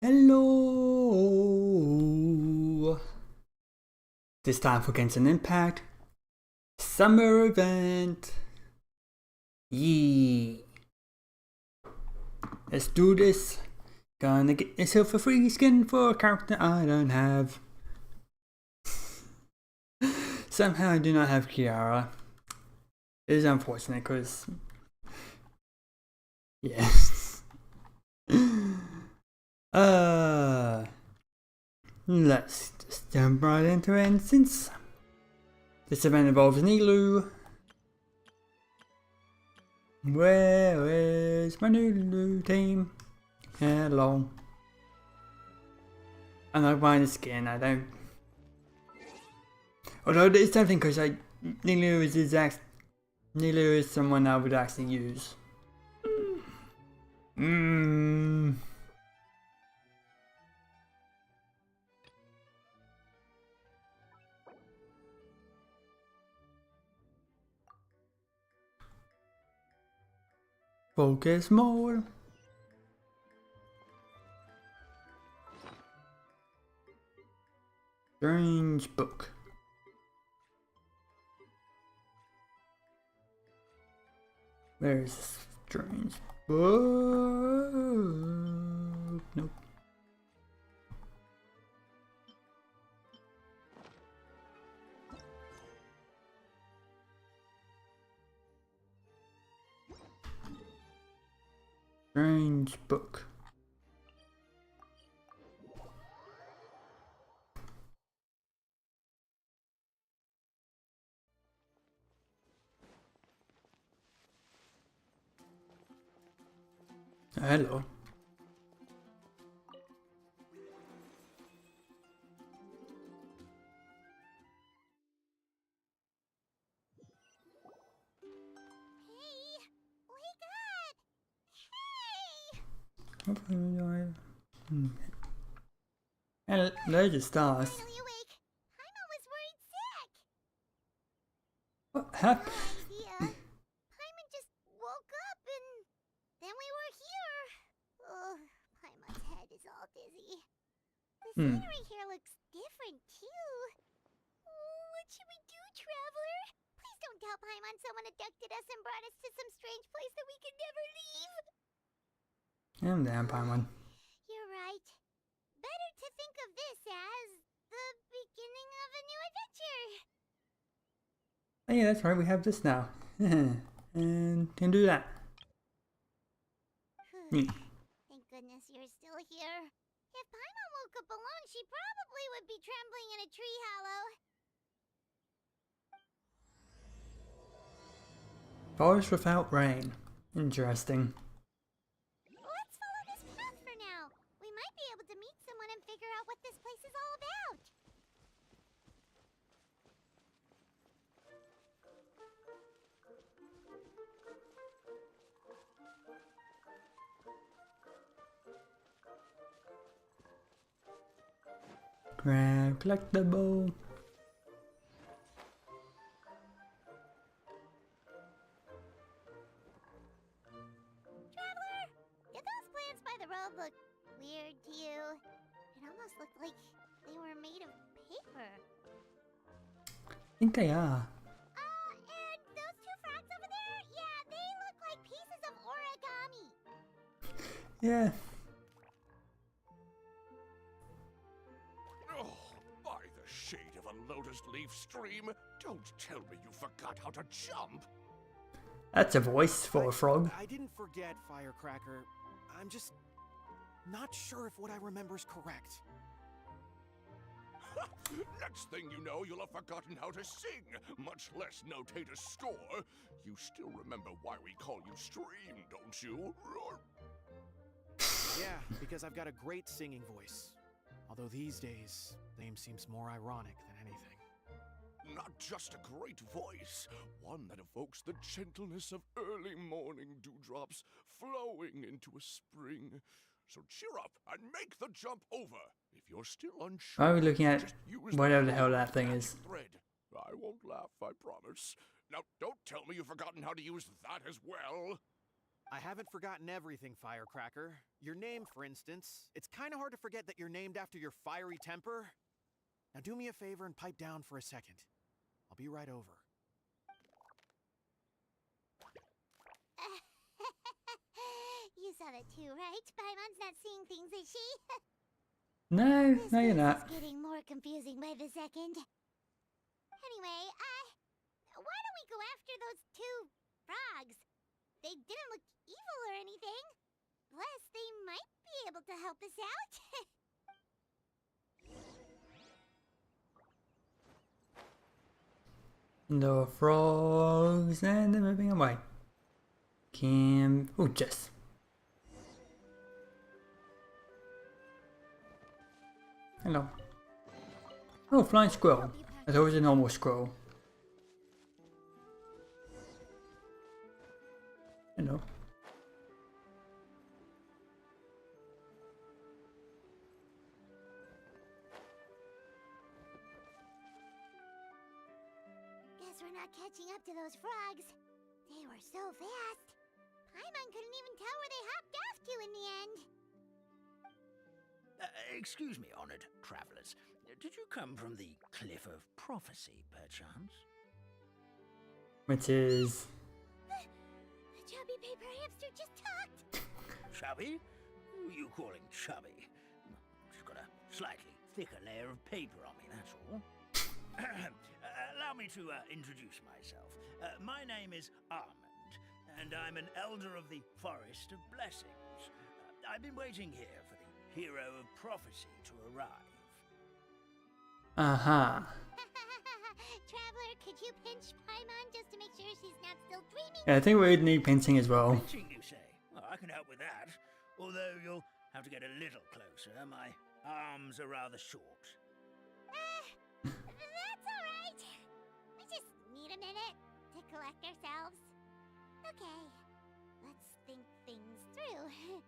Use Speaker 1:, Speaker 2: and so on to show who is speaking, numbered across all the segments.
Speaker 1: Hello! This time for Genshin Impact Summer Event! Yee! Let's do this! Gonna get myself a free skin for a character I don't have. Somehow I do not have Kiara. It is unfortunate because... Yes. Let's just jump right into it, and since this event involves Nilu, where is my new team? Hello. I'm not buying the skin, I don't. Although it's something because Nilu is someone I would actually use. Focus mode. Strange book. Where is this strange book? Nope. Strange book. Hello. And there's the stars.
Speaker 2: Paimon was worried sick.
Speaker 1: What happened?
Speaker 2: Paimon just woke up and then we were here. Oh, Paimon's head is all dizzy. The scenery here looks different too. Oh, what should we do, traveler? Please don't tell Paimon someone abducted us and brought us to some strange place that we could never leave.
Speaker 1: I'm down, Paimon.
Speaker 2: You're right. Better to think of this as the beginning of a new adventure.
Speaker 1: Oh yeah, that's right, we have this now. And can do that.
Speaker 2: Thank goodness you're still here. If Paimon woke up alone, she probably would be trembling in a tree hollow.
Speaker 1: Forest without rain. Interesting.
Speaker 2: Let's follow this path for now. We might be able to meet someone and figure out what this place is all about.
Speaker 1: Grab collectible.
Speaker 2: Traveler, did those plants by the road look weird to you? It almost looked like they were made of paper.
Speaker 1: I think they are.
Speaker 2: And those two frogs over there? Yeah, they look like pieces of origami.
Speaker 1: Yeah.
Speaker 3: Oh, by the shade of a lotus leaf stream, don't tell me you forgot how to jump.
Speaker 1: That's a voice for a frog.
Speaker 4: I didn't forget, Firecracker. I'm just not sure if what I remember is correct.
Speaker 3: Next thing you know, you'll have forgotten how to sing, much less notate a score. You still remember why we call you Stream, don't you?
Speaker 4: Yeah, because I've got a great singing voice. Although these days, name seems more ironic than anything.
Speaker 3: Not just a great voice, one that evokes the gentleness of early morning dewdrops flowing into a spring. So cheer up and make the jump over. If you're still unsure,
Speaker 1: Why are we looking at
Speaker 3: just use
Speaker 1: whatever the hell that thing
Speaker 3: magic
Speaker 1: is?
Speaker 3: thread. I won't laugh, I promise. Now, don't tell me you've forgotten how to use that as well.
Speaker 4: I haven't forgotten everything, Firecracker. Your name, for instance. It's kind of hard to forget that you're named after your fiery temper. Now do me a favor and pipe down for a second. I'll be right over.
Speaker 2: You saw that too, right? Paimon's not seeing things, is she?
Speaker 1: No,
Speaker 2: This
Speaker 1: no, you're
Speaker 2: place
Speaker 1: not.
Speaker 2: is getting more confusing by the second. Anyway, why don't we go after those two frogs? They didn't look evil or anything. Plus, they might be able to help us out.
Speaker 1: The frogs and they're moving away. Oh, Jess. Hello. Oh, flying squirrel. That's always a normal squirrel. Hello.
Speaker 2: Guess we're not catching up to those frogs. They were so fast. Paimon couldn't even tell where they hopped off to in the end.
Speaker 5: Excuse me, honored travelers. Did you come from the Cliff of Prophecy, perchance?
Speaker 1: Which is...
Speaker 2: The chubby paper hamster just talked.
Speaker 5: Chubby? Who are you calling chubby? She's got a slightly thicker layer of paper on me, that's all. Allow me to introduce myself. My name is Armand, and I'm an elder of the Forest of Blessings. I've been waiting here for the hero of prophecy to arrive.
Speaker 1: Uh-huh.
Speaker 2: Traveler, could you pinch Paimon just to make sure she's not still dreaming?
Speaker 1: Yeah, I think we'd need pinching as well.
Speaker 5: Pinching, you say? Well, I can help with that. Although you'll have to get a little closer. My arms are rather short.
Speaker 2: That's alright. We just need a minute to collect ourselves. Okay, let's think things through.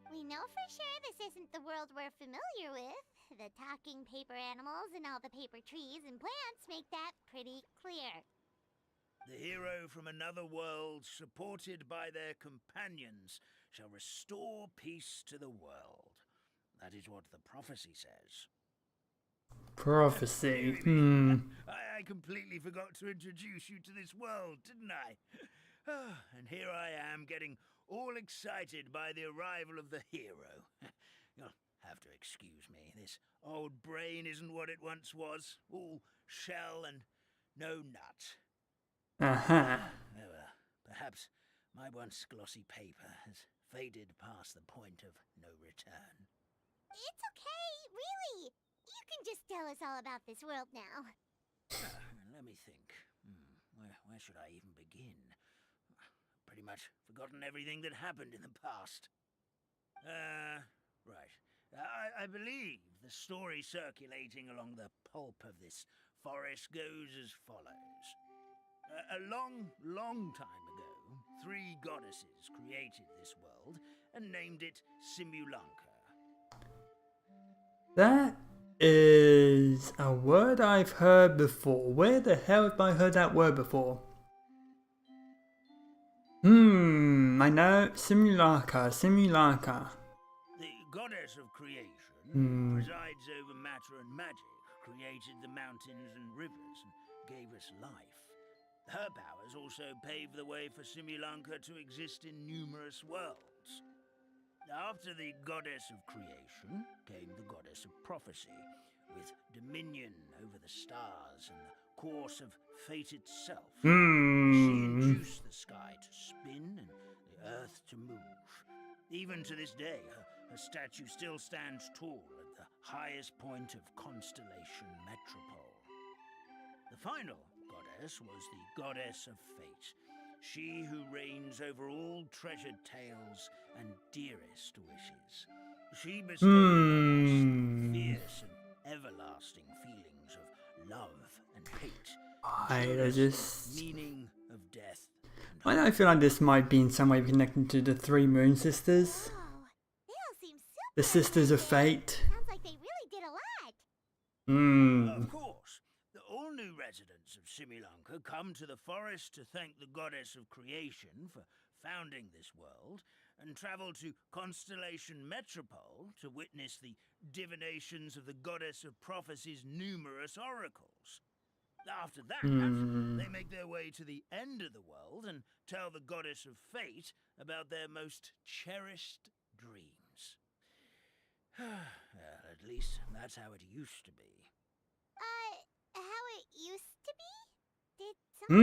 Speaker 2: We know for sure this isn't the world we're familiar with. The talking paper animals and all the paper trees and plants make that pretty clear.
Speaker 5: The hero from another world, supported by their companions, shall restore peace to the world. That is what the prophecy says.
Speaker 1: Prophecy.
Speaker 5: I completely forgot to introduce you to this world, didn't I? And here I am, getting all excited by the arrival of the hero. You'll have to excuse me. This old brain isn't what it once was. All shell and no nut.
Speaker 1: Uh-huh.
Speaker 5: Well, perhaps my once glossy paper has faded past the point of no return.
Speaker 2: It's okay, really. You can just tell us all about this world now.
Speaker 5: Let me think. Where should I even begin? Pretty much forgotten everything that happened in the past. Right. I believe the story circulating along the pulp of this forest goes as follows. A long, long time ago, 3 goddesses created this world and named it Simulanka.
Speaker 1: That is a word I've heard before. Where the hell have I heard that word before? I know. Simulacra.
Speaker 5: The goddess of creation,
Speaker 1: Hmm.
Speaker 5: who presides over matter and magic, created the mountains and rivers and gave us life. Her powers also paved the way for Simulanka to exist in numerous worlds. After the goddess of creation came the goddess of prophecy, with dominion over the stars and the course of fate itself. She induced the sky to spin and the earth to move. Even to this day, her statue still stands tall at the highest point of Constellation Metropole. The final goddess was the goddess of fate, she who reigns over all treasured tales and dearest wishes. She bestowed on us fierce and everlasting feelings of love and hate.
Speaker 1: I just...
Speaker 5: Meaning of death.
Speaker 1: I don't feel like this might be in some way connected to the 3 Moon Sisters.
Speaker 2: Oh, they all seem super.
Speaker 1: The Sisters of Fate.
Speaker 2: Sounds like they really did a lot.
Speaker 5: Of course. All new residents of Simulanka come to the forest to thank the goddess of creation for founding this world and traveled to Constellation Metropole to witness the divinations of the goddess of prophecy's numerous oracles. After that, they make their way to the end of the world and tell the goddess of fate about their most cherished dreams. Well, at least that's how it used to be.
Speaker 2: How it used to be? Did something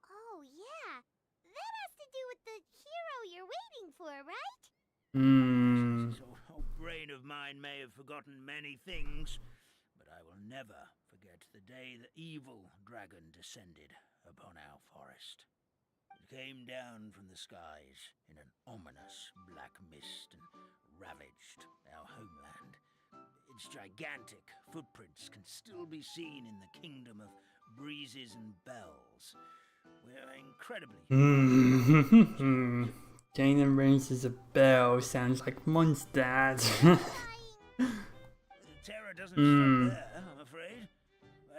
Speaker 2: Oh, yeah. That has to do with the hero you're waiting for, right?
Speaker 5: This old brain of mine may have forgotten many things, but I will never forget the day the evil dragon descended upon our forest. It came down from the skies in an ominous black mist and ravaged our homeland. Its gigantic footprints can still be seen in the kingdom of breezes and bells. We're incredibly...
Speaker 1: Jane raises a bell sounds like Mondstadt.
Speaker 5: Terror doesn't stop there, I'm afraid.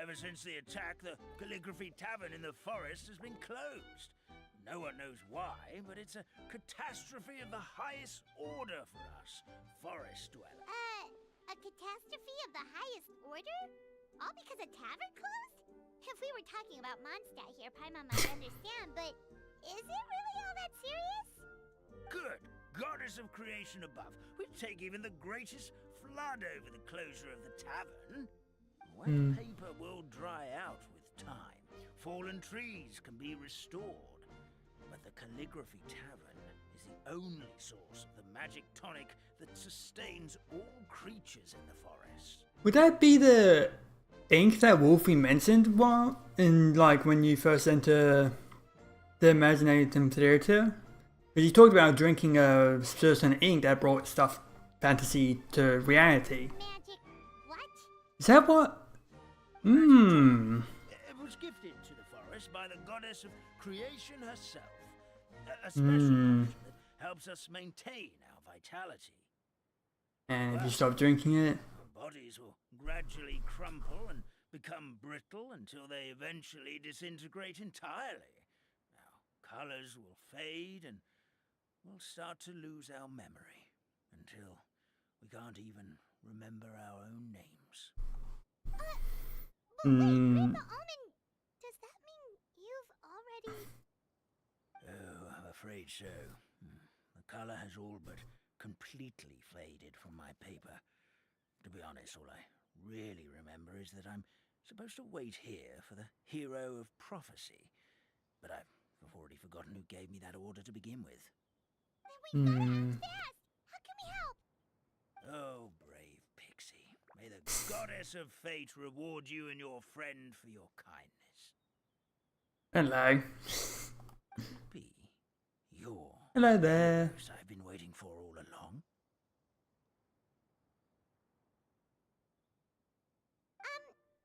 Speaker 5: Ever since the attack, the Calligraphy Tavern in the forest has been closed. No one knows why, but it's a catastrophe of the highest order for us, forest dwellers.
Speaker 2: A catastrophe of the highest order? All because a tavern closed? If we were talking about Mondstadt here, Paimon might understand, but is it really all that serious?
Speaker 5: Good goddess of creation above, we'd take even the greatest flood over the closure of the tavern. When paper will dry out with time, fallen trees can be restored. But the Calligraphy Tavern is the only source of the magic tonic that sustains all creatures in the forest.
Speaker 1: Would that be the ink that Wolfie mentioned when you first enter the Imaginatum Theatre? Because you talked about drinking a certain ink that brought stuff fantasy to reality.
Speaker 2: Magic what?
Speaker 1: Is that what?
Speaker 5: It was gifted to the forest by the goddess of creation herself. A special potion that helps us maintain our vitality.
Speaker 1: And if you stop drinking it?
Speaker 5: Our bodies will gradually crumple and become brittle until they eventually disintegrate entirely. Our colors will fade and we'll start to lose our memory until we can't even remember our own names.
Speaker 2: But wait, Grandpa Almond, does that mean you've already...
Speaker 5: Oh, I'm afraid so. The color has all but completely faded from my paper. To be honest, all I really remember is that I'm supposed to wait here for the hero of prophecy. But I've already forgotten who gave me that order to begin with.
Speaker 2: Then we gotta act fast! How can we help?
Speaker 5: Oh, brave Pixie. May the goddess of fate reward you and your friend for your kindness.
Speaker 1: Hello.
Speaker 5: Be your
Speaker 1: Hello there.
Speaker 5: news I've been waiting for all along.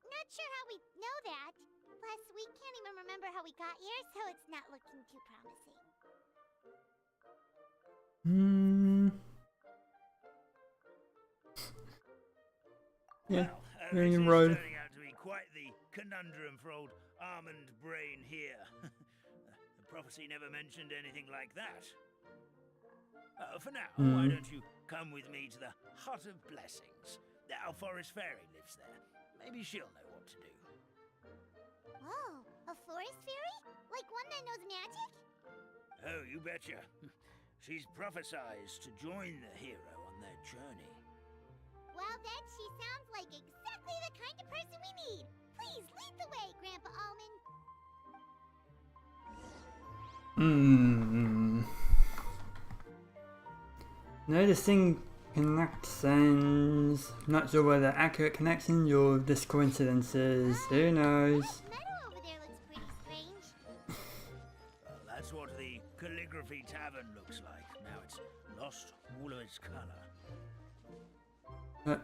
Speaker 2: Not sure how we know that. Plus, we can't even remember how we got here, so it's not looking too promising.
Speaker 1: Yeah,
Speaker 5: Well,
Speaker 1: we're in
Speaker 5: this
Speaker 1: the
Speaker 5: is
Speaker 1: road.
Speaker 5: turning out to be quite the conundrum for old Almond Brain here. The prophecy never mentioned anything like that. For now, why don't you come with me to the Hut of Blessings? Our forest fairy lives there. Maybe she'll know what to do.
Speaker 2: Whoa, a forest fairy? Like one that knows magic?
Speaker 5: Oh, you betcha. She's prophesied to join the hero on their journey.
Speaker 2: Well, then she sounds like exactly the kind of person we need. Please lead the way, Grandpa Almond.
Speaker 1: Noticing connections. Not sure whether accurate connections or just coincidences. Who knows?
Speaker 2: That meadow over there looks pretty strange.
Speaker 5: Well, that's what the Calligraphy Tavern looks like. Now it's lost all of its color.
Speaker 1: Oh.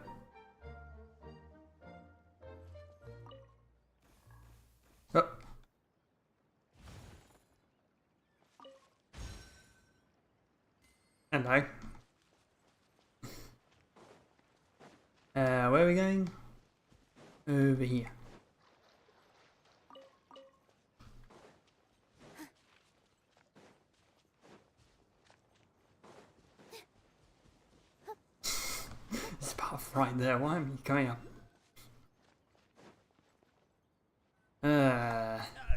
Speaker 1: Hello. Where are we going? Over here. right there. Why am I coming up?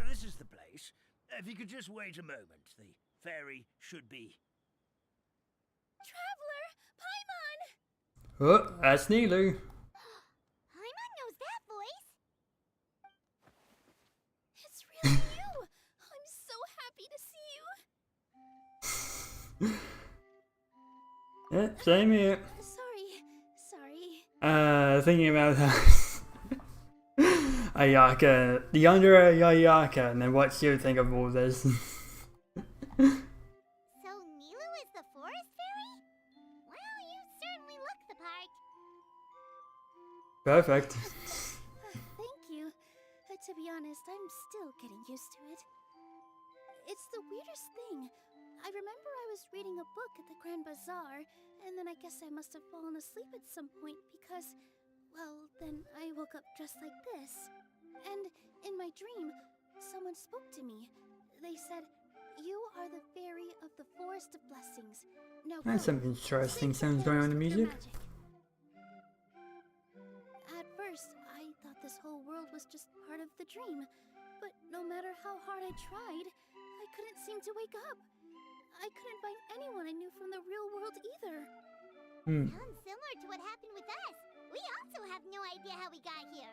Speaker 5: This is the place. If you could just wait a moment, the fairy should be...
Speaker 2: Traveler, Paimon!
Speaker 1: Oh, that's Nilu.
Speaker 2: Paimon knows that voice. It's really you. I'm so happy to see you.
Speaker 1: Yeah, same here.
Speaker 2: Sorry.
Speaker 1: Thinking about Ayaka, the younger Ayaka, and then what she would think of all this.
Speaker 2: So Nilu is the forest fairy? Well, you certainly look the part.
Speaker 1: Perfect.
Speaker 2: Thank you. To be honest, I'm still getting used to it. It's the weirdest thing. I remember I was reading a book at the Grand Bazaar, and then I guess I must have fallen asleep at some point because, well, then I woke up just like this. And in my dream, someone spoke to me. They said, "You are the fairy of the Forest of Blessings. Now go,
Speaker 1: That's some interesting
Speaker 2: sing
Speaker 1: sounds going on in the
Speaker 2: with your
Speaker 1: music.
Speaker 2: magic." At first, I thought this whole world was just part of the dream, but no matter how hard I tried, I couldn't seem to wake up. I couldn't find anyone I knew from the real world either. Sounds similar to what happened with us. We also have no idea how we got here.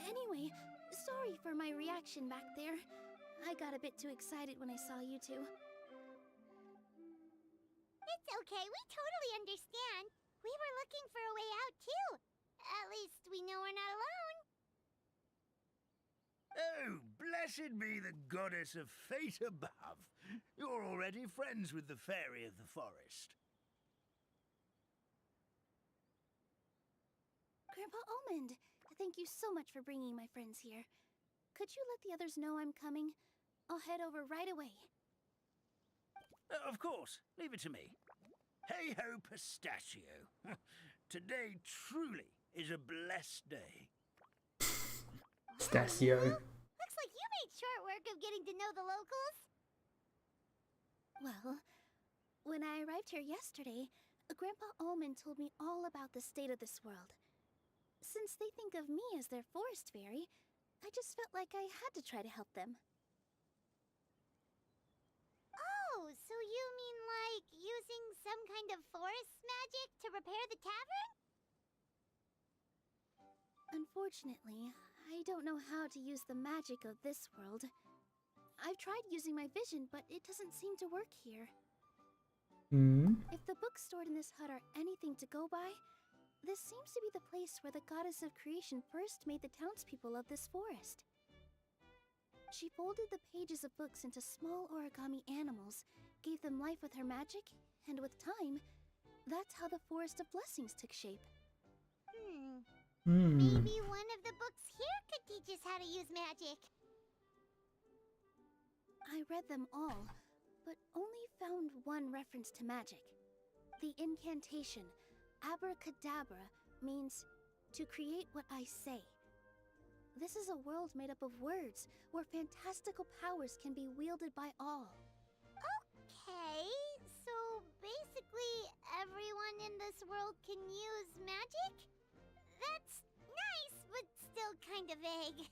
Speaker 2: Anyway, sorry for my reaction back there. I got a bit too excited when I saw you two. It's okay, we totally understand. We were looking for a way out too. At least we know we're not alone.
Speaker 5: Oh, blessed be the goddess of fate above. You're already friends with the fairy of the forest.
Speaker 2: Grandpa Almond, thank you so much for bringing my friends here. Could you let the others know I'm coming? I'll head over right away.
Speaker 5: Of course, leave it to me. Hey ho, pistachio. Today truly is a blessed day.
Speaker 1: Pistachio.
Speaker 2: Looks like you made short work of getting to know the locals. Well, when I arrived here yesterday, Grandpa Almond told me all about the state of this world. Since they think of me as their forest fairy, I just felt like I had to try to help them. Oh, so you mean like using some kind of forest magic to repair the tavern? Unfortunately, I don't know how to use the magic of this world. I've tried using my vision, but it doesn't seem to work here. If the books stored in this hut are anything to go by, this seems to be the place where the goddess of creation first made the townspeople of this forest. She folded the pages of books into small origami animals, gave them life with her magic, and with time, that's how the Forest of Blessings took shape. Maybe one of the books here could teach us how to use magic. I read them all, but only found one reference to magic. The incantation, abracadabra, means to create what I say. This is a world made up of words, where fantastical powers can be wielded by all. Okay, so basically everyone in this world can use magic? That's nice, but still kind of vague.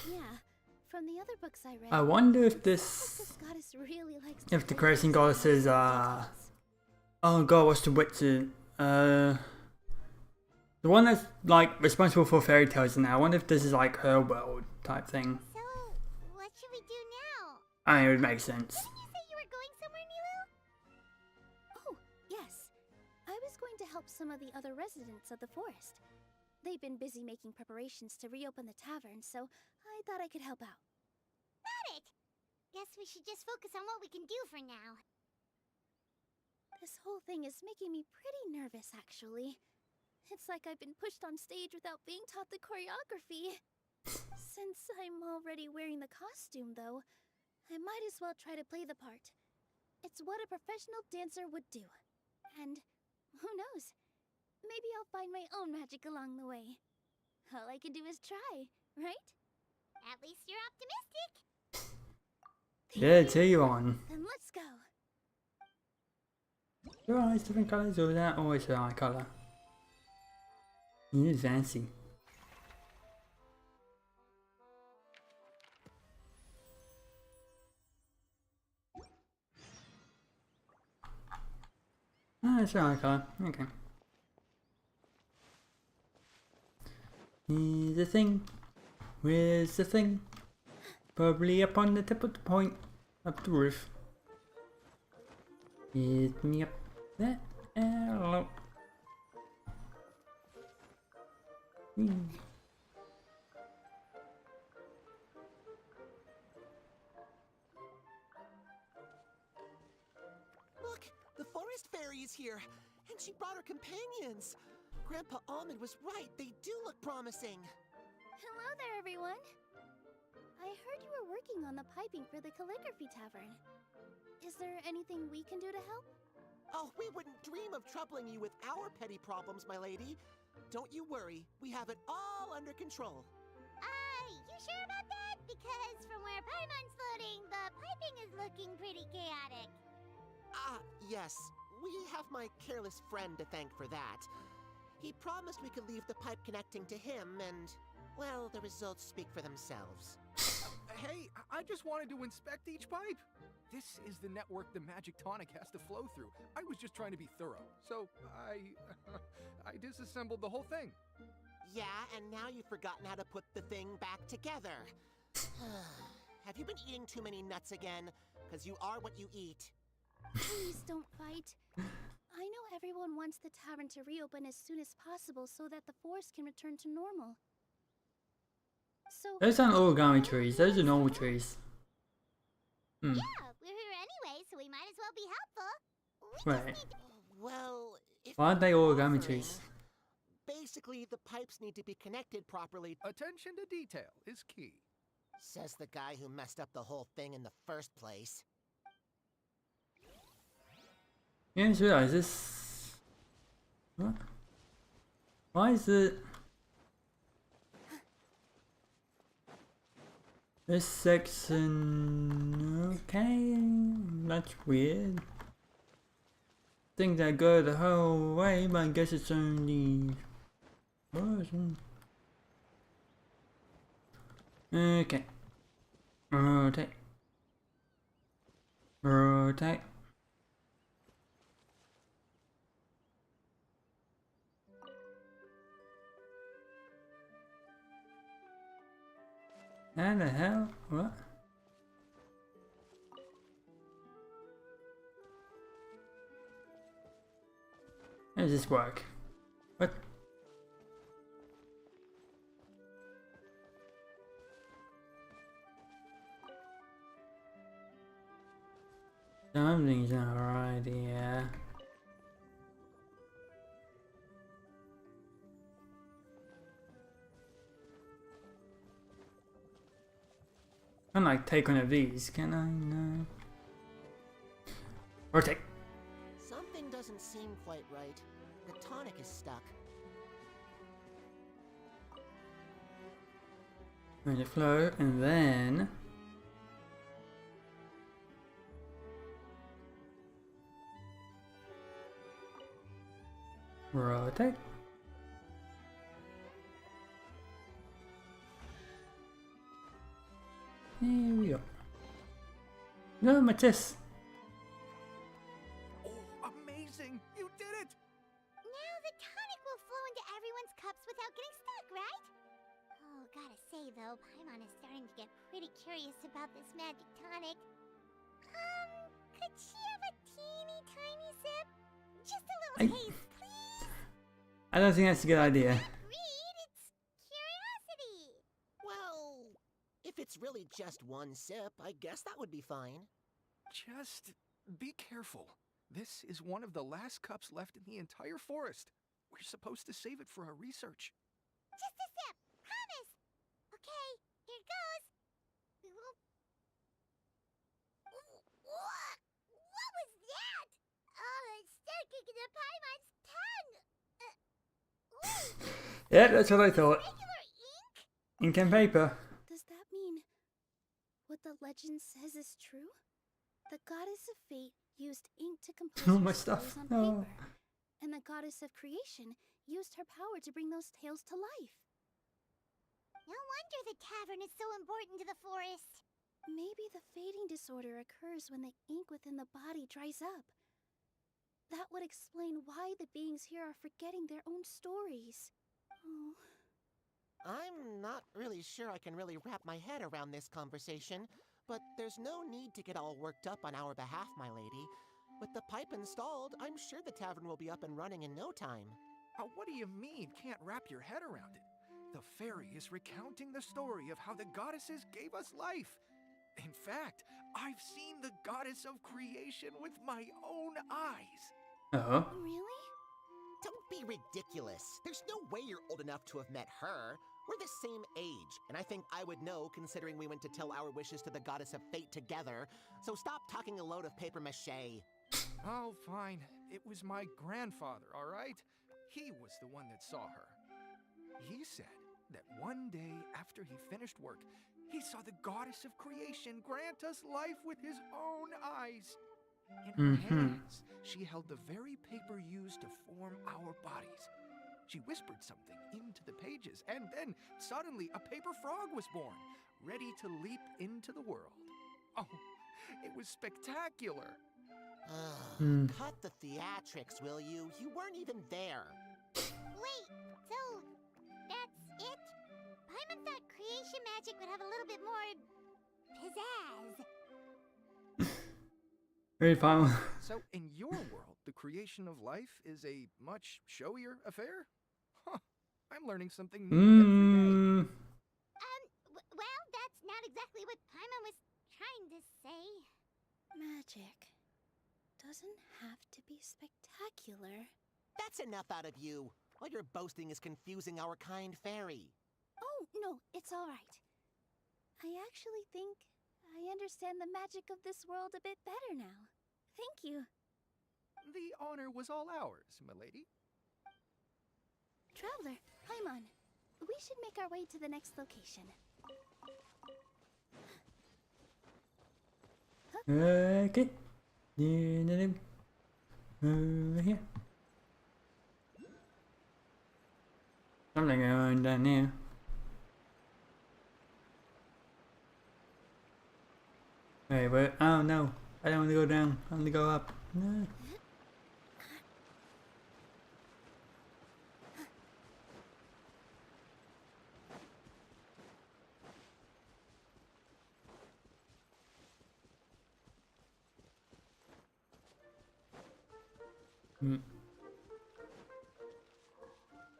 Speaker 2: Yeah, from the other books I read,
Speaker 1: I wonder if this
Speaker 2: goddess really likes
Speaker 1: if the creating goddess is oh god, what's the witch? The one that's like responsible for fairy tales now. I wonder if this is like her world type thing.
Speaker 2: So, what should we do now?
Speaker 1: I mean, it would make sense.
Speaker 2: Didn't you say you were going somewhere, Nilu? Oh, yes. I was going to help some of the other residents of the forest. They've been busy making preparations to reopen the tavern, so I thought I could help out. Got it! Guess we should just focus on what we can do for now. This whole thing is making me pretty nervous, actually. It's like I've been pushed on stage without being taught the choreography. Since I'm already wearing the costume, though, I might as well try to play the part. It's what a professional dancer would do. And who knows? Maybe I'll find my own magic along the way. All I can do is try, right? At least you're optimistic.
Speaker 1: Yeah, cheer you on.
Speaker 2: Then let's go.
Speaker 1: Your eyes different colours, or is that always the eye colour? He is fancy. Oh, it's another color. Okay. Here's the thing. Where's the thing? Probably up on the tip of the point. Up the roof. Hit me up there. Hello.
Speaker 6: Look, the forest fairy is here, and she brought her companions. Grandpa Almond was right. They do look promising.
Speaker 2: Hello there, everyone. I heard you were working on the piping for the calligraphy tavern. Is there anything we can do to help?
Speaker 6: Oh, we wouldn't dream of troubling you with our petty problems, my lady. Don't you worry. We have it all under control.
Speaker 2: You sure about that? Because from where Paimon's floating, the piping is looking pretty chaotic.
Speaker 6: Yes. We have my careless friend to thank for that. He promised we could leave the pipe connecting to him, and, well, the results speak for themselves.
Speaker 7: Hey, I just wanted to inspect each pipe. This is the network the magic tonic has to flow through. I was just trying to be thorough, so I disassembled the whole thing.
Speaker 6: Yeah, and now you've forgotten how to put the thing back together. Have you been eating too many nuts again? Because you are what you eat.
Speaker 2: Please don't fight. I know everyone wants the tavern to reopen as soon as possible so that the forest can return to normal. So
Speaker 1: Those aren't origami trees, those are normal trees.
Speaker 2: yeah, we're here anyway, so we might as well be helpful. We
Speaker 1: Right.
Speaker 2: just need to...
Speaker 6: Well, if
Speaker 1: Why aren't they
Speaker 6: you're
Speaker 1: origami
Speaker 6: offering,
Speaker 1: trees?
Speaker 6: Basically, the pipes need to be connected properly,
Speaker 7: Attention to detail is key.
Speaker 6: says the guy who messed up the whole thing in the first place.
Speaker 1: You just realize this. What? Why is it? This section. Okay, that's weird. Think that go the whole way, but I guess it's only. Okay. Rotate. Rotate. How the hell? What? How does this work? What? Something's not right here. I can like take one of these, can I? No. Rotate.
Speaker 6: Something doesn't seem quite right. The tonic is stuck.
Speaker 1: Let it flow, and then rotate. Here we go. No, Matisse.
Speaker 7: Oh, amazing! You did it!
Speaker 2: Now the tonic will flow into everyone's cups without getting stuck, right? Oh, gotta say though, Paimon is starting to get pretty curious about this magic tonic. Could she have a teeny tiny sip? Just a little taste, please?
Speaker 1: I don't think that's a good idea.
Speaker 2: Read, it's curiosity.
Speaker 6: Well, if it's really just one sip, I guess that would be fine.
Speaker 7: Just be careful. This is one of the last cups left in the entire forest. We're supposed to save it for our research.
Speaker 2: Just a sip, promise. Okay, here goes. We will... What was that? Oh, it's sticking to Paimon's tongue.
Speaker 1: Yeah, that's what I thought.
Speaker 2: Regular ink?
Speaker 1: Ink and paper.
Speaker 2: Does that mean what the legend says is true? The goddess of fate used ink to compose
Speaker 1: All
Speaker 2: her
Speaker 1: my
Speaker 2: stories
Speaker 1: stuff.
Speaker 2: on
Speaker 1: No.
Speaker 2: paper, and the goddess of creation used her power to bring those tales to life. No wonder the tavern is so important to the forest. Maybe the fading disorder occurs when the ink within the body dries up. That would explain why the beings here are forgetting their own stories. Oh.
Speaker 6: I'm not really sure I can really wrap my head around this conversation, but there's no need to get all worked up on our behalf, my lady. With the pipe installed, I'm sure the tavern will be up and running in no time.
Speaker 7: What do you mean, can't wrap your head around it? The fairy is recounting the story of how the goddesses gave us life. In fact, I've seen the goddess of creation with my own eyes.
Speaker 1: Uh-huh.
Speaker 2: Really?
Speaker 6: Don't be ridiculous. There's no way you're old enough to have met her. We're the same age, and I think I would know considering we went to tell our wishes to the goddess of fate together. So stop talking a load of paper mache.
Speaker 7: Oh, fine. It was my grandfather, all right? He was the one that saw her. He said that one day after he finished work, he saw the goddess of creation grant us life with his own eyes. In her hands, she held the very paper used to form our bodies. She whispered something into the pages, and then suddenly a paper frog was born, ready to leap into the world. Oh, it was spectacular.
Speaker 6: Cut the theatrics, will you? You weren't even there.
Speaker 2: Wait, so that's it? Paimon thought creation magic would have a little bit more pizzazz.
Speaker 1: Very fun.
Speaker 7: So, in your world, the creation of life is a much showier affair? Huh, I'm learning something new every day.
Speaker 2: Well, that's not exactly what Paimon was trying to say. Magic doesn't have to be spectacular.
Speaker 6: That's enough out of you. All your boasting is confusing our kind fairy.
Speaker 2: Oh, no, it's all right. I actually think I understand the magic of this world a bit better now. Thank you.
Speaker 7: The honor was all ours, milady.
Speaker 2: Traveler, Paimon, we should make our way to the next location.
Speaker 1: Okay. Over here. Something going down there. Wait, wait. Oh no. I don't want to go down. I want to go up. No.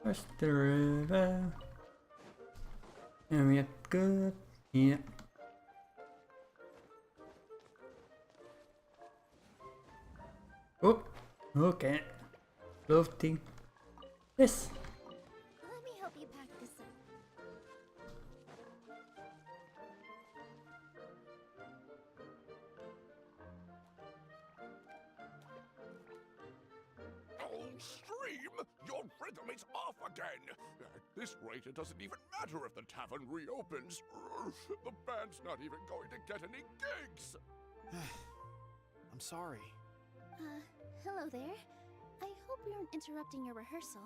Speaker 1: Where's the river? And we have good. Yeah. Oh, okay. Lofty. Yes.
Speaker 2: Let me help you pack this up.
Speaker 3: Oh, Stream! Your rhythm is off again! At this rate, it doesn't even matter if the tavern reopens. The band's not even going to get any gigs!
Speaker 4: I'm sorry.
Speaker 2: Hello there. I hope we aren't interrupting your rehearsal.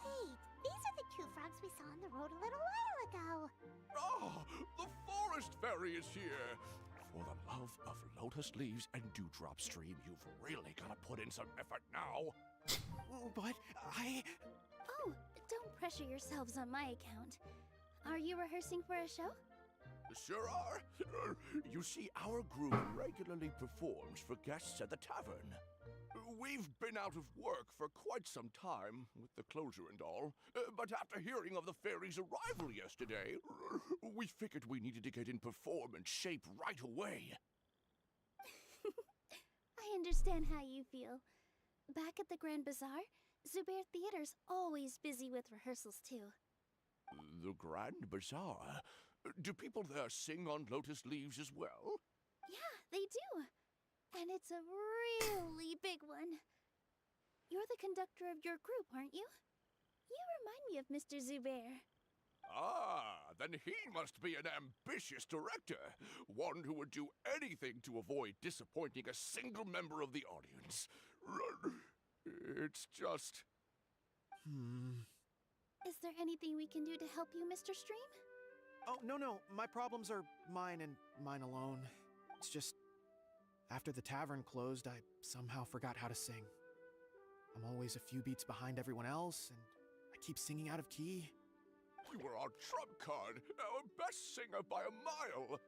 Speaker 2: Wait, these are the two frogs we saw on the road a little while ago.
Speaker 3: Ah, the forest fairy is here! For the love of lotus leaves and dewdrop stream, you've really got to put in some effort now.
Speaker 4: But
Speaker 2: Oh, don't pressure yourselves on my account. Are you rehearsing for a show?
Speaker 3: Sure are. You see, our group regularly performs for guests at the tavern. We've been out of work for quite some time, with the closure and all, but after hearing of the fairy's arrival yesterday, we figured we needed to get in performance shape right away.
Speaker 2: I understand how you feel. Back at the Grand Bazaar, Zubair Theater's always busy with rehearsals too.
Speaker 3: The Grand Bazaar? Do people there sing on lotus leaves as well?
Speaker 2: Yeah, they do. And it's a really big one. You're the conductor of your group, aren't you? You remind me of Mr. Zubair.
Speaker 3: Ah, then he must be an ambitious director. One who would do anything to avoid disappointing a single member of the audience. It's just...
Speaker 2: Is there anything we can do to help you, Mr. Stream?
Speaker 4: Oh, no. My problems are mine and mine alone. It's just, after the tavern closed, I somehow forgot how to sing. I'm always a few beats behind everyone else, and I keep singing out of key.
Speaker 3: You were our trump card, our best singer by a mile.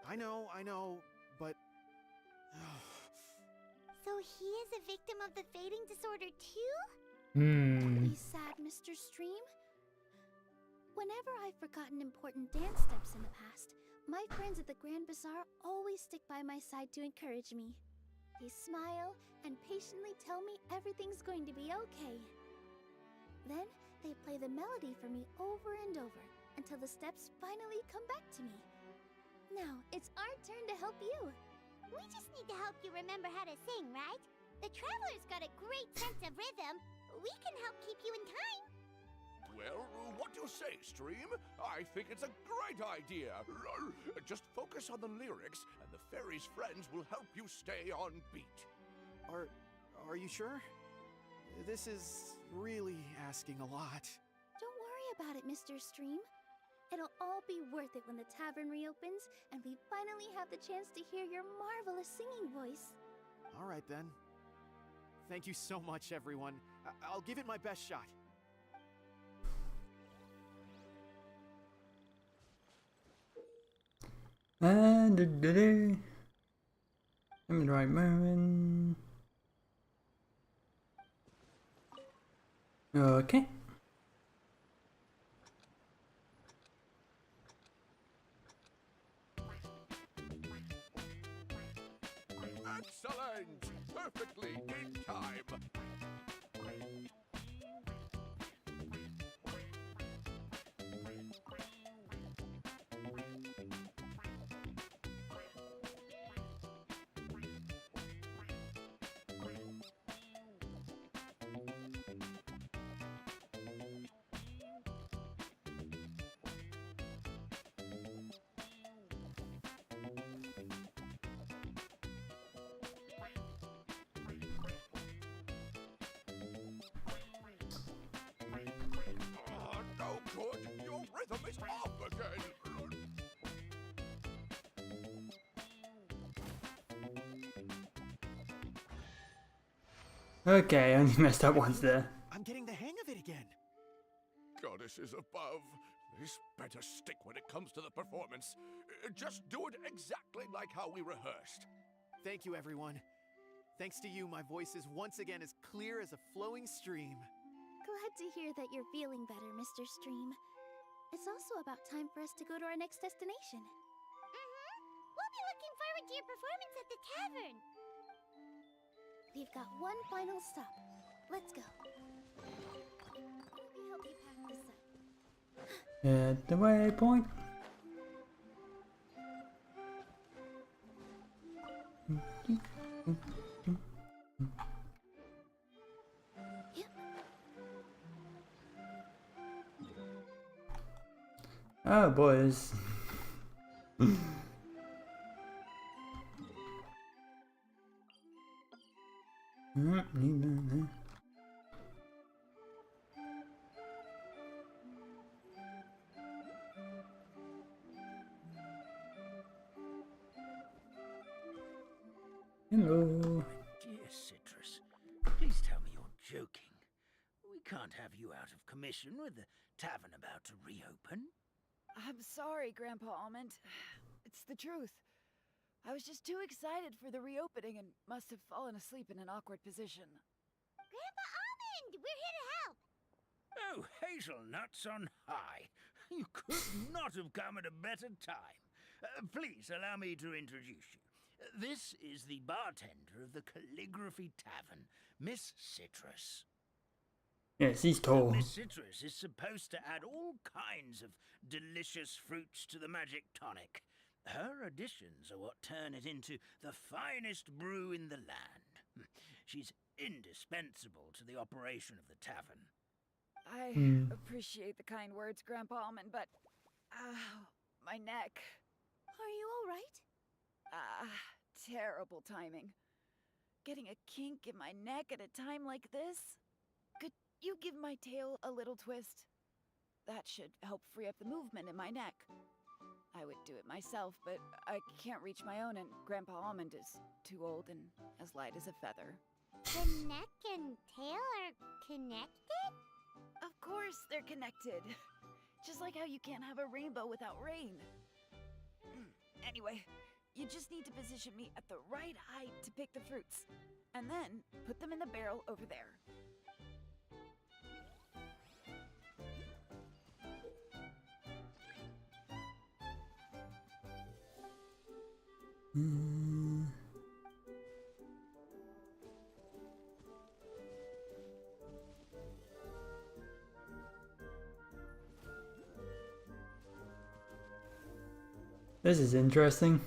Speaker 4: I know, but...
Speaker 2: So he is a victim of the fading disorder too?
Speaker 1: Hmm.
Speaker 2: Be sad, Mr. Stream. Whenever I've forgotten important dance steps in the past, my friends at the Grand Bazaar always stick by my side to encourage me. They smile and patiently tell me everything's going to be okay. Then they play the melody for me over and over until the steps finally come back to me. Now it's our turn to help you.
Speaker 8: We just need to help you remember how to sing, right? The Traveler's got a great sense of rhythm. We can help keep you in time.
Speaker 3: Well, what do you say, Stream? I think it's a great idea. Just focus on the lyrics, and the fairy's friends will help you stay on beat.
Speaker 4: Are you sure? This is really asking a lot.
Speaker 2: Don't worry about it, Mr. Stream. It'll all be worth it when the tavern reopens and we finally have the chance to hear your marvelous singing voice.
Speaker 4: All right, then. Thank you so much, everyone. I'll give it my best shot.
Speaker 1: And I'm in the right moment. Okay.
Speaker 3: Excellent! Perfectly in time. No good! Your rhythm is off again!
Speaker 1: Okay, I only messed up once there.
Speaker 4: I'm getting the hang of it again.
Speaker 3: Goddesses above, this better stick when it comes to the performance. Just do it exactly like how we rehearsed.
Speaker 4: Thank you, everyone. Thanks to you, my voice is once again as clear as a flowing stream.
Speaker 2: Glad to hear that you're feeling better, Mr. Stream. It's also about time for us to go to our next destination.
Speaker 8: We'll be looking forward to your performance at the tavern.
Speaker 2: We've got one final stop. Let's go. Let me help you pack this up.
Speaker 1: At the waypoint.
Speaker 2: Yep.
Speaker 1: Oh, boys. Hello.
Speaker 5: Dear Citrus, please tell me you're joking. We can't have you out of commission with the tavern about to reopen.
Speaker 9: I'm sorry, Grandpa Almond. It's the truth. I was just too excited for the reopening and must have fallen asleep in an awkward position.
Speaker 8: Grandpa Almond, we're here to help.
Speaker 5: Oh, hazelnuts on high. You could not have come at a better time. Please allow me to introduce you. This is the bartender of the Calligraphy Tavern, Miss Citrus.
Speaker 1: Yes, he's tall.
Speaker 5: Miss Citrus is supposed to add all kinds of delicious fruits to the magic tonic. Her additions are what turn it into the finest brew in the land. She's indispensable to the operation of the tavern.
Speaker 9: I appreciate the kind words, Grandpa Almond, but... my neck.
Speaker 2: Are you all right?
Speaker 9: Terrible timing. Getting a kink in my neck at a time like this? you give my tail a little twist? That should help free up the movement in my neck. I would do it myself, but I can't reach my own, and Grandpa Almond is too old and as light as a feather.
Speaker 8: The neck and tail are connected?
Speaker 9: Of course they're connected. Just like how you can't have a rainbow without rain. Anyway, you just need to position me at the right height to pick the fruits. And then put them in the barrel over there.
Speaker 1: This is interesting.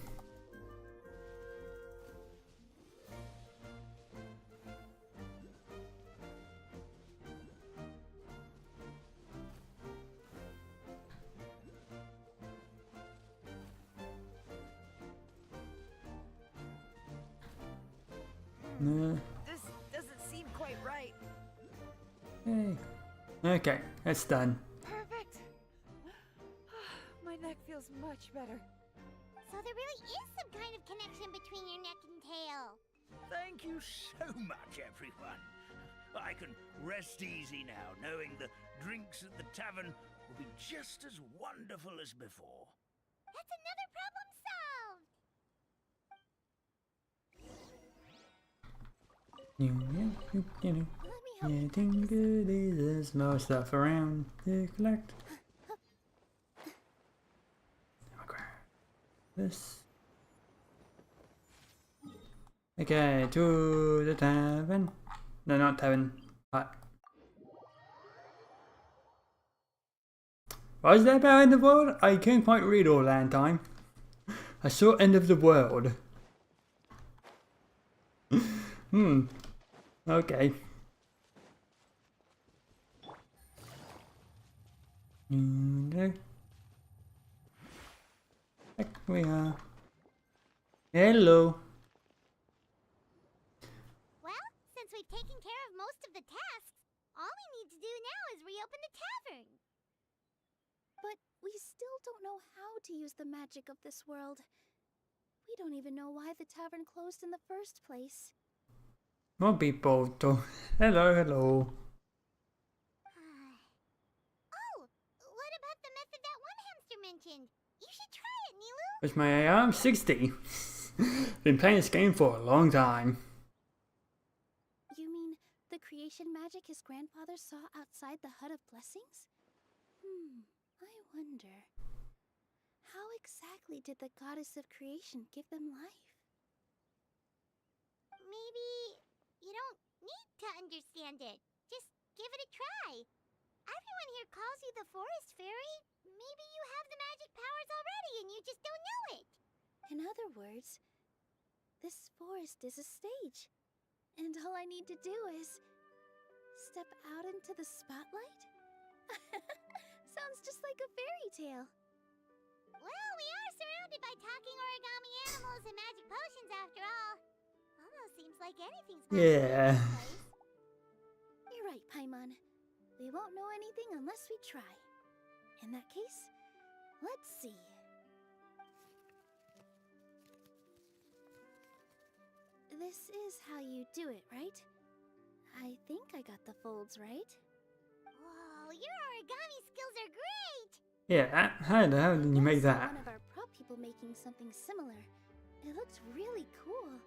Speaker 1: No.
Speaker 9: This doesn't seem quite right.
Speaker 1: Hey. Okay, that's done.
Speaker 9: Perfect. My neck feels much better.
Speaker 8: So there really is some kind of connection between your neck and tail.
Speaker 5: Thank you so much, everyone. I can rest easy now, knowing the drinks at the tavern will be just as wonderful as before.
Speaker 8: That's another problem solved!
Speaker 9: Let me help you.
Speaker 1: Getting goodies, there's more stuff around to collect. This. Okay, to the tavern. No, not tavern. Hut. Was there about end of the world? I couldn't quite read all that in time. I saw end of the world. Okay. Back we are. Hello.
Speaker 8: Well, since we've taken care of most of the tasks, all we need to do now is reopen the tavern.
Speaker 2: But we still don't know how to use the magic of this world. We don't even know why the tavern closed in the first place.
Speaker 1: More people. Hello, hello.
Speaker 8: Oh, what about the method that one hamster mentioned? You should try it, Nilu.
Speaker 1: Where's my AR? I'm 60. Been playing this game for a long time.
Speaker 2: You mean the creation magic his grandfather saw outside the Hut of Blessings? I wonder. How exactly did the goddess of creation give them life?
Speaker 8: Maybe you don't need to understand it. Just give it a try. Everyone here calls you the Forest Fairy. Maybe you have the magic powers already and you just don't know it.
Speaker 2: In other words, this forest is a stage. And all I need to do is step out into the spotlight? Sounds just like a fairy tale.
Speaker 8: Well, we are surrounded by talking origami animals and magic potions after all. Almost seems like anything's possible in
Speaker 1: Yeah.
Speaker 8: this place.
Speaker 2: You're right, Paimon. We won't know anything unless we try. In that case, let's see. This is how you do it, right? I think I got the folds right.
Speaker 8: Whoa, your origami skills are great!
Speaker 1: Yeah, how the hell did you make
Speaker 2: I saw
Speaker 1: that?
Speaker 2: one of our prop people making something similar. It looked really cool.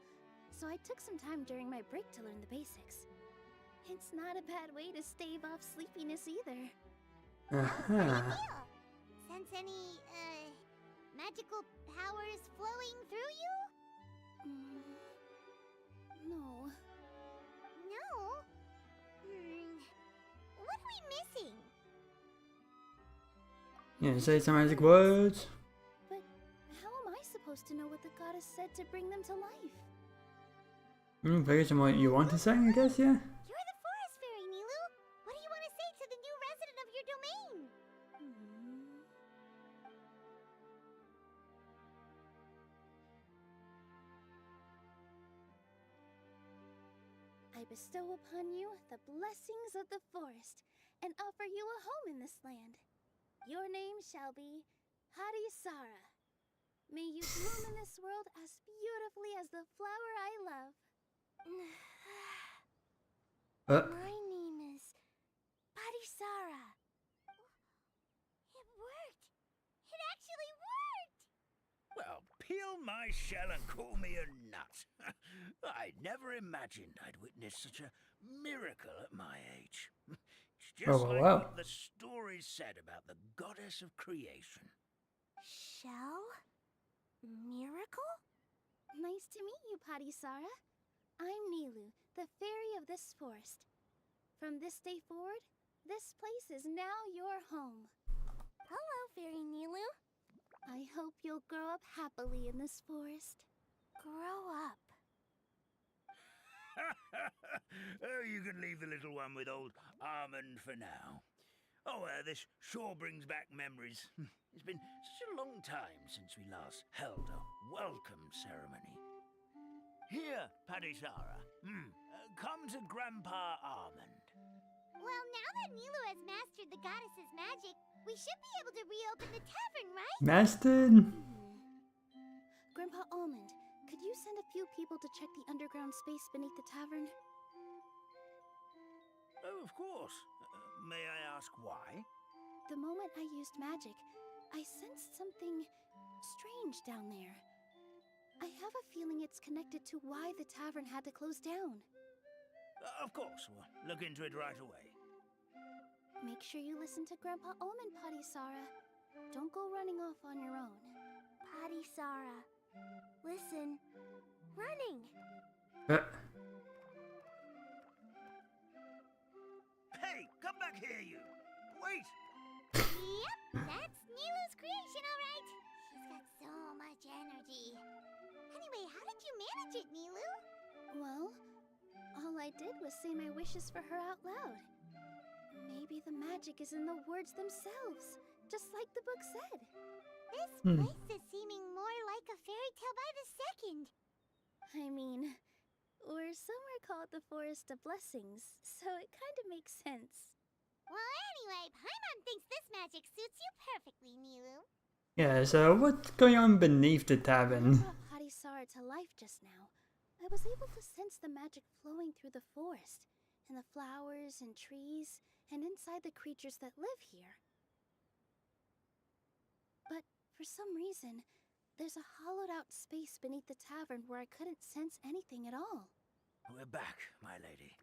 Speaker 2: So I took some time during my break to learn the basics. It's not a bad way to stave off sleepiness either.
Speaker 1: Uh-huh.
Speaker 8: Sense any, magical powers flowing through you?
Speaker 2: No.
Speaker 8: No? What are we missing?
Speaker 1: Yeah, say some magic words.
Speaker 2: But how am I supposed to know what the goddess said to bring them to life?
Speaker 1: Based on what you want to say, I guess, yeah?
Speaker 8: You're the Forest Fairy, Nilu! What do you want to say to the new resident of your domain?
Speaker 2: I
Speaker 10: I bestow upon you the blessings of the forest and offer you a home in this land. Your name shall be Hadisara. May you bloom in this world as beautifully as the flower I love.
Speaker 2: My name is Padisara. It worked! It actually worked!
Speaker 5: Well, peel my shell and call me a nut. I never imagined I'd witness such a miracle at my age. It's just like what the stories said about the goddess of creation.
Speaker 2: Shell? Miracle?
Speaker 10: Nice to meet you, Padisara. I'm Nilu, the fairy of this forest. From this day forward, this place is now your home.
Speaker 2: Hello, Fairy Nilu.
Speaker 10: I hope you'll grow up happily in this forest.
Speaker 2: Grow up?
Speaker 5: Oh, you can leave the little one with old Almond for now. Oh, this sure brings back memories. It's been such a long time since we last held a welcome ceremony. Here, Padisara. Come to Grandpa Almond.
Speaker 2: Well, now that Nilu has mastered the goddess's magic, we should be able to reopen the tavern, right?
Speaker 1: Mastered?
Speaker 10: Grandpa Almond, could you send a few people to check the underground space beneath the tavern?
Speaker 5: Oh, of course. May I ask why?
Speaker 10: The moment I used magic, I sensed something strange down there. I have a feeling it's connected to why the tavern had to close down.
Speaker 5: Of course, we'll look into it right away.
Speaker 10: Make sure you listen to Grandpa Almond, Padisara. Don't go running off on your own.
Speaker 2: Padisara, listen. Running!
Speaker 5: Hey, come back here, you! Wait!
Speaker 2: Yep, that's Nilu's creation, all right. She's got so much energy. Anyway, how did you manage it, Nilu?
Speaker 10: Well, all I did was say my wishes for her out loud. Maybe the magic is in the words themselves, just like the book said.
Speaker 2: This place is seeming more like a fairy tale by the second.
Speaker 10: I mean, or somewhere called the Forest of Blessings, so it kind of makes sense.
Speaker 2: Well, anyway, Paimon thinks this magic suits you perfectly, Nilu.
Speaker 1: Yeah, so what's going on beneath the tavern?
Speaker 10: When I brought Hadisara to life just now, I was able to sense the magic flowing through the forest, and the flowers and trees, and inside the creatures that live here. But for some reason, there's a hollowed-out space beneath the tavern where I couldn't sense anything at all.
Speaker 5: We're back, my lady.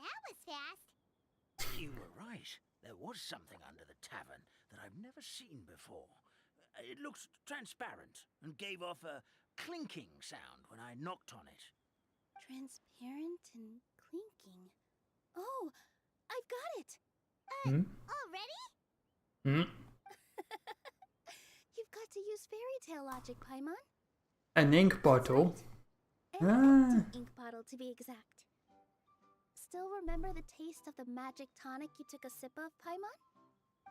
Speaker 2: That was fast.
Speaker 5: You were right. There was something under the tavern that I've never seen before. It looked transparent and gave off a clinking sound when I knocked on it.
Speaker 10: Transparent and clinking. Oh, I've got it!
Speaker 2: Already?
Speaker 10: You've got to use Fairytale logic, Paimon.
Speaker 1: An ink bottle.
Speaker 10: An empty ink bottle, to be exact. Still remember the taste of the magic tonic you took a sip of, Paimon?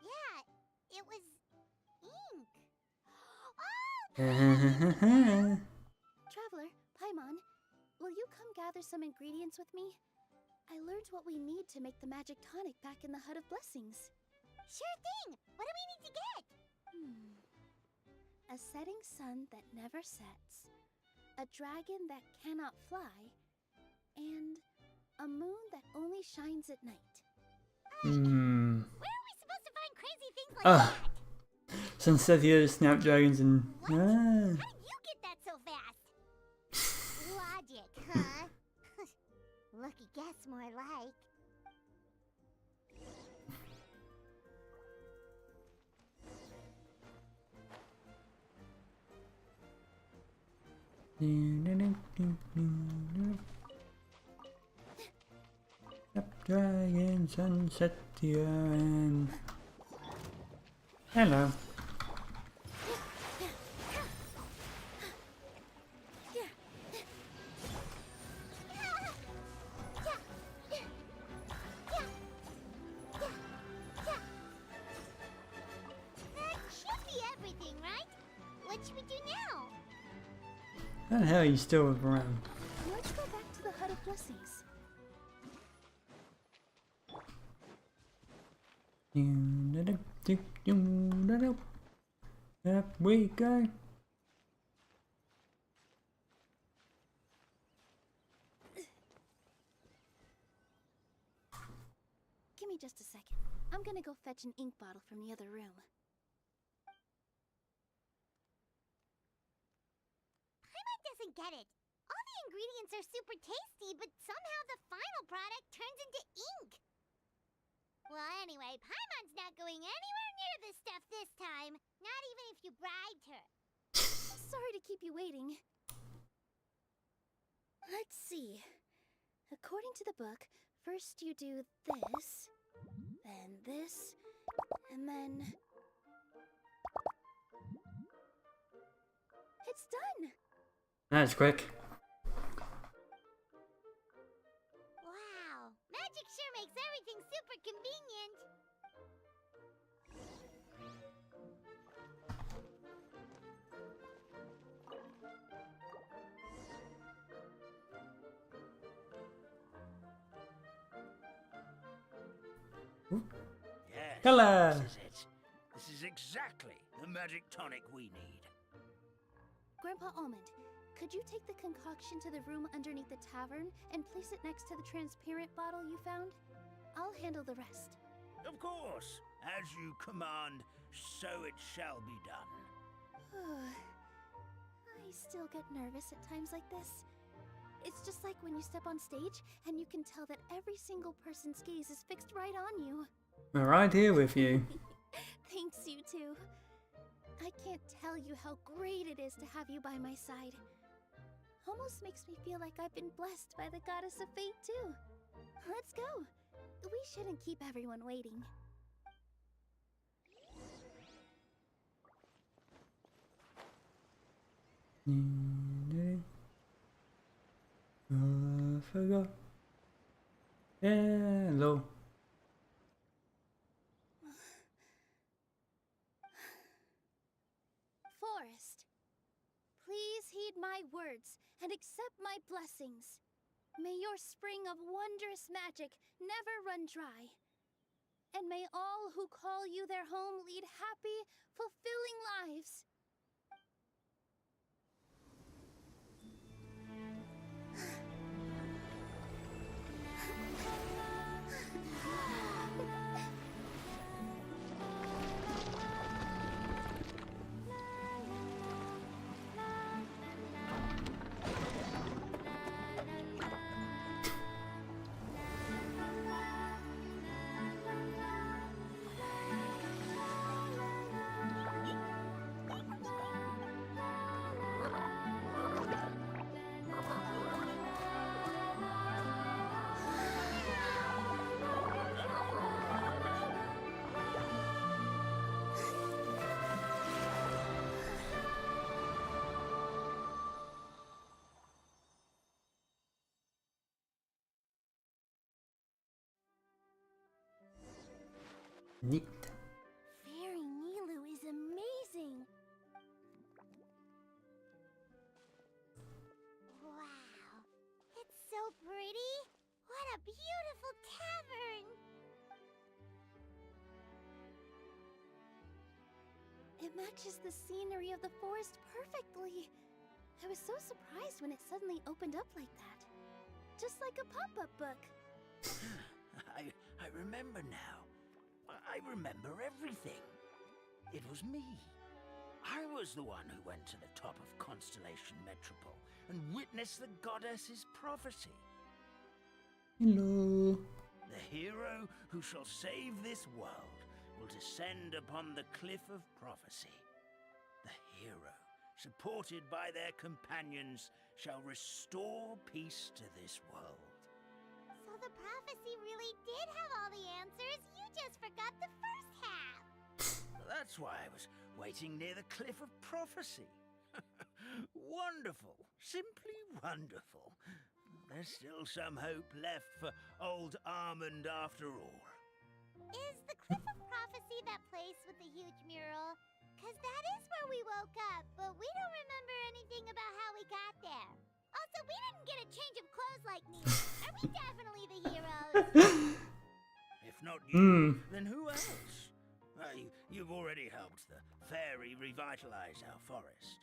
Speaker 2: Yeah, it was ink.
Speaker 10: Traveler, Paimon, will you come gather some ingredients with me? I learned what we need to make the magic tonic back in the Hut of Blessings.
Speaker 2: Sure thing! What do we need to get?
Speaker 10: A setting sun that never sets, a dragon that cannot fly, and a moon that only shines at night.
Speaker 2: Where are we supposed to find crazy things like that?
Speaker 1: Sunsettia, snapdragons, and...
Speaker 2: What? How did you get that so fast? Logic, huh? Lucky guess, more like.
Speaker 1: Snapdragon, Sunsettia, and... Hello. How the hell are you still around?
Speaker 10: Let's go back to the Hut of Blessings.
Speaker 1: Up we go.
Speaker 10: Give me just a second. I'm gonna go fetch an ink bottle from the other room.
Speaker 8: Paimon doesn't get it. All the ingredients are super tasty, but somehow the final product turns into ink. Well, anyway, Paimon's not going anywhere near this stuff this time. Not even if you bribed her.
Speaker 10: Sorry to keep you waiting. Let's see. According to the book, first you do this, then this, and then... It's done!
Speaker 1: That's quick.
Speaker 8: Wow, magic sure makes everything super convenient.
Speaker 5: Yes,
Speaker 1: Hello.
Speaker 5: this is it. This is exactly the magic tonic we need.
Speaker 10: Grandpa Almond, could you take the concoction to the room underneath the tavern and place it next to the transparent bottle you found? I'll handle the rest.
Speaker 5: Of course, as you command, so it shall be done.
Speaker 10: I still get nervous at times like this. It's just like when you step on stage and you can tell that every single person's gaze is fixed right on you.
Speaker 1: We're right here with you.
Speaker 10: Thanks, you two. I can't tell you how great it is to have you by my side. Almost makes me feel like I've been blessed by the goddess of fate, too. Let's go. We shouldn't keep everyone waiting.
Speaker 1: Forgot. Hello.
Speaker 10: Forest, please heed my words and accept my blessings. May your spring of wondrous magic never run dry. And may all who call you their home lead happy, fulfilling lives.
Speaker 1: Neat.
Speaker 8: Fairy Nilu is amazing. Wow, it's so pretty. What a beautiful tavern.
Speaker 10: It matches the scenery of the forest perfectly. I was so surprised when it suddenly opened up like that. Just like a pop-up book.
Speaker 5: I remember now. I remember everything. It was me. I was the one who went to the top of Constellation Metropole and witnessed the goddess's prophecy.
Speaker 1: Hello.
Speaker 5: The hero who shall save this world will descend upon the cliff of prophecy. The hero, supported by their companions, shall restore peace to this world.
Speaker 8: So the prophecy really did have all the answers. You just forgot the first half.
Speaker 5: That's why I was waiting near the cliff of prophecy. Wonderful. Simply wonderful. There's still some hope left for old Almond after all.
Speaker 8: Is the Cliff of Prophecy that place with the huge mural? 'Cause that is where we woke up, but we don't remember anything about how we got there. Also, we didn't get a change of clothes like me. Are we definitely the heroes?
Speaker 5: If not you, then who else? You've already helped the fairy revitalize our forest.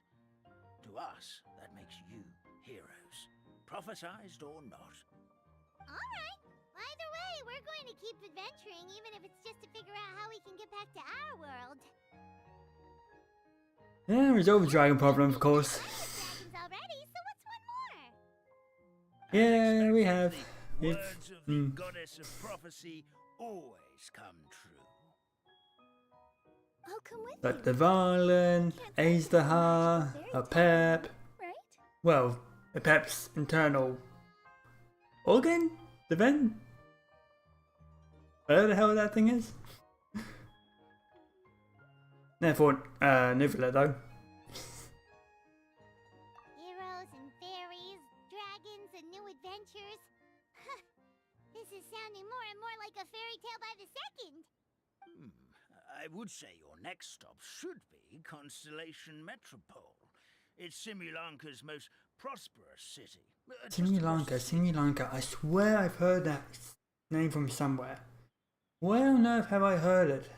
Speaker 5: To us, that makes you heroes, prophesized or not.
Speaker 8: Alright. Either way, we're going to keep adventuring, even if it's just to figure out how we can get back to our world.
Speaker 1: Yeah, resolve the dragon problem, of course.
Speaker 8: Dragons already, so what's one more?
Speaker 1: Yeah, we have.
Speaker 5: The
Speaker 1: It's
Speaker 5: words of the goddess of prophecy always come true.
Speaker 10: I'll come with
Speaker 1: like
Speaker 10: you.
Speaker 1: the violin, Azdahar, a pep.
Speaker 10: Right?
Speaker 1: Well, a pep's internal organ? The vent? Whatever the hell that thing is. Never thought Nuvula though.
Speaker 8: Heroes and fairies, dragons and new adventures. This is sounding more and more like a fairy tale by the second.
Speaker 5: I would say your next stop should be Constellation Metropole. It's Simulanka's most prosperous city.
Speaker 1: Simulanka. I swear I've heard that name from somewhere. Where on earth have I heard it?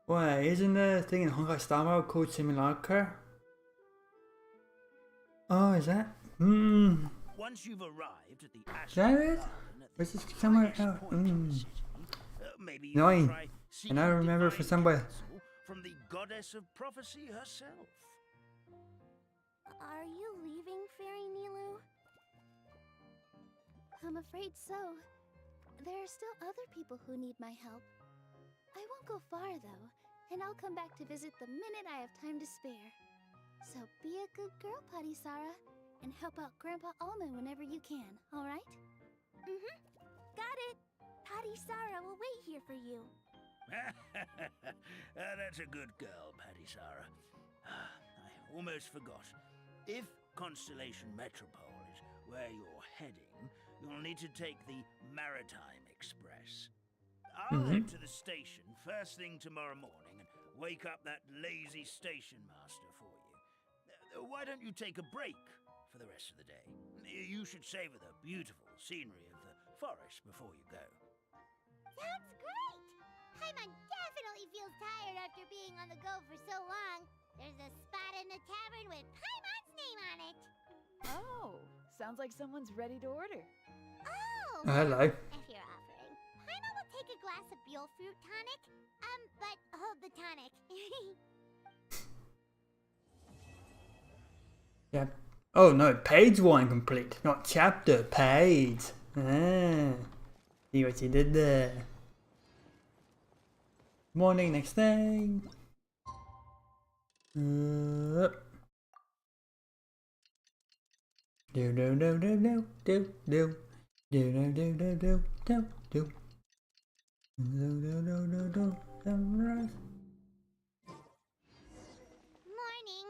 Speaker 1: Wait, isn't there a thing in Honkai Star Rail called Simulanka? Oh, is that?
Speaker 5: Once you've arrived at the
Speaker 1: Is that it? Was this somewhere else?
Speaker 5: Maybe you
Speaker 1: Annoying.
Speaker 5: try
Speaker 1: And I remember
Speaker 5: seeking
Speaker 1: for somewhere.
Speaker 5: counsel from the goddess of prophecy herself.
Speaker 10: Are you leaving, Fairy Nilu? I'm afraid so. There are still other people who need my help. I won't go far, though, and I'll come back to visit the minute I have time to spare. So be a good girl, Padisara, and help out Grandpa Almond whenever you can, alright? Got it! Padisara will wait here for you.
Speaker 5: That's a good girl, Padisara. I almost forgot. If Constellation Metropole is where you're heading, you'll need to take the Maritime Express. I'll head to the station first thing tomorrow morning and wake up that lazy station master for you. Why don't you take a break for the rest of the day? You should savor the beautiful scenery of the forest before you go.
Speaker 8: Sounds great! Paimon definitely feels tired after being on the go for so long. There's a spot in the tavern with Paimon's name on it.
Speaker 9: Oh, sounds like someone's ready to order.
Speaker 8: Oh!
Speaker 1: Hello.
Speaker 8: If you're offering, Paimon will take a glass of Buell fruit tonic. But hold the tonic.
Speaker 1: Yep. Oh no, page 1 complete, not chapter, page. Ah, see what you did there. Morning, next day. Do do do do do do do do do do do do do do do sunrise.
Speaker 8: Morning.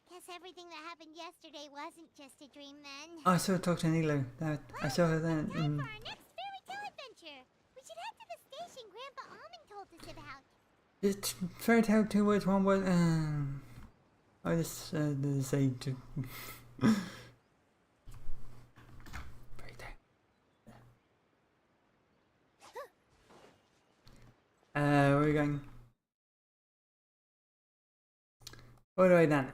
Speaker 8: Guess everything that happened yesterday wasn't just a dream then.
Speaker 1: I saw her talk to Nilo. I saw her then.
Speaker 8: Time for our next fairy tale adventure. We should head to the station Grandpa Almond told us about.
Speaker 1: It's fairy tale 2 words, 1 word. I just say to. Fairy tale. Where are we going? All the way down.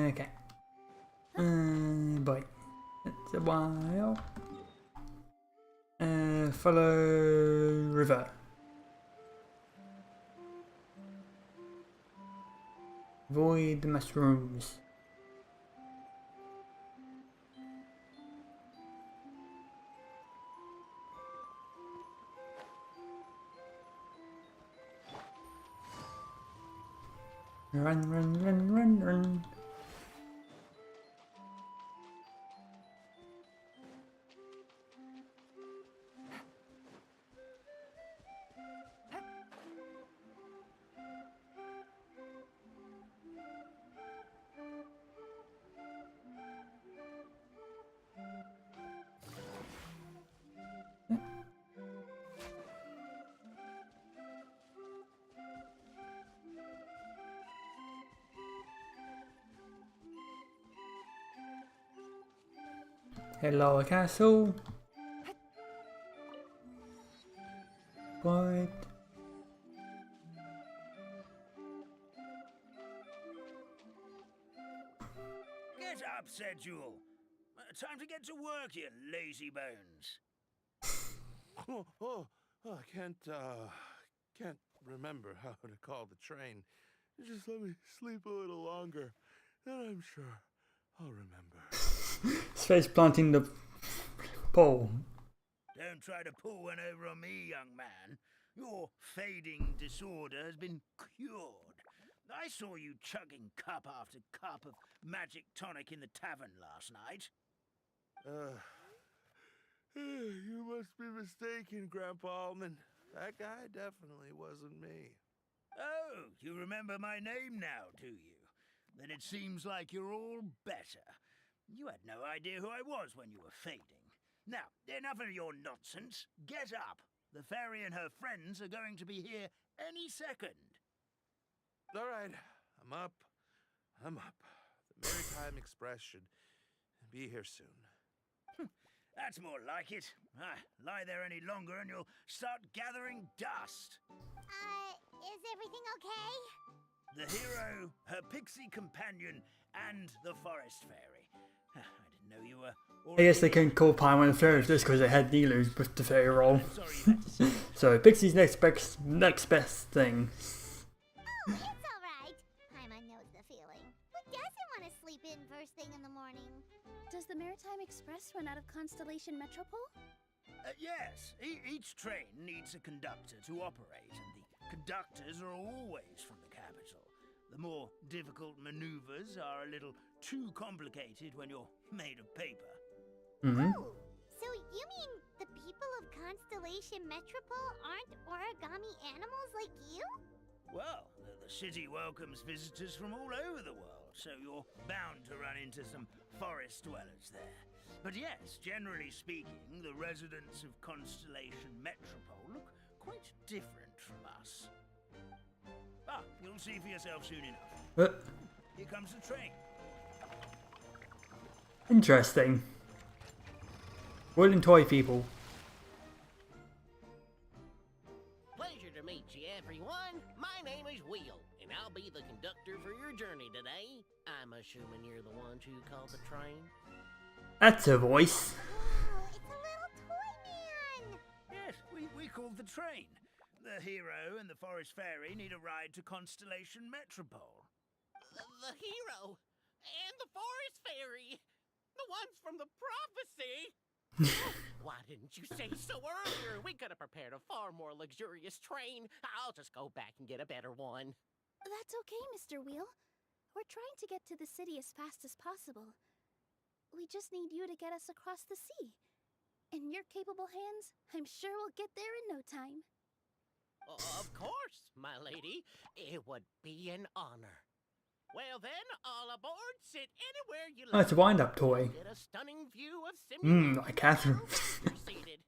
Speaker 1: Okay. Boy. It's a while. Follow river. Avoid the mushrooms. Run, run, run, run, run. Hello, castle. What?
Speaker 5: Get up, said Jewel. Time to get to work, you lazy bones.
Speaker 3: I can't remember how to call the train. Just let me sleep a little longer, and I'm sure I'll remember.
Speaker 1: Face planting the pole.
Speaker 5: Don't try to pull one over on me, young man. Your fading disorder has been cured. I saw you chugging cup after cup of magic tonic in the tavern last night.
Speaker 3: You must be mistaken, Grandpa Almond. That guy definitely wasn't me.
Speaker 5: Oh, you remember my name now, do you? Then it seems like you're all better. You had no idea who I was when you were fading. Now, enough of your nonsense. Get up. The fairy and her friends are going to be here any second.
Speaker 3: All right, I'm up. The Maritime Express should be here soon.
Speaker 5: That's more like it. Lie there any longer and you'll start gathering dust.
Speaker 8: Is everything okay?
Speaker 5: The hero, her pixie companion, and the forest fairy. I didn't know you were
Speaker 1: I guess they couldn't call Paimon a fairy just because they had Nilu's with the fairy role.
Speaker 5: I'm sorry you had to say that.
Speaker 1: So Pixie's next best thing.
Speaker 8: Oh, it's alright. Paimon knows the feeling. Who doesn't want to sleep in first thing in the morning?
Speaker 10: Does the Maritime Express run out of Constellation Metropole?
Speaker 5: Yes, each train needs a conductor to operate, and the conductors are always from the capital. The more difficult maneuvers are a little too complicated when you're made of paper.
Speaker 1: Mm-hmm.
Speaker 8: Oh, so you mean the people of Constellation Metropole aren't origami animals like you?
Speaker 5: Well, the city welcomes visitors from all over the world, so you're bound to run into some forest dwellers there. But yes, generally speaking, the residents of Constellation Metropole look quite different from us. You'll see for yourself soon enough. Here comes the train.
Speaker 1: Interesting. Wooden toy people.
Speaker 11: Pleasure to meet you, everyone. My name is Will, and I'll be the conductor for your journey today. I'm assuming you're the ones who called the train.
Speaker 1: That's a voice.
Speaker 8: Oh, it's a little toy man!
Speaker 5: Yes, we called the train. The hero and the forest fairy need a ride to Constellation Metropole.
Speaker 11: The hero and the forest fairy, the ones from the prophecy. Why didn't you say so earlier? We could have prepared a far more luxurious train. I'll just go back and get a better one.
Speaker 10: That's okay, Mr. Wheel. We're trying to get to the city as fast as possible. We just need you to get us across the sea. In your capable hands, I'm sure we'll get there in no time.
Speaker 11: Of course, my lady. It would be an honor. Well then, all aboard. Sit anywhere you like.
Speaker 1: Oh, it's a wind-up toy.
Speaker 11: Get a stunning view of Simulacrum
Speaker 1: Like Catherine.
Speaker 11: while you're seated.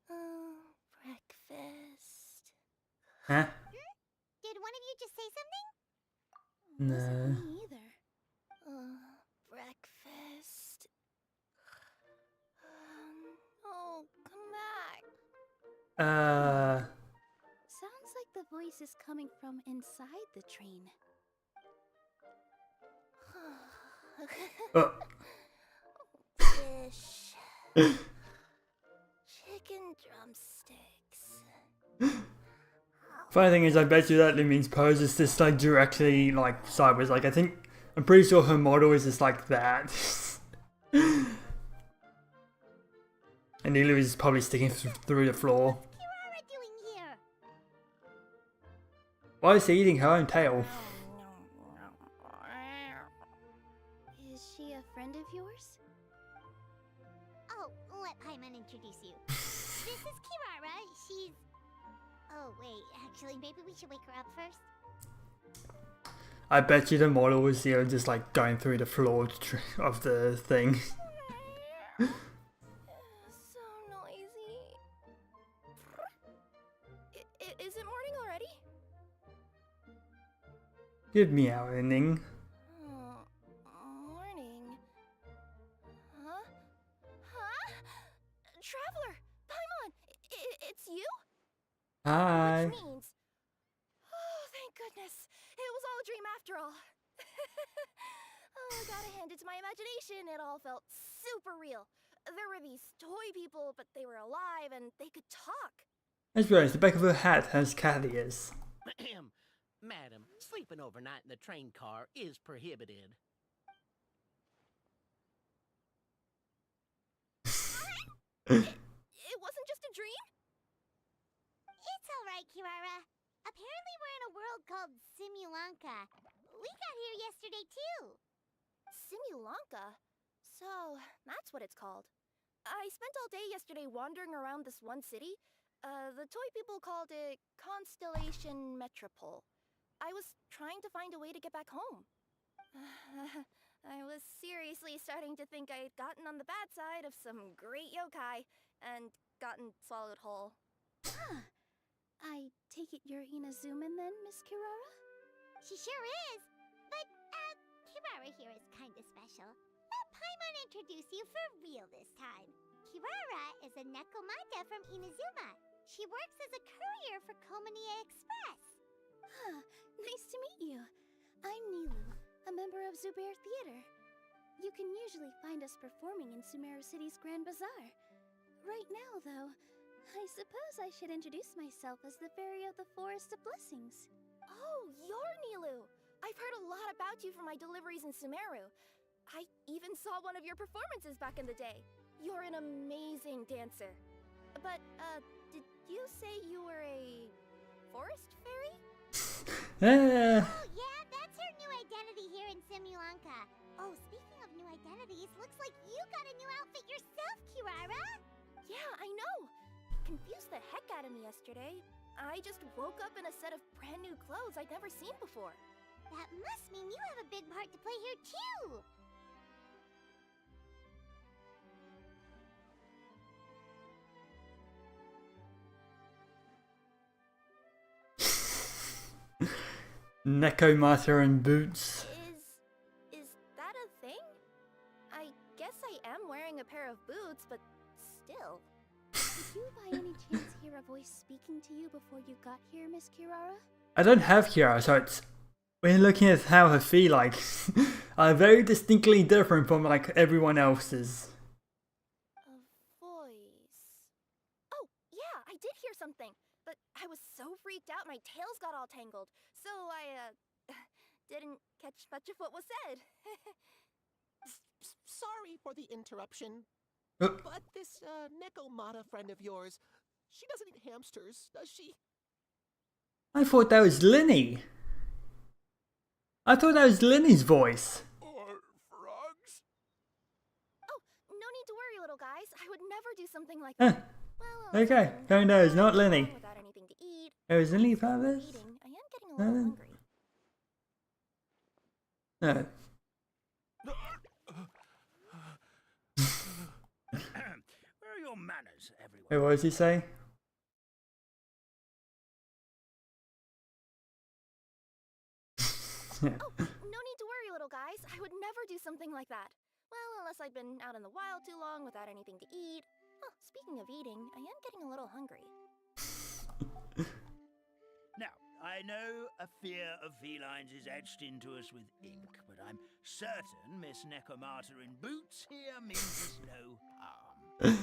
Speaker 10: Oh, breakfast.
Speaker 1: Huh?
Speaker 8: Did one of you just say something?
Speaker 1: No.
Speaker 10: Wasn't me either. Breakfast. Oh, come back. Sounds like the voice is coming from inside the train. Fish. Chicken drumsticks.
Speaker 1: Funny thing is, I bet you that means pose is just like directly like sideways. Like I'm pretty sure her model is just like that. And Nilu is probably sticking through the floor.
Speaker 8: What's Kirara doing here?
Speaker 1: Why is she eating her own tail?
Speaker 10: Is she a friend of yours?
Speaker 8: Oh, let Paimon introduce you. This is Kirara. She's... Oh, wait. Actually, maybe we should wake her up first.
Speaker 1: I bet you the model was just like going through the floor of the thing.
Speaker 10: So noisy.
Speaker 1: Good meowing.
Speaker 10: Morning. Huh? Huh? Traveler! Paimon! It's you?
Speaker 1: Hi.
Speaker 10: Which means... Oh, thank goodness. It was all a dream after all. Oh, I gotta hand it to my imagination. It all felt super real. There were these toy people, but they were alive and they could talk.
Speaker 1: Let's be honest, the back of her hat has cat ears.
Speaker 11: Madam, sleeping overnight in the train car is prohibited.
Speaker 10: It wasn't just a dream?
Speaker 8: It's alright, Kirara. Apparently we're in a world called Simulanka. We got here yesterday too.
Speaker 10: Simulanka? So, that's what it's called. I spent all day yesterday wandering around this one city. The toy people called it Constellation Metropole. I was trying to find a way to get back home. I was seriously starting to think I had gotten on the bad side of some great yokai and gotten swallowed whole.
Speaker 2: Huh. I take it you're Inazuman then, Miss Kirara?
Speaker 8: She sure is. But, Kirara here is kinda special. Let Paimon introduce you for real this time. Kirara is a Nekomata from Inazuma. She works as a courier for Komanie Express.
Speaker 2: Huh. Nice to meet you. I'm Nilu, a member of Zubair Theater. You can usually find us performing in Sumeru City's Grand Bazaar. Right now, though, I suppose I should introduce myself as the Fairy of the Forest of Blessings.
Speaker 10: Oh, you're Nilu! I've heard a lot about you from my deliveries in Sumeru. I even saw one of your performances back in the day. You're an amazing dancer. But, did you say you were a forest fairy?
Speaker 8: Oh yeah, that's her new identity here in Simulanka. Oh, speaking of new identities, looks like you got a new outfit yourself, Kirara.
Speaker 10: Yeah, I know! Confused the heck out of me yesterday. I just woke up in a set of brand new clothes I'd never seen before.
Speaker 8: That must mean you have a big part to play here too.
Speaker 1: Nekomata and boots.
Speaker 10: Is that a thing? I guess I am wearing a pair of boots, but still.
Speaker 2: Did you by any chance hear a voice speaking to you before you got here, Miss Kirara?
Speaker 1: I don't have Kira, so it's when looking at how her feet like are very distinctly different from like everyone else's.
Speaker 10: A voice. Oh, yeah, I did hear something. But I was so freaked out my tails got all tangled. So I, didn't catch much of what was said.
Speaker 6: Sorry for the interruption.
Speaker 1: Uh.
Speaker 6: But this, Nekomata friend of yours, she doesn't eat hamsters, does she?
Speaker 1: I thought that was Linny. I thought that was Linny's voice.
Speaker 3: Or frogs?
Speaker 10: Oh, no need to worry, little guys. I would never do something like
Speaker 1: Huh.
Speaker 10: that. Well,
Speaker 1: Okay, no, no, it's not Linny.
Speaker 10: Without anything to eat.
Speaker 1: Oh, is Linny part of this?
Speaker 10: Eating, I am getting a little hungry.
Speaker 1: No.
Speaker 5: Where are your manners, everyone?
Speaker 1: Wait, what does he say? Yeah.
Speaker 10: Oh, no need to worry, little guys. I would never do something like that. Well, unless I've been out in the wild too long without anything to eat. Oh, speaking of eating, I am getting a little hungry.
Speaker 5: Now, I know a fear of felines is etched into us with ink, but I'm certain Miss Nekomata in boots here means us no harm.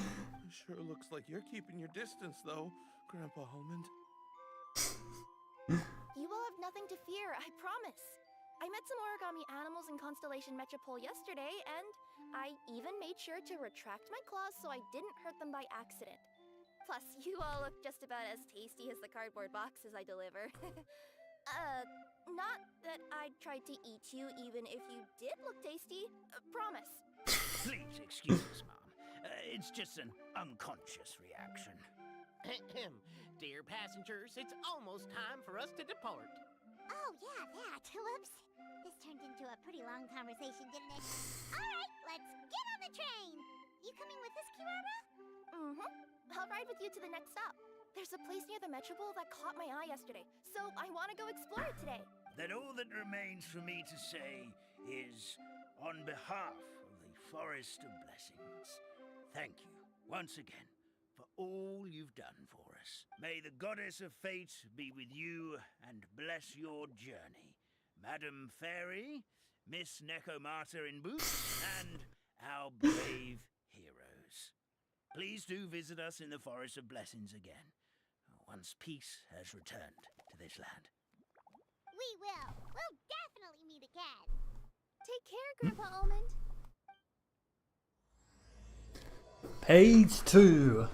Speaker 3: Sure looks like you're keeping your distance, though, Grandpa Homond.
Speaker 10: You will have nothing to fear, I promise. I met some origami animals in Constellation Metropole yesterday, and I even made sure to retract my claws so I didn't hurt them by accident. Plus, you all look just about as tasty as the cardboard boxes I deliver. Not that I'd try to eat you even if you did look tasty. Promise.
Speaker 5: Please excuse us, Mom. It's just an unconscious reaction.
Speaker 11: Dear passengers, it's almost time for us to depart.
Speaker 8: Oh yeah, that. Whoops. This turned into a pretty long conversation, didn't it? Alright, let's get on the train. You coming with us, Kirara?
Speaker 10: Mm-hmm. I'll ride with you to the next stop. There's a place near the Metropole that caught my eye yesterday, so I want to go explore it today.
Speaker 5: then all that remains for me to say is, on behalf of the Forest of Blessings, thank you once again for all you've done for us. May the Goddess of Fate be with you and bless your journey. Madam Fairy, Miss Necomata in boots, and our brave heroes. Please do visit us in the Forest of Blessings again, once peace has returned to this land.
Speaker 8: We will. We'll definitely meet again.
Speaker 10: Take care, Grandpa Almond.
Speaker 1: Page 2.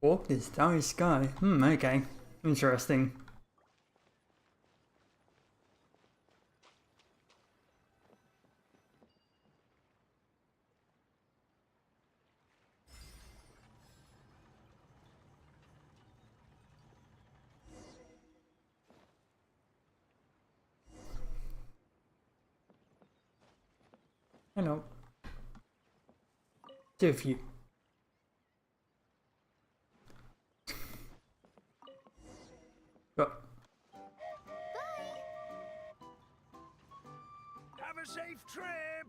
Speaker 1: Walk this starry sky. Okay. Interesting. Hello. Do a few. Go.
Speaker 5: Have a safe trip!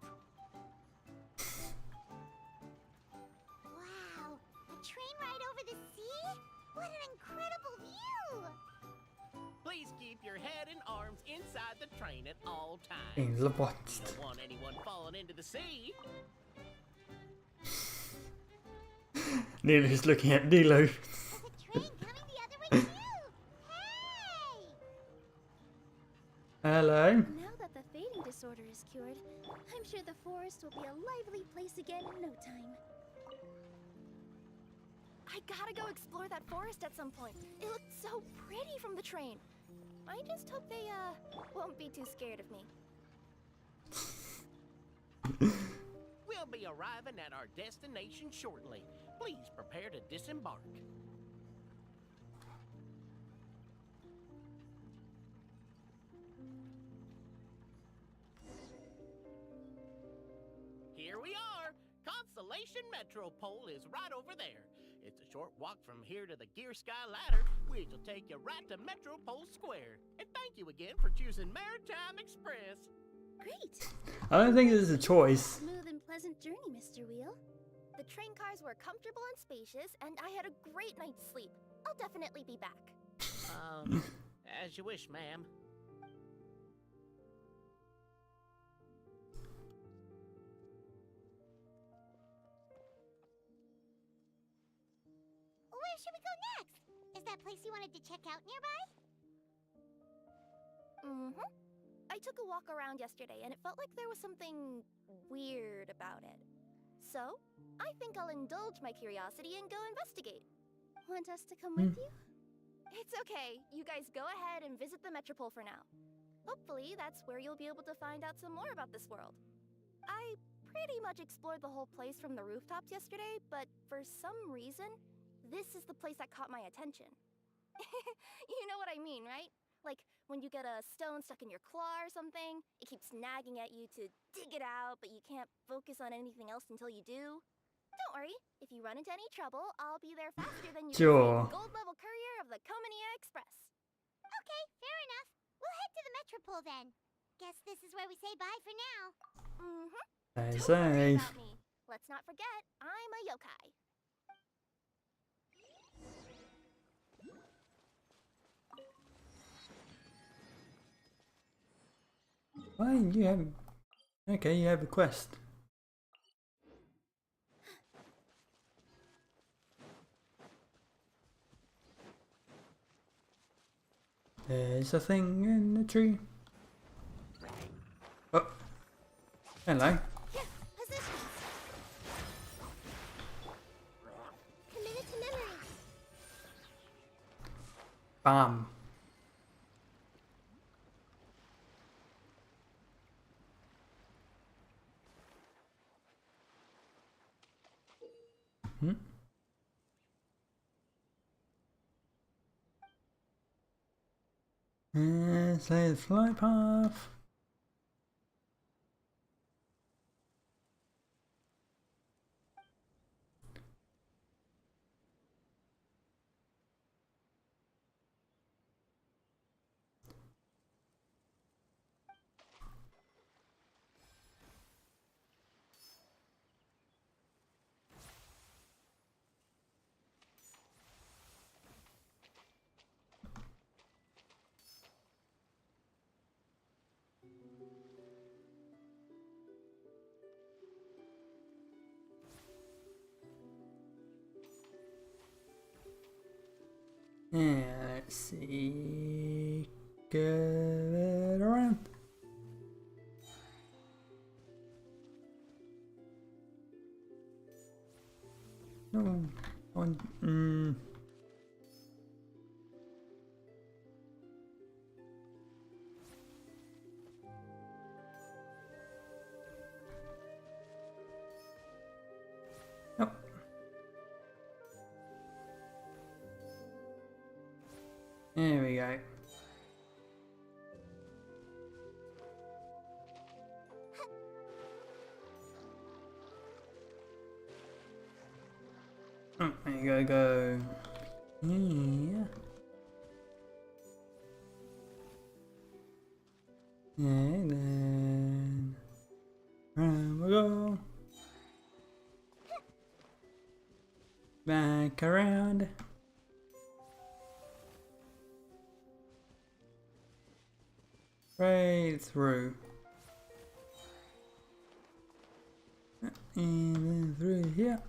Speaker 8: Wow, a train ride over the sea? What an incredible view!
Speaker 11: Please keep your head and arms inside the train at all times.
Speaker 1: In the box.
Speaker 11: You don't want anyone falling into the sea.
Speaker 1: Nilo's looking at Nilo.
Speaker 8: There's a train coming the other way too! Hey!
Speaker 1: Hello.
Speaker 10: Now that the fading disorder is cured, I'm sure the forest will be a lively place again in no time. I gotta go explore that forest at some point. It looked so pretty from the train. I just hope they, won't be too scared of me.
Speaker 11: We'll be arriving at our destination shortly. Please prepare to disembark. Here we are! Constellation Metropole is right over there. It's a short walk from here to the Gear Sky Ladder, which will take you right to Metropole Square. And thank you again for choosing Maritime Express.
Speaker 10: Great!
Speaker 1: I don't think this is a choice.
Speaker 10: Smooth and pleasant journey, Mr. Wheel.
Speaker 12: The train cars were comfortable and spacious, and I had a great night's sleep. I'll definitely be back.
Speaker 11: As you wish, ma'am.
Speaker 8: Where should we go next? Is that place you wanted to check out nearby?
Speaker 12: Mm-hmm. I took a walk around yesterday, and it felt like there was something weird about it. So, I think I'll indulge my curiosity and go investigate.
Speaker 10: Want us to come with you?
Speaker 12: It's okay. You guys go ahead and visit the Metropole for now. Hopefully, that's where you'll be able to find out some more about this world. I pretty much explored the whole place from the rooftops yesterday, but for some reason, this is the place that caught my attention. You know what I mean, right? Like, when you get a stone stuck in your claw or something, it keeps nagging at you to dig it out, but you can't focus on anything else until you do. Don't worry, if you run into any trouble, I'll be there faster than you.
Speaker 1: Sure.
Speaker 12: Gold level courier of the Comania Express.
Speaker 8: Okay, fair enough. We'll head to the Metropole then. Guess this is where we say bye for now.
Speaker 12: Mm-hmm.
Speaker 1: Stay
Speaker 12: Don't worry
Speaker 1: safe.
Speaker 12: about me. Let's not forget, I'm a yokai.
Speaker 1: Why you have? Okay, you have a quest. There's a thing in the tree. Oh, hello.
Speaker 10: Here, positions. Committed to memory.
Speaker 1: Bam. Hmm. And say the flight path. And let's see. Get it around. No. One. Nope. There we go. Oh, you gotta go here. And then round we go. Back around. Right through. And then through here.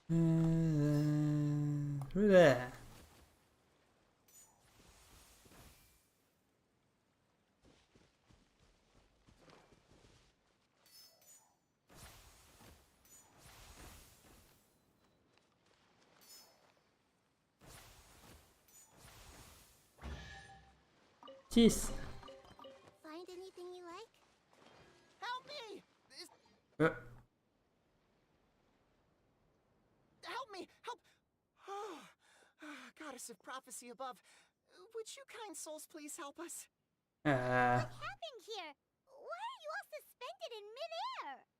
Speaker 1: And then through there. Jeez.
Speaker 8: Find anything you like?
Speaker 6: Help me! Help me! Help! Goddess of prophecy above, would you kind souls please help us?
Speaker 8: What happened here? Why are you all suspended in midair?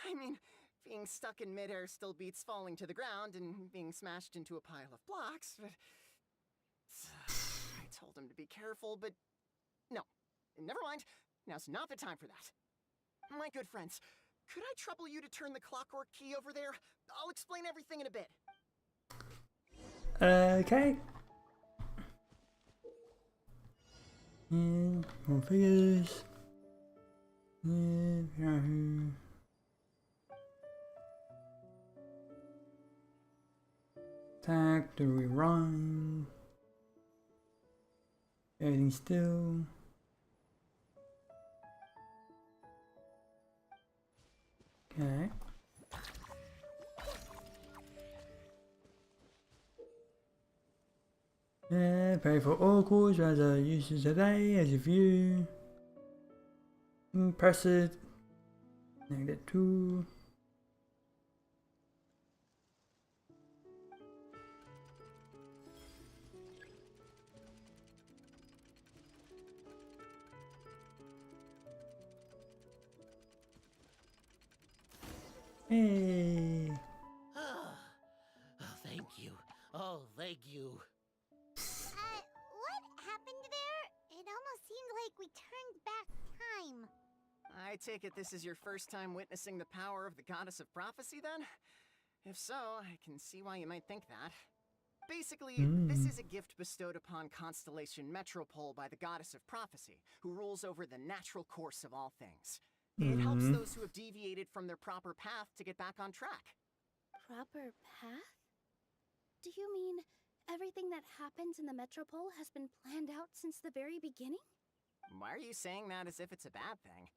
Speaker 6: I mean, being stuck in midair still beats falling to the ground and being smashed into a pile of blocks, but... I told him to be careful, but... No. Never mind. Now's not the time for that. My good friends, could I trouble you to turn the clockwork key over there? I'll explain everything in a bit.
Speaker 1: Okay. And more figures. And Yahoo. Attack, do we run? Everything still. Okay. Pay for all calls as a user today as you view. Press it. -2. Hey.
Speaker 11: Oh, thank you. Oh, thank you.
Speaker 8: What happened there? It almost seemed like we turned back time.
Speaker 6: I take it this is your first time witnessing the power of the Goddess of Prophecy, then? If so, I can see why you might think that. Basically, this is a gift bestowed upon Constellation Metropole by the Goddess of Prophecy, who rules over the natural course of all things. It helps those who have deviated from their proper path to get back on track.
Speaker 10: Proper path? Do you mean everything that happens in the Metropole has been planned out since the very beginning?
Speaker 6: Why are you saying that as if it's a bad thing?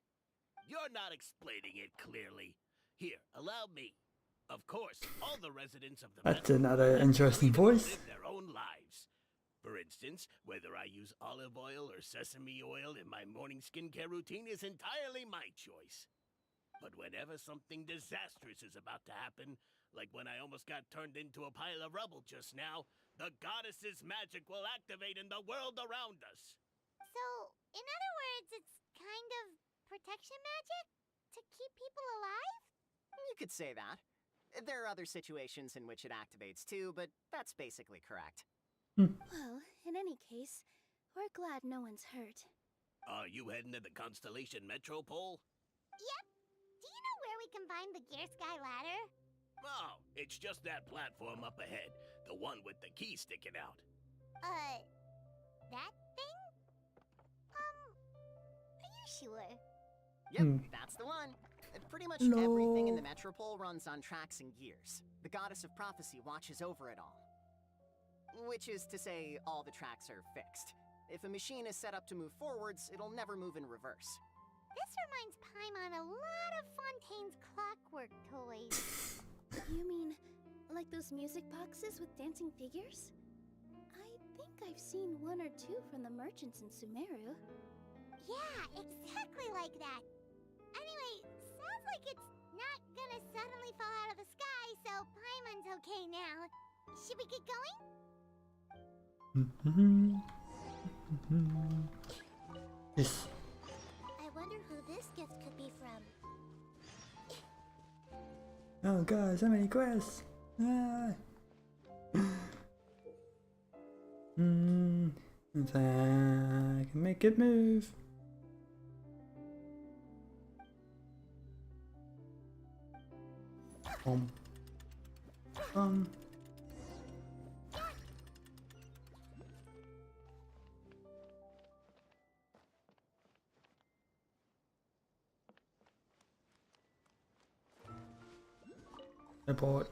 Speaker 5: You're not explaining it clearly. Here, allow me. Of course, all the residents of the
Speaker 1: That's
Speaker 5: Metropole
Speaker 1: another
Speaker 5: have
Speaker 1: interesting
Speaker 5: freedom to
Speaker 1: voice.
Speaker 5: live their own lives. For instance, whether I use olive oil or sesame oil in my morning skincare routine is entirely my choice. But whenever something disastrous is about to happen, like when I almost got turned into a pile of rubble just now, the goddess's magic will activate in the world around us.
Speaker 8: So, in other words, it's kind of protection magic? To keep people alive?
Speaker 6: You could say that. There are other situations in which it activates too, but that's basically correct.
Speaker 10: Well, in any case, we're glad no one's hurt.
Speaker 5: Are you heading to the Constellation Metropole?
Speaker 8: Yep. Do you know where we can find the Gear Sky ladder?
Speaker 5: Oh, it's just that platform up ahead. The one with the key sticking out.
Speaker 8: That thing? Are you sure?
Speaker 6: Yep, that's the one.
Speaker 13: Pretty much everything in the Metropole runs on tracks and gears. The goddess of prophecy watches over it all. Which is to say, all the tracks are fixed. If a machine is set up to move forwards, it'll never move in reverse.
Speaker 2: This reminds Paimon a lot of Fontaine's clockwork toys.
Speaker 10: You mean, like those music boxes with dancing figures? I think I've seen one or two from the merchants in Sumeru.
Speaker 2: Yeah, exactly like that. Anyway, sounds like it's not gonna suddenly fall out of the sky, so Paimon's okay now. Should we get going?
Speaker 1: Yes.
Speaker 2: I wonder who this gift could be from.
Speaker 1: Oh god, so many quests. Ah. If I can make it move. Um. Airport.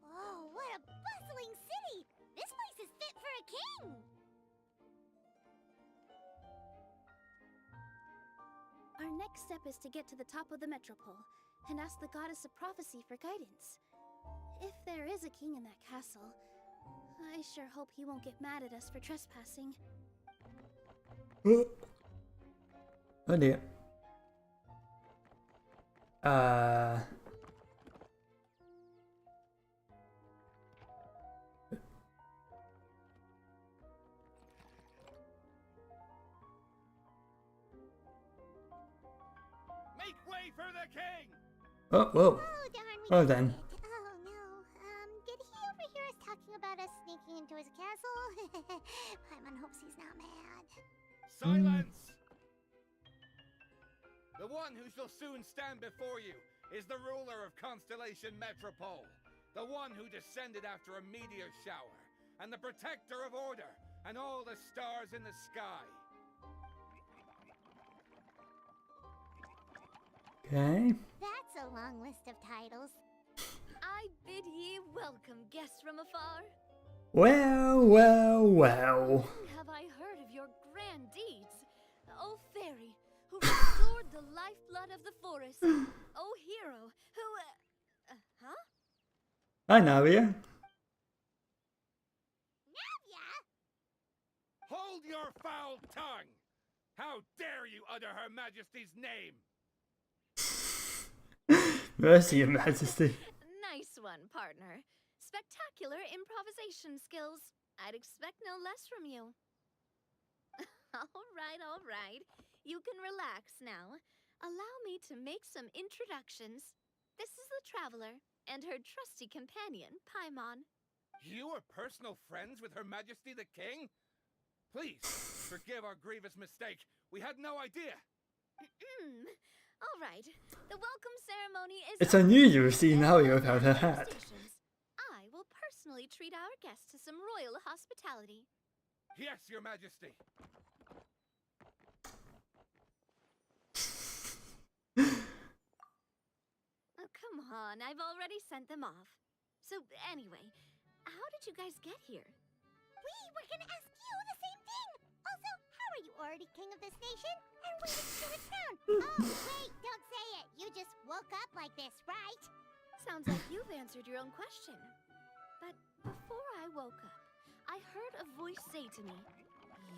Speaker 2: Oh, what a bustling city! This place is fit for a king!
Speaker 10: Our next step is to get to the top of the Metropole and ask the goddess of prophecy for guidance. If there is a king in that castle, I sure hope he won't get mad at us for trespassing.
Speaker 1: Oh dear.
Speaker 5: Make way for the king!
Speaker 1: Oh, whoa.
Speaker 2: Oh, darn, we
Speaker 1: Oh,
Speaker 2: got
Speaker 1: then.
Speaker 2: late. Oh, no. Did he overhear us talking about us sneaking into his castle? Paimon hopes he's not mad.
Speaker 5: Silence! The one who shall soon stand before you is the ruler of Constellation Metropole, the one who descended after a meteor shower, and the protector of order and all the stars in the sky.
Speaker 1: Okay.
Speaker 2: That's a long list of titles.
Speaker 12: I bid ye welcome, guests from afar.
Speaker 1: Well, well, well.
Speaker 12: Have I heard of your grand deeds? O fairy, who restored the lifeblood of the forest. O hero, who... huh?
Speaker 1: I know you.
Speaker 2: Navia!
Speaker 5: Hold your foul tongue! How dare you utter Her Majesty's name?
Speaker 1: Mercy, Your Majesty.
Speaker 12: Nice one, partner. Spectacular improvisation skills. I'd expect no less from you. All right. You can relax now. Allow me to make some introductions. This is the Traveler and her trusty companion, Paimon.
Speaker 5: You are personal friends with Her Majesty the King? Please, forgive our grievous mistake. We had no idea.
Speaker 12: All right. The welcome ceremony is...
Speaker 1: It's unusual seeing how you without her hat.
Speaker 12: I will personally treat our guests to some royal hospitality.
Speaker 5: Yes, Your Majesty.
Speaker 12: Oh, come on. I've already sent them off. So, anyway, how did you guys get here?
Speaker 2: We were gonna ask you the same thing! Also, how are you already king of this nation? And when did you get a crown? Oh, wait, don't say it! You just woke up like this, right?
Speaker 12: Sounds like you've answered your own question. But before I woke up, I heard a voice say to me,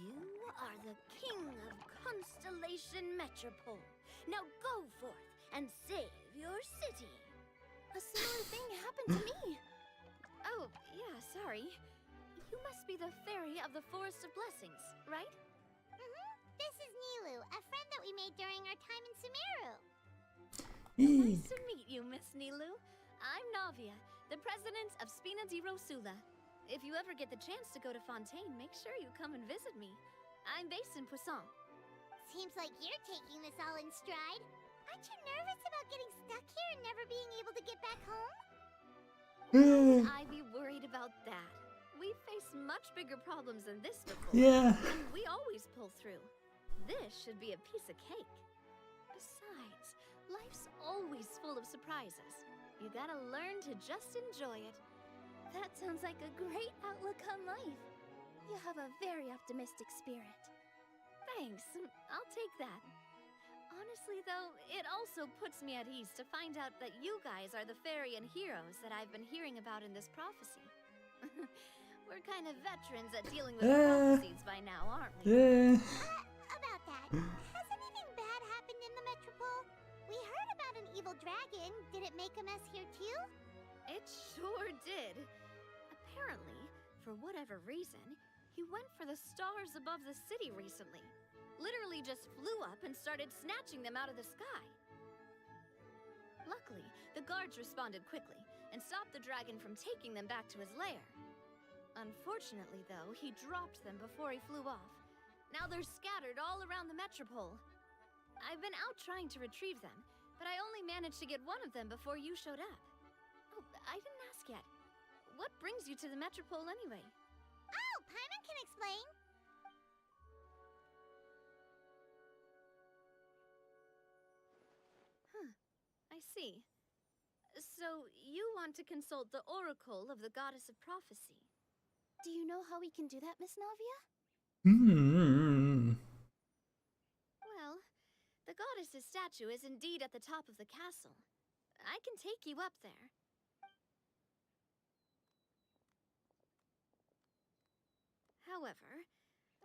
Speaker 12: "You are the king of Constellation Metropole. Now go forth and save your city."
Speaker 10: A similar thing happened to me.
Speaker 12: Oh, yeah, sorry. You must be the fairy of the Forest of Blessings, right?
Speaker 2: This is Nilu, a friend that we made during our time in Sumeru.
Speaker 12: Nice to meet you, Miss Nilu. I'm Navia, the president of Spina di Rosula. If you ever get the chance to go to Fontaine, make sure you come and visit me. I'm based in Poisson.
Speaker 2: Seems like you're taking this all in stride. Aren't you nervous about getting stuck here and never being able to get back home?
Speaker 12: Would I be worried about that? We've faced much bigger problems than this before.
Speaker 1: Yeah.
Speaker 12: And we always pull through.
Speaker 14: This should be a piece of cake. Besides, life's always full of surprises. You gotta learn to just enjoy it.
Speaker 10: That sounds like a great outlook on life. You have a very optimistic spirit.
Speaker 14: Thanks, I'll take that. Honestly, though, it also puts me at ease to find out that you guys are the fairy and heroes that I've been hearing about in this prophecy. We're kind of veterans at dealing with prophecies by now, aren't we?
Speaker 1: Yeah.
Speaker 2: About that, has anything bad happened in the Metropole? We heard about an evil dragon. Did it make a mess here too?
Speaker 14: It sure did. Apparently, for whatever reason, he went for the stars above the city recently. Literally just flew up and started snatching them out of the sky. Luckily, the guards responded quickly and stopped the dragon from taking them back to his lair. Unfortunately, though, he dropped them before he flew off. Now they're scattered all around the Metropole. I've been out trying to retrieve them, but I only managed to get one of them before you showed up. Oh, I didn't ask yet. What brings you to the Metropole anyway?
Speaker 2: Oh, Paimon can explain.
Speaker 14: Huh, I see. So, you want to consult the Oracle of the Goddess of Prophecy.
Speaker 10: Do you know how we can do that, Miss Navia?
Speaker 14: Well, the goddess's statue is indeed at the top of the castle. I can take you up there. However,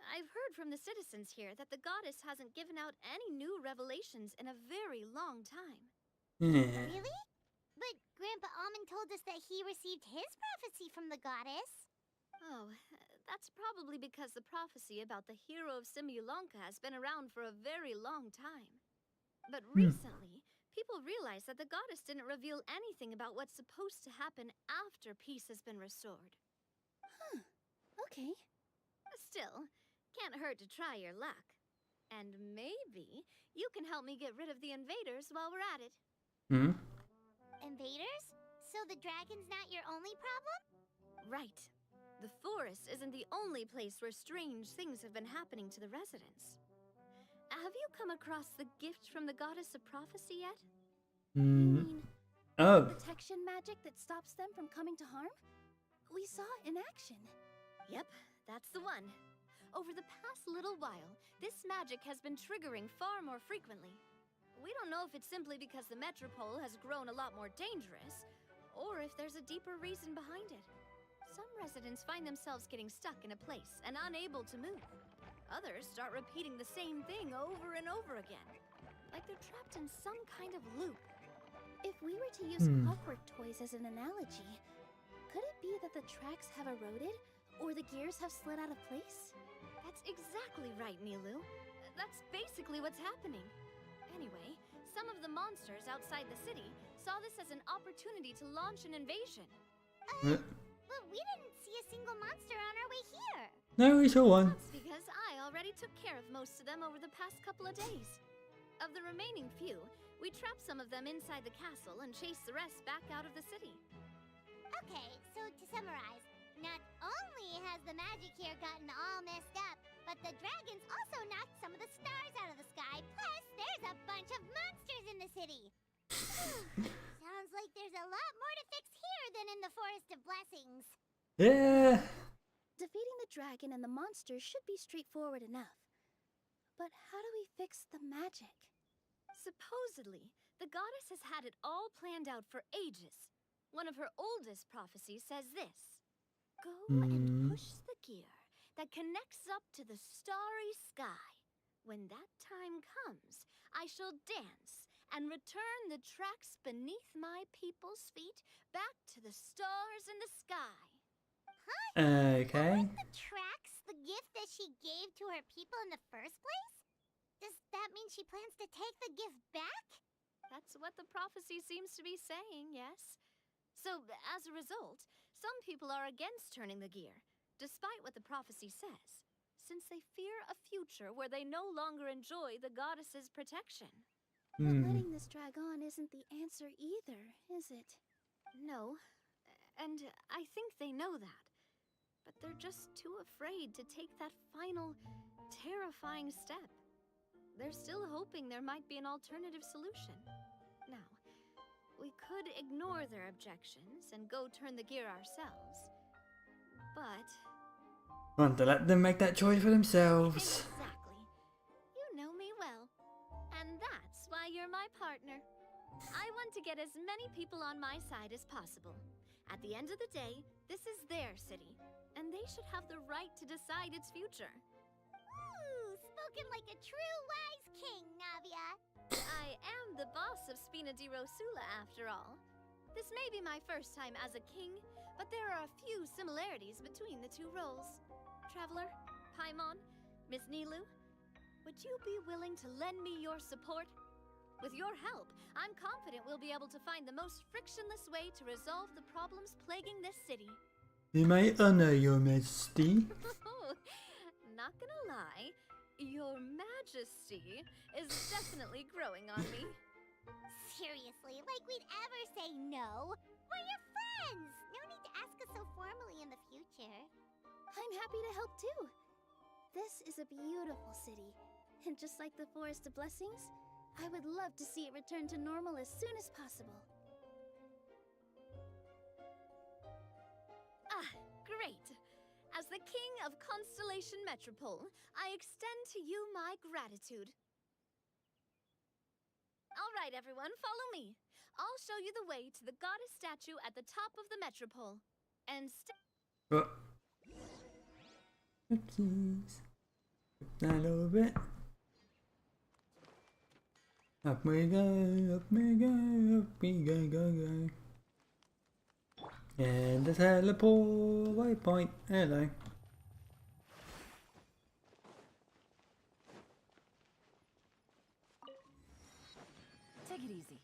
Speaker 14: I've heard from the citizens here that the goddess hasn't given out any new revelations in a very long time.
Speaker 2: Really? But Grandpa Almond told us that he received his prophecy from the goddess.
Speaker 14: Oh, that's probably because the prophecy about the hero of Simulanka has been around for a very long time. But recently, people realized that the goddess didn't reveal anything about what's supposed to happen after peace has been restored.
Speaker 10: Huh. Okay.
Speaker 14: Still, can't hurt to try your luck. And maybe you can help me get rid of the invaders while we're at it.
Speaker 2: Invaders? So the dragon's not your only problem?
Speaker 14: Right. The forest isn't the only place where strange things have been happening to the residents. Have you come across the gift from the Goddess of Prophecy yet?
Speaker 10: You mean protection magic that stops them from coming to harm? We saw it in action.
Speaker 14: Yep, that's the one. Over the past little while, this magic has been triggering far more frequently. We don't know if it's simply because the Metropole has grown a lot more dangerous, or if there's a deeper reason behind it. Some residents find themselves getting stuck in a place and unable to move. Others start repeating the same thing over and over again, like they're trapped in some kind of loop.
Speaker 10: If we were to use clockwork toys as an analogy, could it be that the tracks have eroded, or the gears have slid out of place?
Speaker 14: That's exactly right, Nilu. That's basically what's happening. Anyway, some of the monsters outside the city saw this as an opportunity to launch an invasion.
Speaker 2: But we didn't see a single monster on our way here.
Speaker 1: No, we saw one.
Speaker 14: That's because I already took care of most of them over the past couple of days. Of the remaining few, we trapped some of them inside the castle and chased the rest back out of the city.
Speaker 2: Okay, so to summarize, not only has the magic here gotten all messed up, but the dragons also knocked some of the stars out of the sky, plus there's a bunch of monsters in the city. Sounds like there's a lot more to fix here than in the Forest of Blessings.
Speaker 1: Yeah.
Speaker 10: Defeating the dragon and the monsters should be straightforward enough. But how do we fix the magic?
Speaker 14: Supposedly, the goddess has had it all planned out for ages. One of her oldest prophecies says this: go and push the gear that connects up to the starry sky. When that time comes, I shall dance and return the tracks beneath my people's feet back to the stars in the sky.
Speaker 1: Okay.
Speaker 2: Weren't the tracks the gift that she gave to her people in the first place? Does that mean she plans to take the gift back?
Speaker 14: That's what the prophecy seems to be saying, yes. So, as a result, some people are against turning the gear, despite what the prophecy says, since they fear a future where they no longer enjoy the goddess's protection.
Speaker 10: But letting this drag on isn't the answer either, is it?
Speaker 14: No, and I think they know that. But they're just too afraid to take that final, terrifying step. they're still hoping there might be an alternative solution. Now, we could ignore their objections and go turn the gear ourselves. But...
Speaker 1: Want to let them make that choice for themselves.
Speaker 14: Exactly. You know me well. And that's why you're my partner. I want to get as many people on my side as possible. At the end of the day, this is their city, and they should have the right to decide its future.
Speaker 8: Ooh, spoken like a true wise king, Navia.
Speaker 14: I am the boss of Spina di Rosula, after all. This may be my first time as a king, but there are a few similarities between the two roles. Traveler, Paimon, Miss Nilu, would you be willing to lend me your support? With your help, I'm confident we'll be able to find the most frictionless way to resolve the problems plaguing this city.
Speaker 1: You may honor, Your Majesty.
Speaker 14: Not gonna lie, Your Majesty is definitely growing on me.
Speaker 8: Seriously, like we'd ever say no. We're your friends. No need to ask us so formally in the future.
Speaker 10: I'm happy to help too. This is a beautiful city, and just like the Forest of Blessings, I would love to see it return to normal as soon as possible.
Speaker 14: Ah, great! As the King of Constellation Metropole, I extend to you my gratitude. All right, everyone, follow me. I'll show you the way to the goddess statue at the top of the Metropole. And
Speaker 1: Oopsies. That a little bit. Up we go, up we go, up we go, go. And the teleport waypoint. Hello.
Speaker 9: Take it easy.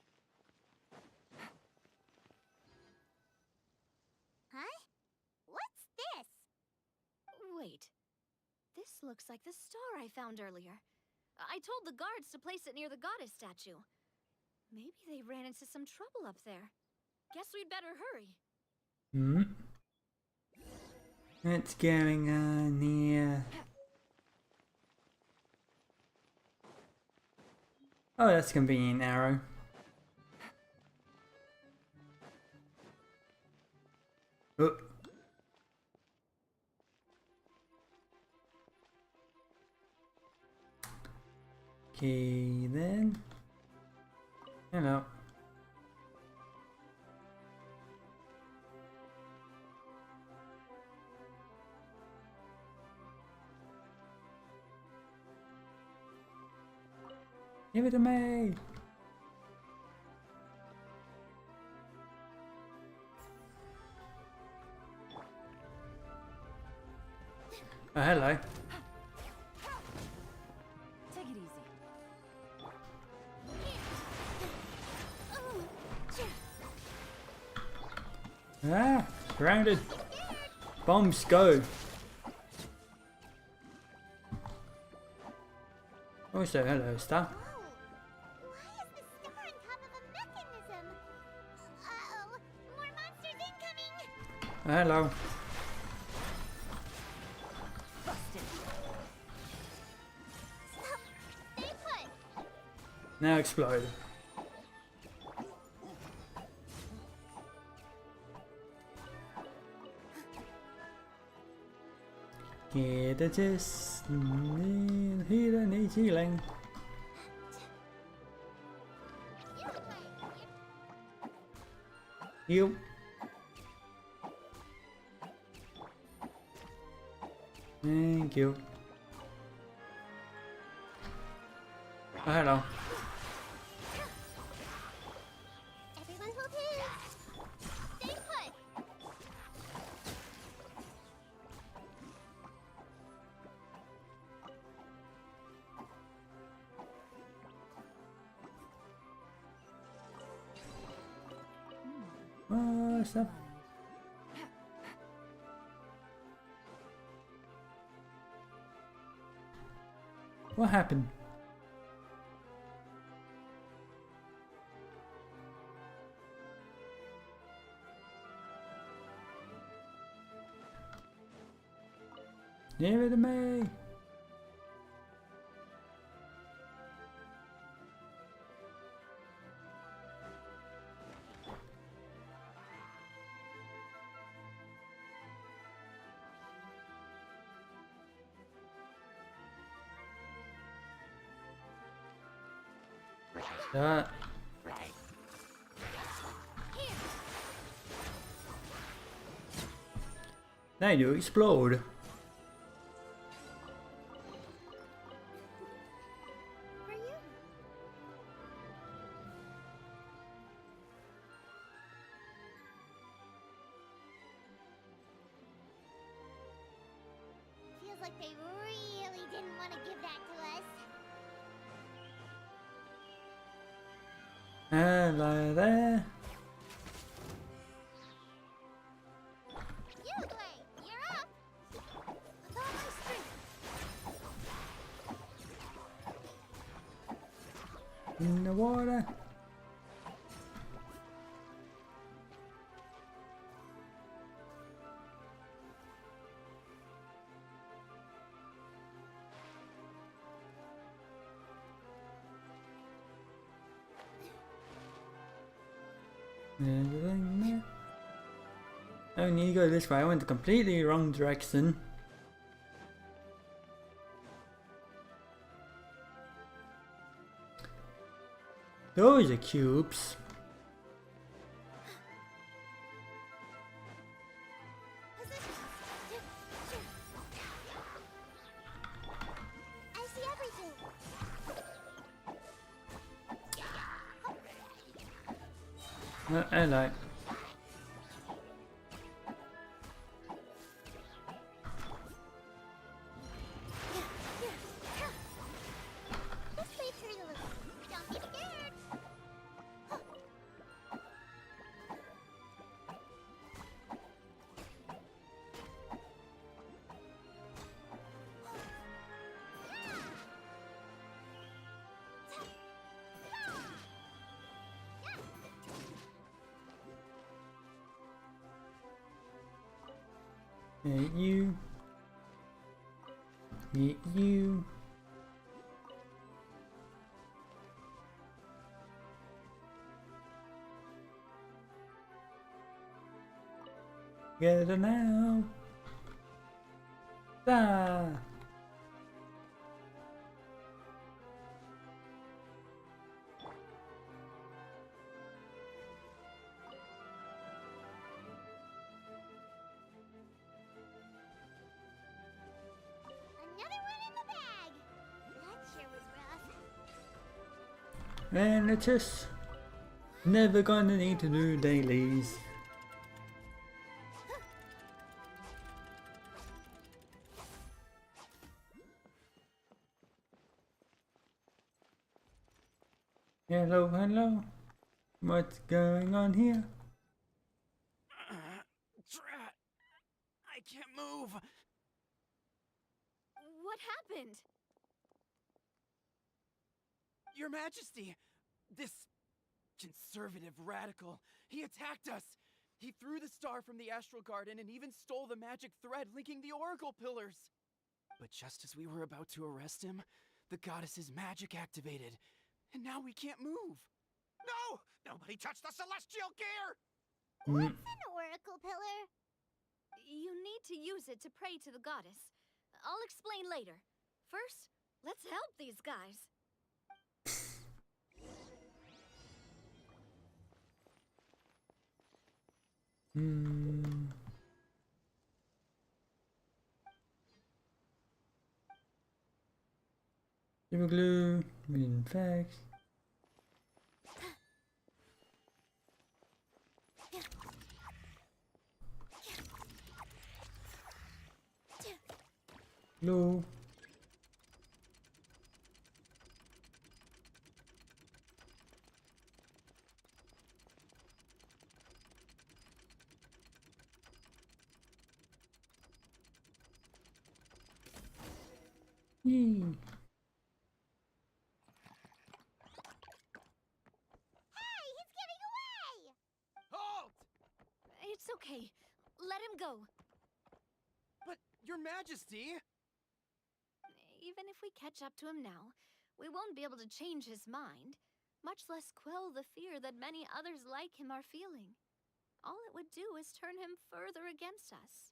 Speaker 8: Huh? What's this?
Speaker 14: wait. This looks like the star I found earlier. I told the guards to place it near the goddess statue. Maybe they ran into some trouble up there. Guess we'd better hurry.
Speaker 1: What's going on here? Oh, that's a convenient arrow. Oh. Okay then. Hello. Give it to me. Oh, hello.
Speaker 9: Take it easy.
Speaker 1: Ah, grounded. Bombs go. Also, hello, star.
Speaker 8: Why is the star on top of a mechanism? Uh-oh, more monsters incoming!
Speaker 1: Oh, hello.
Speaker 8: Stop! Stay put!
Speaker 1: Now explode. Get it is hidden healing. Heal. Thank you. Oh, hello.
Speaker 8: Everyone hold his! Stay put!
Speaker 1: Oh, stuff. What happened? Give it to me. That. Now you explode.
Speaker 2: For you.
Speaker 8: Feels like they really didn't want to give that to us.
Speaker 1: Hello there.
Speaker 8: You, Clay, you're up.
Speaker 2: With all my strength.
Speaker 1: In the water. Anything there? Oh, need to go this way. I went the completely wrong direction. Those are cubes.
Speaker 2: I see everything.
Speaker 1: Hello.
Speaker 8: This way, Turtle. Don't be scared.
Speaker 1: Hit you. Hit you. Get it now. Ah.
Speaker 8: Another one in the bag. That sure was rough.
Speaker 1: And it's just never gonna need to do dailies. Hello, hello. What's going on here?
Speaker 4: Drat! I can't move!
Speaker 9: What happened?
Speaker 4: Your Majesty! This conservative radical, he attacked us! He threw the star from the Astral Garden and even stole the magic thread linking the Oracle Pillars! But just as we were about to arrest him, the goddess's magic activated, and now we can't move!
Speaker 11: No! Nobody touch the celestial gear!
Speaker 8: What's an oracle pillar?
Speaker 14: You need to use it to pray to the goddess. I'll explain later. First, let's help these guys.
Speaker 1: Super glue, infect. Glue. Yay.
Speaker 8: Hey, he's getting away!
Speaker 4: Halt!
Speaker 14: It's okay. Let him go.
Speaker 4: But, Your Majesty!
Speaker 14: Even if we catch up to him now, we won't be able to change his mind, much less quell the fear that many others like him are feeling. All it would do is turn him further against us.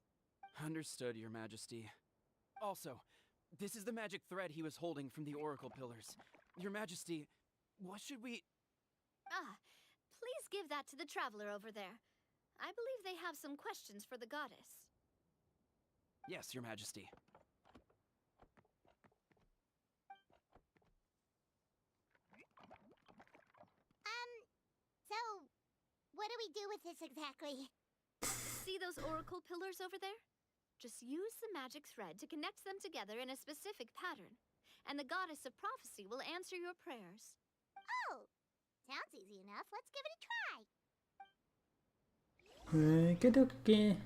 Speaker 4: Understood, Your Majesty. Also, this is the magic thread he was holding from the Oracle Pillars. Your Majesty, what should we...
Speaker 14: Ah, please give that to the traveler over there. I believe they have some questions for the goddess.
Speaker 4: Yes, Your Majesty.
Speaker 8: So, what do we do with this exactly?
Speaker 14: See those oracle pillars over there? Just use the magic thread to connect them together in a specific pattern, and the goddess of prophecy will answer your prayers.
Speaker 8: Oh, sounds easy enough. Let's give it a try.
Speaker 1: Okay.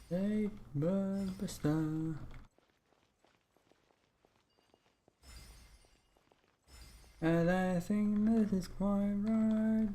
Speaker 1: Hey, Buster. And I think this is quite right.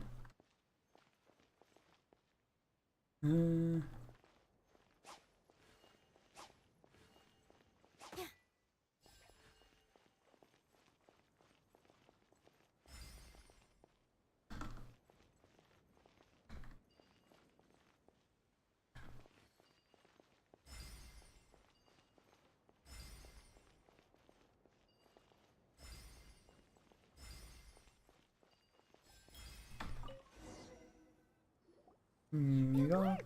Speaker 1: You go.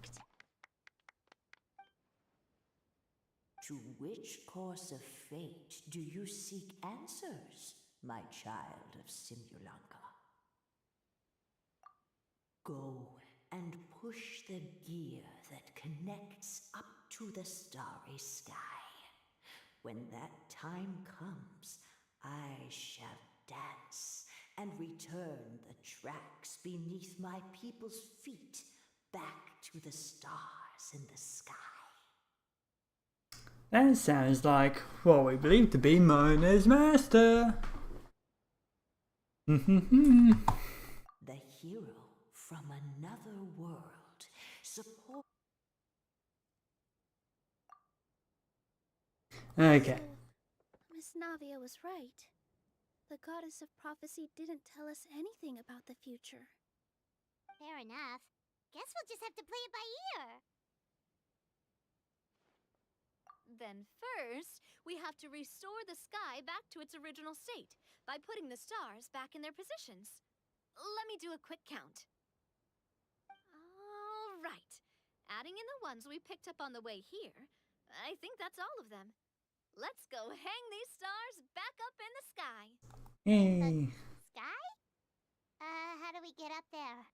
Speaker 15: To which course of fate do you seek answers, my child of Simulanka? Go and push the gear that connects up to the starry sky. When that time comes, I shall dance and return the tracks beneath my people's feet back to the stars in the sky.
Speaker 1: That sounds like what we believe to be Mona's master.
Speaker 15: The hero from another world support.
Speaker 1: Okay.
Speaker 10: So, Miss Navia was right. The goddess of prophecy didn't tell us anything about the future.
Speaker 8: Fair enough. Guess we'll just have to play it by ear.
Speaker 14: Then first, we have to restore the sky back to its original state by putting the stars back in their positions. Let me do a quick count. All right. Adding in the ones we picked up on the way here, I think that's all of them. Let's go hang these stars back up in the sky.
Speaker 1: Hey.
Speaker 8: Sky? How do we get up there?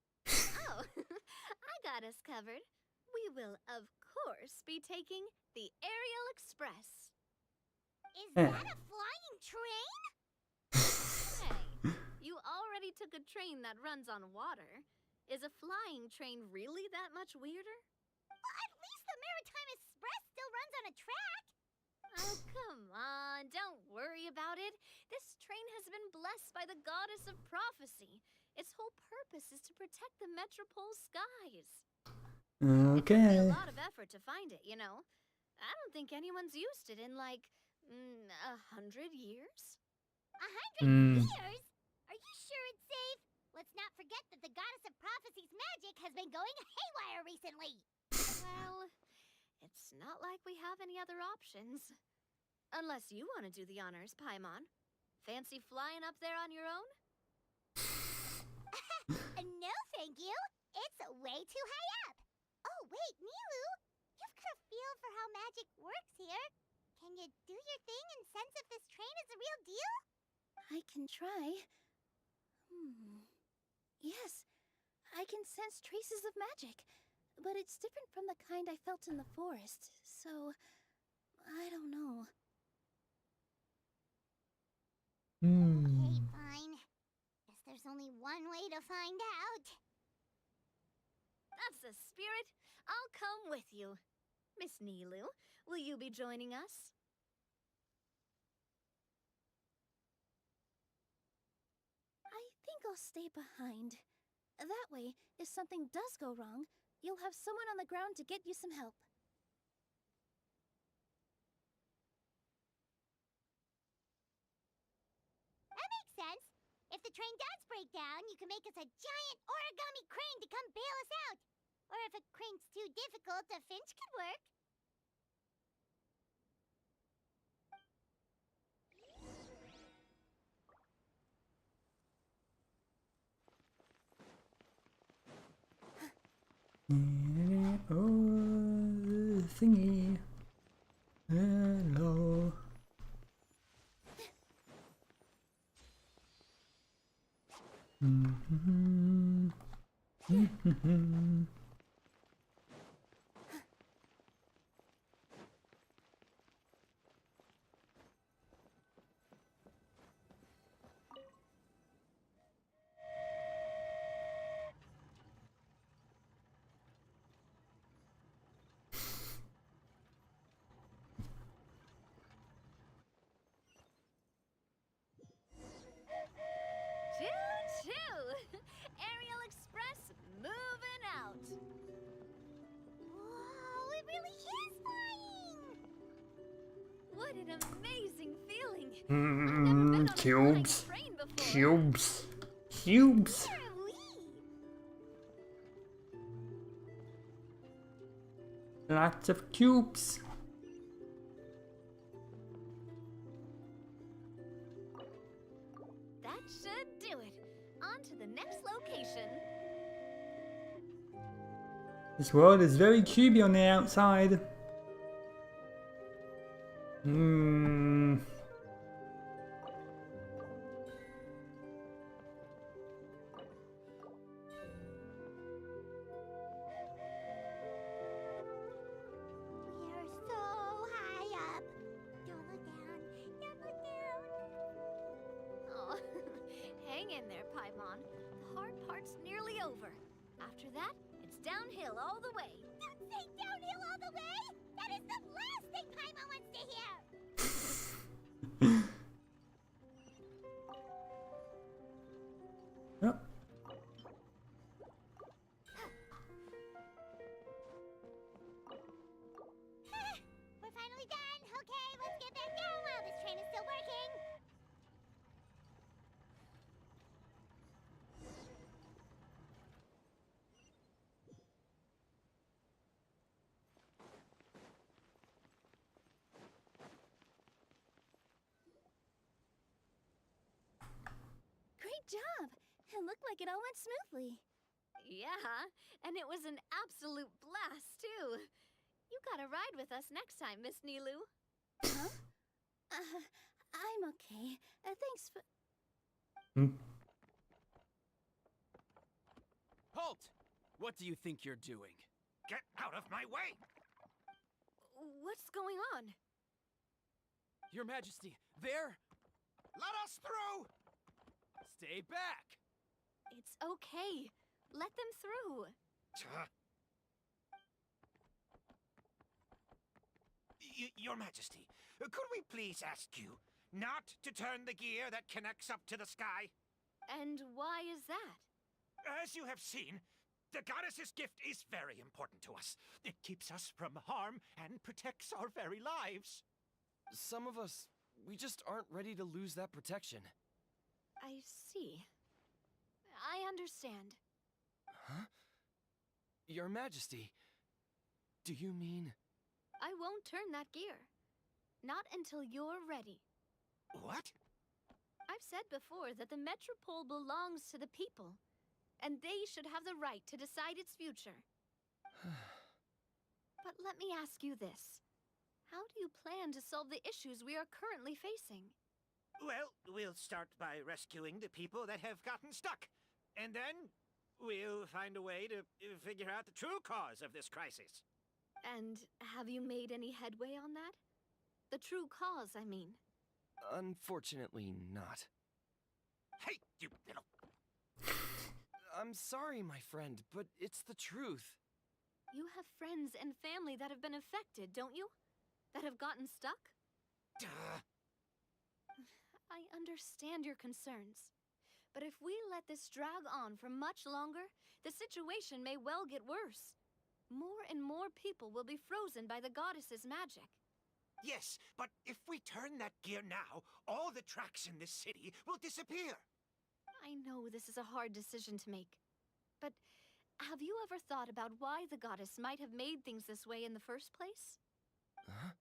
Speaker 14: Oh, I got us covered. We will, of course, be taking the Aerial Express.
Speaker 8: Is that a flying train?
Speaker 14: Hey, you already took a train that runs on water. Is a flying train really that much weirder?
Speaker 8: Well, at least the Maritime Express still runs on a track.
Speaker 14: Oh, come on, don't worry about it. This train has been blessed by the goddess of prophecy. Its whole purpose is to protect the Metropole skies.
Speaker 1: Okay.
Speaker 14: It took me a lot of effort to find it, you know. I don't think anyone's used it in like 100 years.
Speaker 8: 100 years? Are you sure it's safe? Let's not forget that the goddess of prophecy's magic has been going haywire recently.
Speaker 14: Well, it's not like we have any other options. Unless you want to do the honors, Paimon. Fancy flying up there on your own?
Speaker 8: No, thank you. It's way too high up. Oh, wait, Nilu. You've got a feel for how magic works here. Can you do your thing and sense if this train is the real deal?
Speaker 10: I can try. Yes, I can sense traces of magic, but it's different from the kind I felt in the forest, so I don't know.
Speaker 8: Okay, fine. Guess there's only one way to find out.
Speaker 14: That's the spirit. I'll come with you. Miss Nilu, will you be joining us?
Speaker 10: I think I'll stay behind. That way, if something does go wrong, you'll have someone on the ground to get you some help.
Speaker 8: That makes sense. If if the train does break down, you can make us a giant origami crane to come bail us out. Or if a crane's too difficult, a finch could work.
Speaker 1: Oh, thingy. Hello.
Speaker 14: Choo-choo! Aerial Express moving out.
Speaker 8: Whoa, it really is flying!
Speaker 14: What an amazing feeling! I've never been on a
Speaker 1: Cubes.
Speaker 14: flying train before.
Speaker 1: Cubes. Cubes.
Speaker 8: Where are we?
Speaker 1: Lots of cubes.
Speaker 14: That should do it. On to the next location.
Speaker 1: This world is very cubey on the outside.
Speaker 8: We're so high up. Don't look down. Don't look down.
Speaker 14: Oh, hang in there, Paimon. The hard part's nearly over. After that, it's downhill all the way.
Speaker 8: Don't say downhill all the way. That is the last thing Paimon wants to hear.
Speaker 1: Yep.
Speaker 8: We're finally done. Okay, let's get back down while this train is still working.
Speaker 14: Great job! It looked like it all went smoothly. Yeah, and it was an absolute blast, too. You gotta ride with us next time, Miss Nilu. Huh? I'm okay. Thanks for...
Speaker 16: Halt! What do you think you're doing?
Speaker 11: Get out of my way!
Speaker 14: What's going on?
Speaker 16: Your Majesty, there!
Speaker 11: Let us through!
Speaker 16: Stay back!
Speaker 14: It's okay. Let them through.
Speaker 11: Your Majesty, could we please ask you not to turn the gear that connects up to the sky?
Speaker 14: And why is that?
Speaker 11: As you have seen, the goddess's gift is very important to us. It keeps us from harm and protects our very lives.
Speaker 16: Some of us, we just aren't ready to lose that protection.
Speaker 14: I see. I understand.
Speaker 16: Huh? Your Majesty, do you mean...
Speaker 14: I won't turn that gear. Not until you're ready.
Speaker 11: What?
Speaker 14: I've said before that the Metropole belongs to the people, and they should have the right to decide its future. But let me ask you this. How do you plan to solve the issues we are currently facing?
Speaker 11: Well, we'll start by rescuing the people that have gotten stuck. And then we'll find a way to figure out the true cause of this crisis.
Speaker 14: And have you made any headway on that? The true cause, I mean.
Speaker 16: Unfortunately not.
Speaker 11: Hey, you little...
Speaker 16: I'm sorry, my friend, but it's the truth.
Speaker 14: You have friends and family that have been affected, don't you? That have gotten stuck?
Speaker 11: Duh.
Speaker 14: I understand your concerns. But if we let this drag on for much longer, the situation may well get worse. More and more people will be frozen by the goddess's magic.
Speaker 11: Yes, but if we turn that gear now, all the tracks in this city will disappear.
Speaker 14: I know this is a hard decision to make, but have you ever thought about why the goddess might have made things this way in the first place?
Speaker 16: Huh?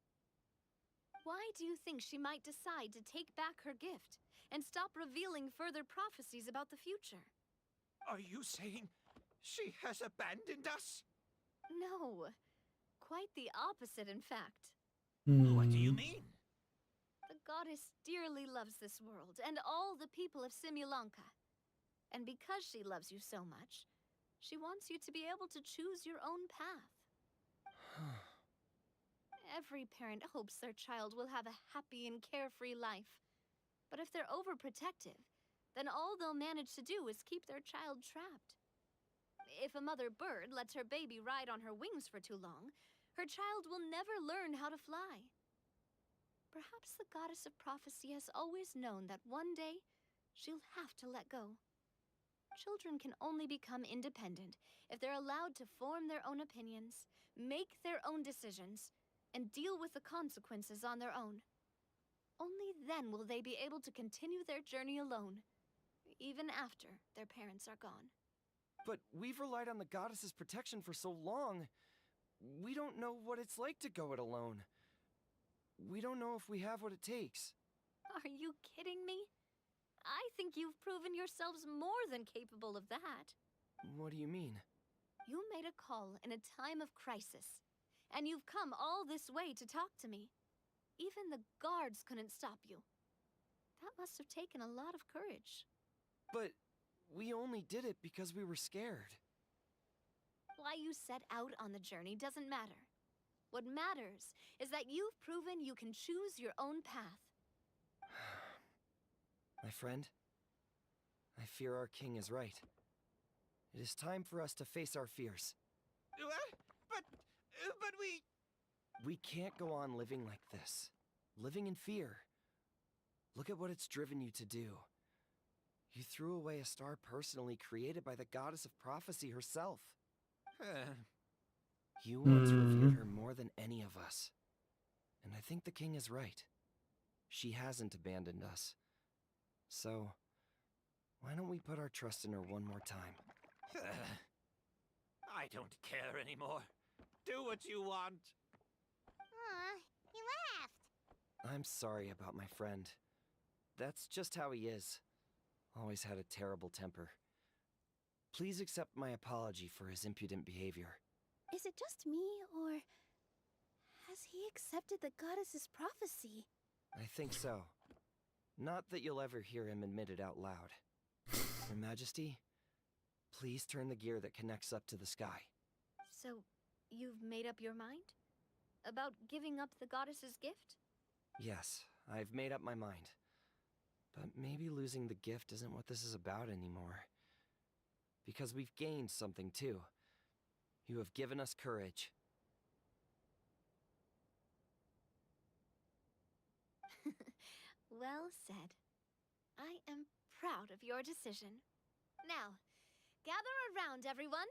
Speaker 14: Why do you think she might decide to take back her gift and stop revealing further prophecies about the future?
Speaker 16: Are you saying she has abandoned us?
Speaker 14: No, quite the opposite, in fact.
Speaker 5: What do you mean?
Speaker 14: The goddess dearly loves this world and all the people of Simulanka. And because she loves you so much, she wants you to be able to choose your own path. Every parent hopes their child will have a happy and carefree life. But if they're overprotective, then all they'll manage to do is keep their child trapped. If a mother bird lets her baby ride on her wings for too long, her child will never learn how to fly. Perhaps the goddess of prophecy has always known that one day she'll have to let go. Children can only become independent if they're allowed to form their own opinions, make their own decisions, and deal with the consequences on their own. Only then will they be able to continue their journey alone, even after their parents are gone.
Speaker 16: But we've relied on the goddess's protection for so long. We don't know what it's like to go it alone. We don't know if we have what it takes.
Speaker 14: Are you kidding me? I think you've proven yourselves more than capable of that.
Speaker 16: What do you mean?
Speaker 14: You made a call in a time of crisis, and you've come all this way to talk to me. Even the guards couldn't stop you. That must have taken a lot of courage.
Speaker 16: But we only did it because we were scared.
Speaker 14: Why you set out on the journey doesn't matter. What matters is that you've proven you can choose your own path.
Speaker 16: My friend, I fear our king is right. It is time for us to face our fears.
Speaker 11: But we...
Speaker 16: We can't go on living like this. Living in fear. Look at what it's driven you to do. You threw away a star personally created by the goddess of prophecy herself. You once revered her more than any of us. And I think the king is right. She hasn't abandoned us. So, why don't we put our trust in her one more time?
Speaker 11: I don't care anymore. Do what you want.
Speaker 2: Aw, he laughed.
Speaker 16: I'm sorry about my friend. That's just how he is. Always had a terrible temper. Please accept my apology for his impudent behavior.
Speaker 10: Is it just me, or has he accepted the goddess's prophecy?
Speaker 16: I think so. Not that you'll ever hear him admit it out loud. Your Majesty, please turn the gear that connects up to the sky.
Speaker 14: So, you've made up your mind? About giving up the goddess's gift?
Speaker 16: Yes, I've made up my mind. But maybe losing the gift isn't what this is about anymore. Because we've gained something too. You have given us courage.
Speaker 14: Well said. I am proud of your decision. Now, gather around, everyone,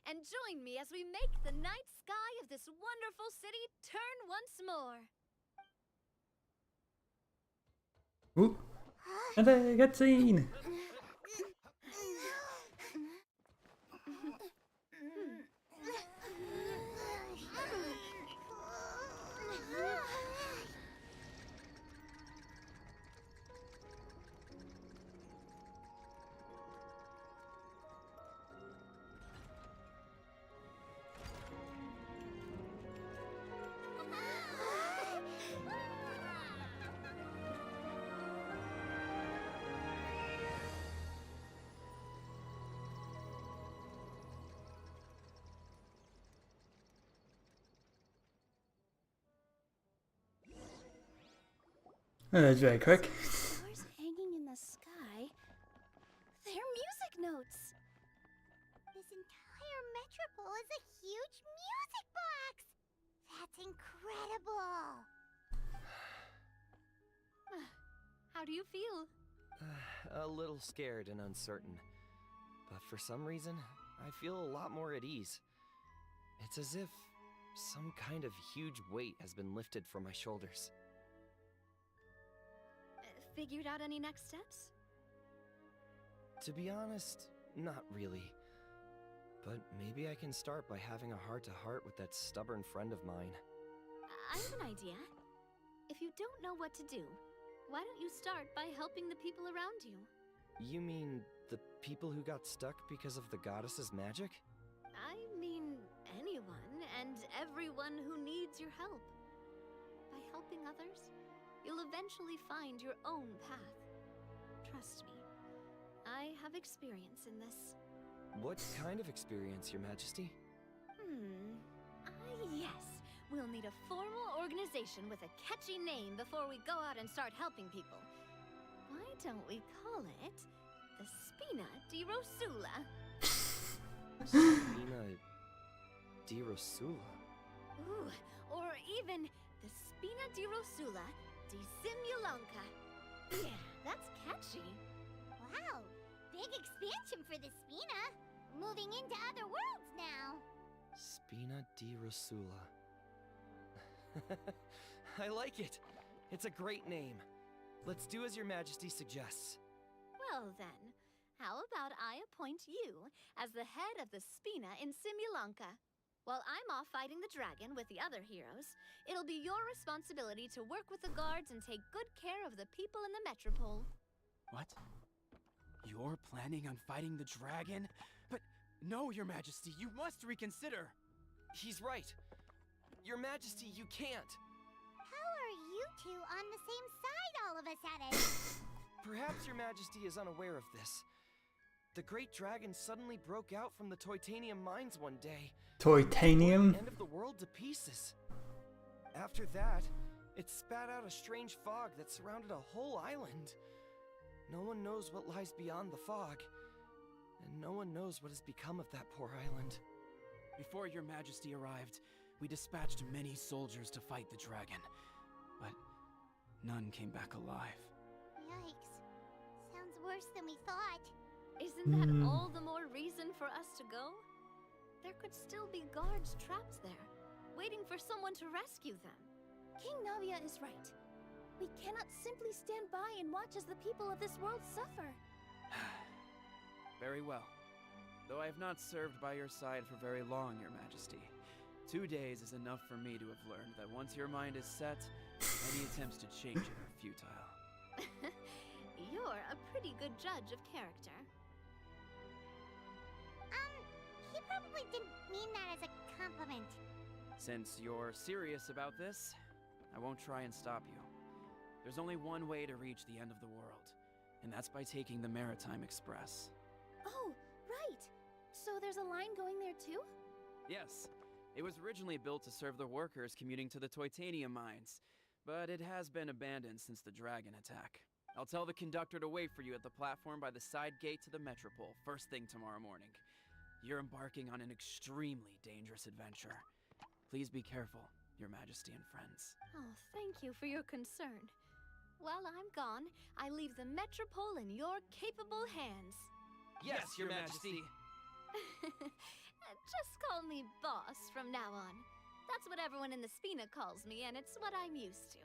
Speaker 14: and join me as we make the night sky of this wonderful city turn once more.
Speaker 1: Ooh. And a cutscene! Oh, that's very quick.
Speaker 10: Stars hanging in the sky. They're music notes.
Speaker 2: This entire metropole is a huge music box! That's incredible!
Speaker 14: How do you feel?
Speaker 16: A little scared and uncertain. But for some reason, I feel a lot more at ease. It's as if some kind of huge weight has been lifted from my shoulders.
Speaker 14: Figured out any next steps?
Speaker 16: To be honest, not really. But maybe I can start by having a heart-to-heart with that stubborn friend of mine.
Speaker 14: I have an idea. If you don't know what to do, why don't you start by helping the people around you?
Speaker 16: You mean the people who got stuck because of the goddess's magic?
Speaker 14: I mean anyone and everyone who needs your help. By helping others, you'll eventually find your own path. Trust me, I have experience in this.
Speaker 16: What kind of experience, Your Majesty?
Speaker 14: Yes. We'll need a formal organization with a catchy name before we go out and start helping people. Why don't we call it the Spina di Rosula?
Speaker 16: Spina di Rosula?
Speaker 14: Ooh, or even the Spina di Rosula di Simulanka. Yeah, that's catchy.
Speaker 2: Wow, big expansion for the Spina. Moving into other worlds now.
Speaker 16: Spina di Rosula. I like it. It's a great name. Let's do as Your Majesty suggests.
Speaker 14: Well then, how about I appoint you as the head of the Spina in Simulanka? While I'm off fighting the dragon with the other heroes, it'll be your responsibility to work with the guards and take good care of the people in the Metropole.
Speaker 4: What? You're planning on fighting the dragon? But no, Your Majesty, you must reconsider.
Speaker 16: He's right. Your Majesty, you can't.
Speaker 2: How are you two on the same side all of a sudden?
Speaker 16: Perhaps Your Majesty is unaware of this. The great dragon suddenly broke out from the Titanium mines one day.
Speaker 1: Titanium?
Speaker 16: The end of the world to pieces. After that, it spat out a strange fog that surrounded a whole island. No one knows what lies beyond the fog, and no one knows what has become of that poor island.
Speaker 4: Before Your Majesty arrived, we dispatched many soldiers to fight the dragon, but none came back alive.
Speaker 2: Yikes. Sounds worse than we thought.
Speaker 14: Isn't that all the more reason for us to go? There could still be guards trapped there, waiting for someone to rescue them.
Speaker 10: King Navia is right. We cannot simply stand by and watch as the people of this world suffer.
Speaker 4: Very well. Though I have not served by your side for very long, Your Majesty. 2 days is enough for me to have learned that once your mind is set, any attempts to change it are futile.
Speaker 14: You're a pretty good judge of character.
Speaker 2: He probably didn't mean that as a compliment.
Speaker 4: Since you're serious about this, I won't try and stop you. There's only one way to reach the end of the world, and that's by taking the Maritime Express.
Speaker 10: Oh, right. So there's a line going there too?
Speaker 4: Yes. It was originally built to serve the workers commuting to the Titanium mines, but it has been abandoned since the dragon attack. I'll tell the conductor to wait for you at the platform by the side gate to the Metropole first thing tomorrow morning. You're embarking on an extremely dangerous adventure. Please be careful, Your Majesty and friends.
Speaker 14: Oh, thank you for your concern. While I'm gone, I leave the Metropole in your capable hands.
Speaker 16: Yes, Your Majesty.
Speaker 14: Just call me boss from now on. That's what everyone in the Spina calls me, and it's what I'm used to.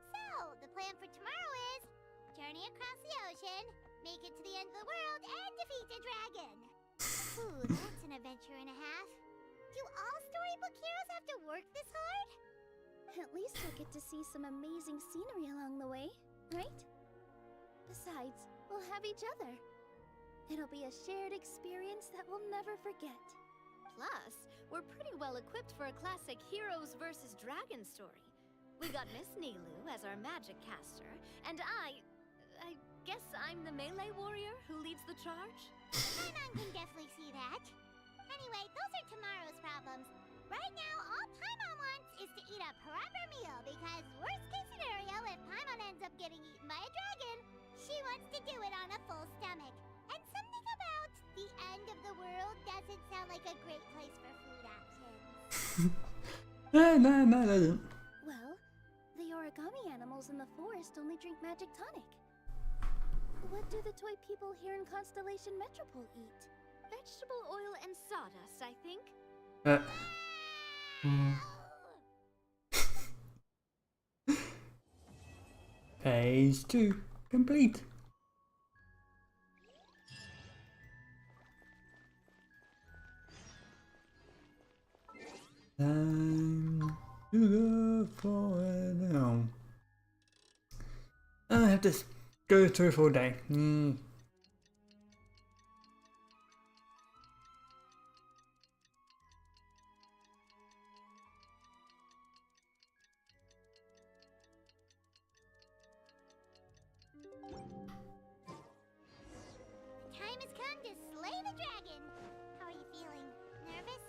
Speaker 2: So, the plan for tomorrow is journey across the ocean, make it to the end of the world, and defeat a dragon. Ooh, that's an adventure and a half. Do all storybook heroes have to work this hard?
Speaker 10: At least we'll get to see some amazing scenery along the way, right? Besides, we'll have each other. It'll be a shared experience that we'll never forget.
Speaker 14: Plus, we're pretty well equipped for a classic heroes versus dragon story. We got Miss Nilu as our magic caster, and I guess I'm the melee warrior who leads the charge?
Speaker 2: Paimon can definitely see that. Anyway, those are tomorrow's problems. Right now, all Paimon wants is to eat a proper meal, because worst case scenario, if Paimon ends up getting eaten by a dragon, she wants to do it on a full stomach. And something about the end of the world doesn't sound like a great place for food options.
Speaker 1: No, it doesn't.
Speaker 10: Well, the origami animals in the forest only drink magic tonic. What do the toy people here in Constellation Metropole eat?
Speaker 14: Vegetable oil and sawdust, I think.
Speaker 1: phase 2 complete. Time to go forward now. I have to go through a full day.
Speaker 8: Time has come to slay the dragon. How are you feeling? Nervous?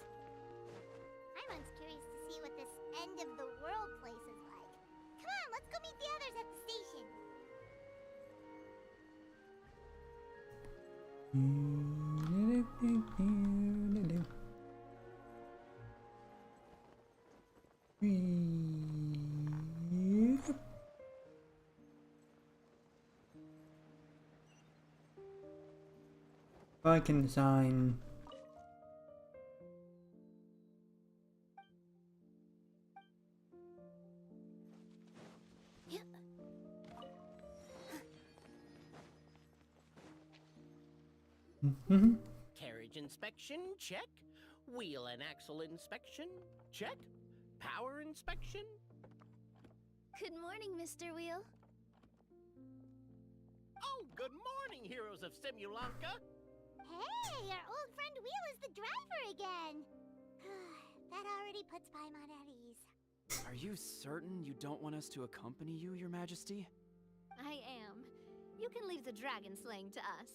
Speaker 8: I'm curious to see what this end of the world place is like. Come on, let's go meet the others at the station.
Speaker 1: I can design.
Speaker 11: Carriage inspection, check. Wheel and axle inspection, check. Power inspection.
Speaker 14: Good morning, Mr. Wheel.
Speaker 11: Oh, good morning, heroes of Simulanka.
Speaker 8: Hey, our old friend Wheel is the driver again. That already puts Paimon at ease.
Speaker 17: Are you certain you don't want us to accompany you, Your Majesty?
Speaker 14: I am. You can leave the dragon slaying to us.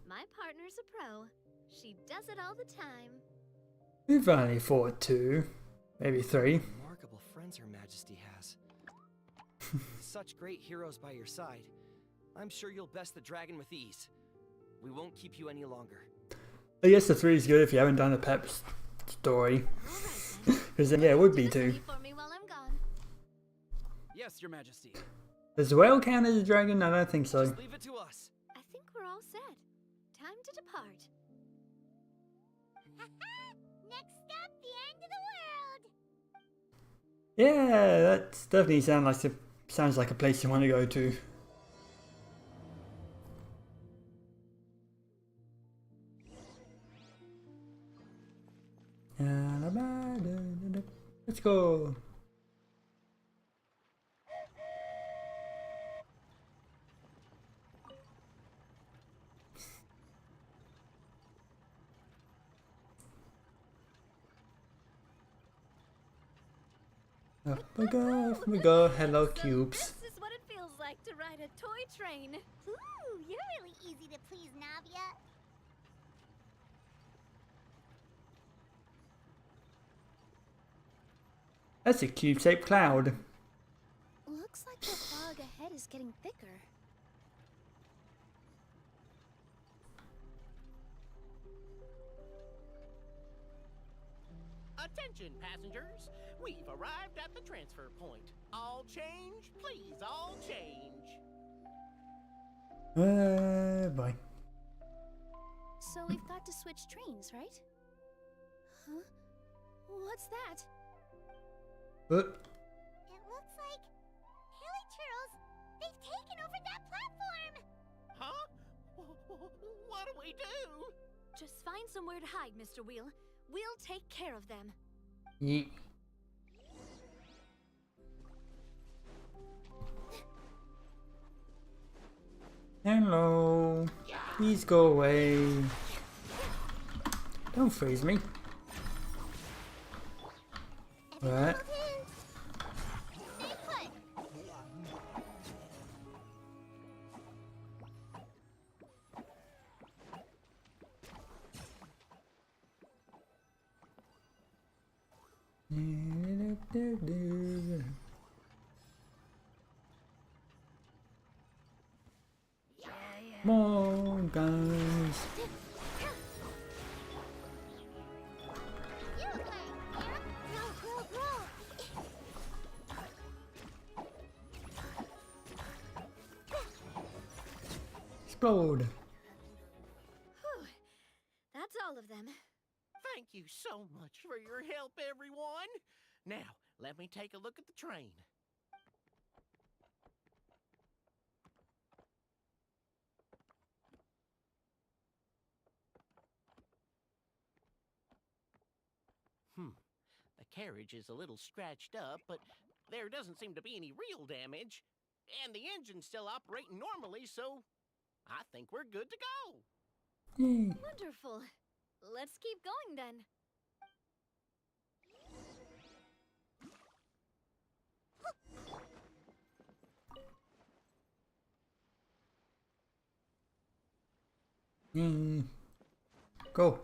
Speaker 14: My partner's a pro. She does it all the time.
Speaker 1: We've only fought 2, maybe 3.
Speaker 16: Remarkable friends Her Majesty has. Such great heroes by your side. I'm sure you'll best the dragon with ease. We won't keep you any longer.
Speaker 1: I guess the 3 is good if you haven't done a Pep's story. Because then, yeah, it would be 2.
Speaker 17: Yes, Your Majesty.
Speaker 1: Does the whale count as a dragon? I don't think so.
Speaker 16: Just leave it to us.
Speaker 14: I think we're all set. Time to depart.
Speaker 8: Next stop, the end of the world.
Speaker 1: Yeah, that definitely sounds like a place you want to go to. Let's go. Up we go, hello cubes.
Speaker 14: This is what it feels like to ride a toy train.
Speaker 8: Ooh, you're really easy to please, Navia.
Speaker 1: That's a cube-shaped cloud.
Speaker 14: Looks like the fog ahead is getting thicker.
Speaker 11: Attention, passengers. We've arrived at the transfer point. All change, please, all change.
Speaker 1: Bye.
Speaker 14: So we've got to switch trains, right? Huh? What's that?
Speaker 1: What?
Speaker 8: It looks like Haley Churls, they've taken over that platform.
Speaker 11: Huh? What do we do?
Speaker 14: Just find somewhere to hide, Mr. Wheel. We'll take care of them.
Speaker 1: Yeet. Hello. Please go away. Don't freeze me. What? More guys. Explode.
Speaker 14: Whew. That's all of them.
Speaker 11: Thank you so much for your help, everyone. Now, let me take a look at the train. The carriage is a little scratched up, but there doesn't seem to be any real damage. And the engine's still operating normally, so I think we're good to go.
Speaker 1: Yay.
Speaker 14: Wonderful. Let's keep going then.
Speaker 1: Go.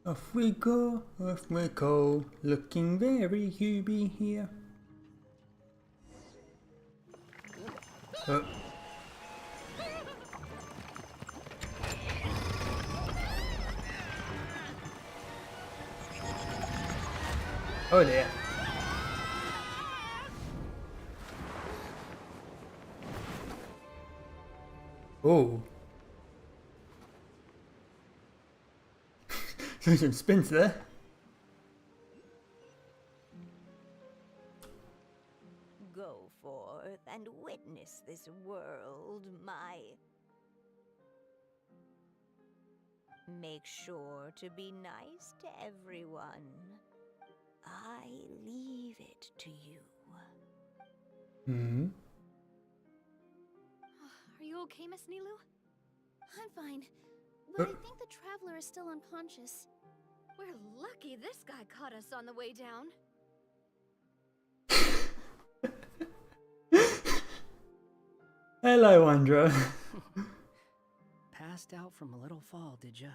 Speaker 1: Off we go, looking very Hubie here. Oh dear. Oh. Some spins there.
Speaker 15: Go forth and witness this world, my... Make sure to be nice to everyone. I leave it to you.
Speaker 1: Hmm.
Speaker 14: Are you okay, Miss Nilu?
Speaker 10: I'm fine, but I think the traveler is still unconscious.
Speaker 14: We're lucky this guy caught us on the way down.
Speaker 1: Hello, Andra.
Speaker 17: Passed out from a little fall, did ya?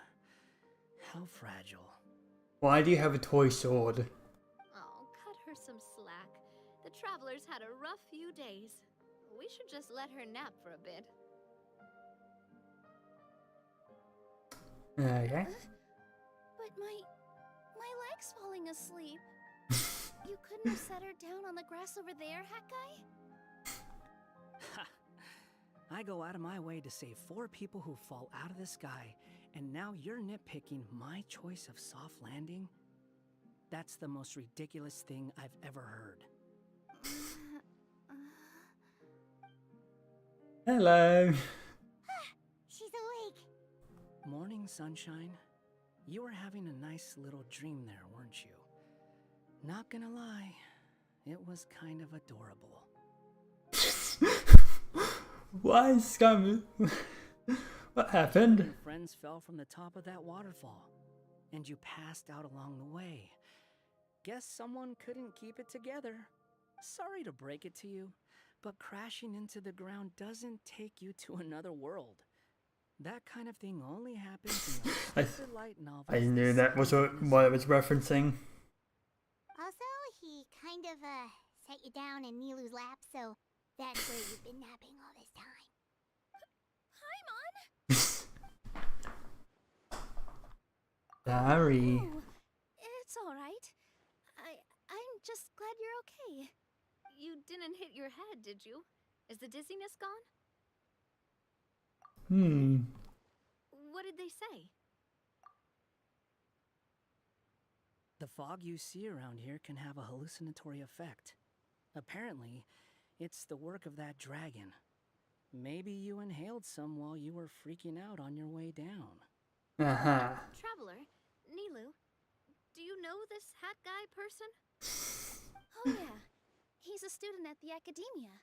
Speaker 17: How fragile.
Speaker 1: Why do you have a toy sword?
Speaker 14: Oh, cut her some slack. The traveler's had a rough few days. We should just let her nap for a bit.
Speaker 1: Okay.
Speaker 10: But my leg's falling asleep. You couldn't have set her down on the grass over there, Hat Guy?
Speaker 17: Ha! I go out of my way to save 4 people who fall out of the sky, and now you're nitpicking my choice of soft landing? That's the most ridiculous thing I've ever heard.
Speaker 1: Hello.
Speaker 8: She's awake.
Speaker 17: Morning, sunshine. You were having a nice little dream there, weren't you? Not gonna lie, it was kind of adorable.
Speaker 1: Why, Scum? What happened?
Speaker 17: Your friends fell from the top of that waterfall, and you passed out along the way. Guess someone couldn't keep it together. Sorry to break it to you, but crashing into the ground doesn't take you to another world. That kind of thing only happens in the light novels.
Speaker 1: I knew that was what it was referencing.
Speaker 8: Also, he kind of, set you down in Nilu's lap, so that's where you've been napping all this time.
Speaker 1: Sorry.
Speaker 10: Oh, it's all right. I'm just glad you're okay.
Speaker 14: You didn't hit your head, did you? Is the dizziness gone? What did they say?
Speaker 17: The fog you see around here can have a hallucinatory effect. Apparently, it's the work of that dragon. Maybe you inhaled some while you were freaking out on your way down.
Speaker 14: Traveler, Nilu, do you know this hat guy person?
Speaker 10: Oh yeah, he's a student at the academia.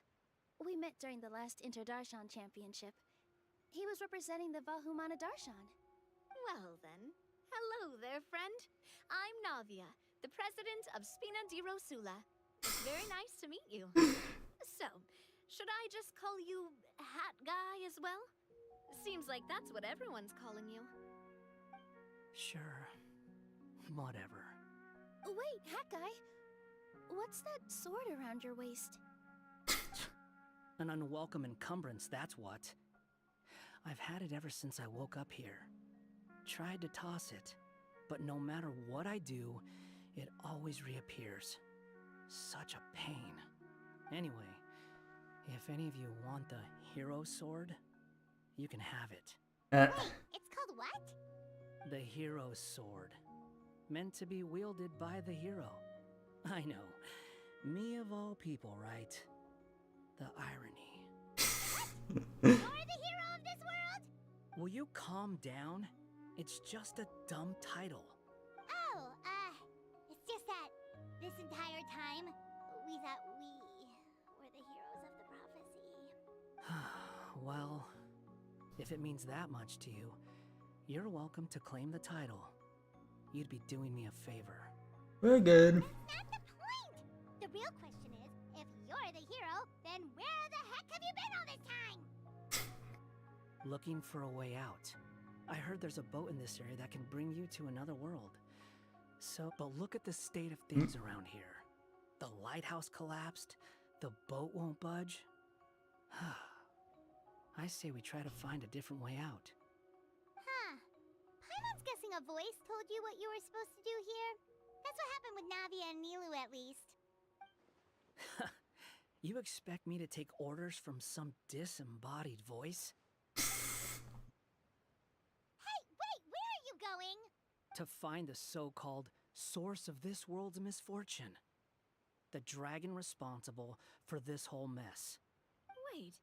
Speaker 10: We met during the last Inter-Darshan Championship. He was representing the Vahumana Darshan.
Speaker 14: Well then, hello there, friend. I'm Navia, the president of Spina di Rosula. It's very nice to meet you. So, should I just call you Hat Guy as well? Seems like that's what everyone's calling you.
Speaker 17: Sure. Whatever.
Speaker 10: Wait, Hat Guy. What's that sword around your waist?
Speaker 17: An unwelcome encumbrance, that's what. I've had it ever since I woke up here. Tried to toss it, but no matter what I do, it always reappears. Such a pain. Anyway, if any of you want the hero sword, you can have it.
Speaker 8: Wait, it's called what?
Speaker 17: The hero's sword. Meant to be wielded by the hero. I know. Me of all people, right? The irony.
Speaker 8: You're the hero of this world?
Speaker 17: Will you calm down? It's just a dumb title.
Speaker 8: Oh, it's just that this entire time, we thought we were the heroes of the prophecy.
Speaker 17: Well, if it means that much to you, you're welcome to claim the title. You'd be doing me a favor.
Speaker 1: We're good.
Speaker 8: That's not the point! The real question is, if you're the hero, then where the heck have you been all this time?
Speaker 17: Looking for a way out. I heard there's a boat in this area that can bring you to another world. But look at the state of things around here. The lighthouse collapsed. The boat won't budge. I say we try to find a different way out.
Speaker 8: Huh. Paimon's guessing a voice told you what you were supposed to do here. That's what happened with Navia and Nilu, at least.
Speaker 17: You expect me to take orders from some disembodied voice?
Speaker 8: Hey, wait, where are you going?
Speaker 17: To find the so-called source of this world's misfortune. The dragon responsible for this whole mess.
Speaker 14: Wait,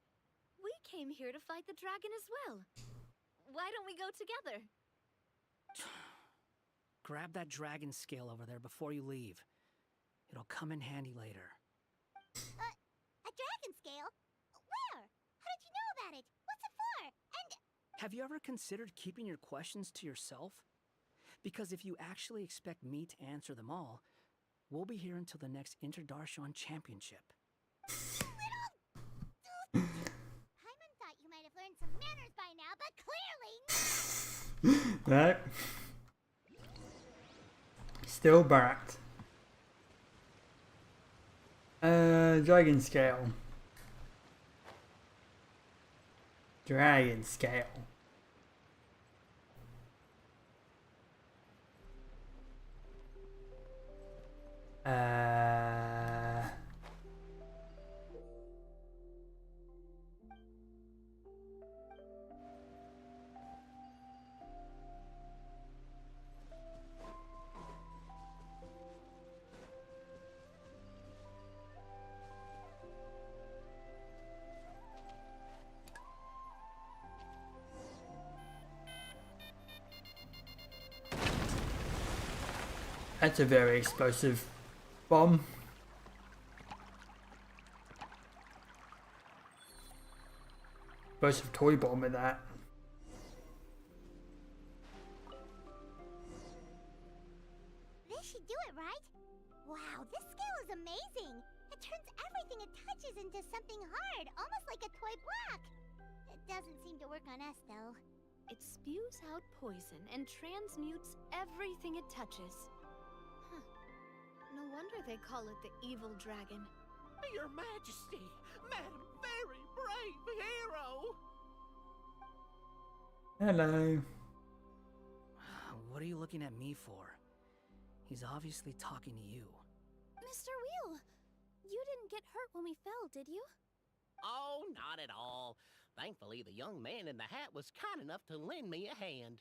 Speaker 14: we came here to fight the dragon as well. Why don't we go together?
Speaker 17: Grab that dragon scale over there before you leave. It'll come in handy later.
Speaker 8: A dragon scale? Where? How did you know about it? What's it for? And...
Speaker 17: Have you ever considered keeping your questions to yourself? Because if you actually expect me to answer them all, we'll be here until the next Interdarshan Championship.
Speaker 8: Paimon thought you might have learned some manners by now, but clearly not!
Speaker 1: Right. Still barked. Dragon scale. Dragon scale. That's a very explosive bomb. Explosive toy bomb at that.
Speaker 8: This should do it, right? Wow, this scale is amazing! It turns everything it touches into something hard, almost like a toy block! It doesn't seem to work on us, though.
Speaker 14: It spews out poison and transmutes everything it touches. Huh. No wonder they call it the evil dragon.
Speaker 11: Your Majesty, Madam Very Brave Hero!
Speaker 1: Hello.
Speaker 17: What are you looking at me for? He's obviously talking to you.
Speaker 14: Mr. Wheel, you didn't get hurt when we fell, did you?
Speaker 11: Oh, not at all. Thankfully, the young man in the hat was kind enough to lend me a hand.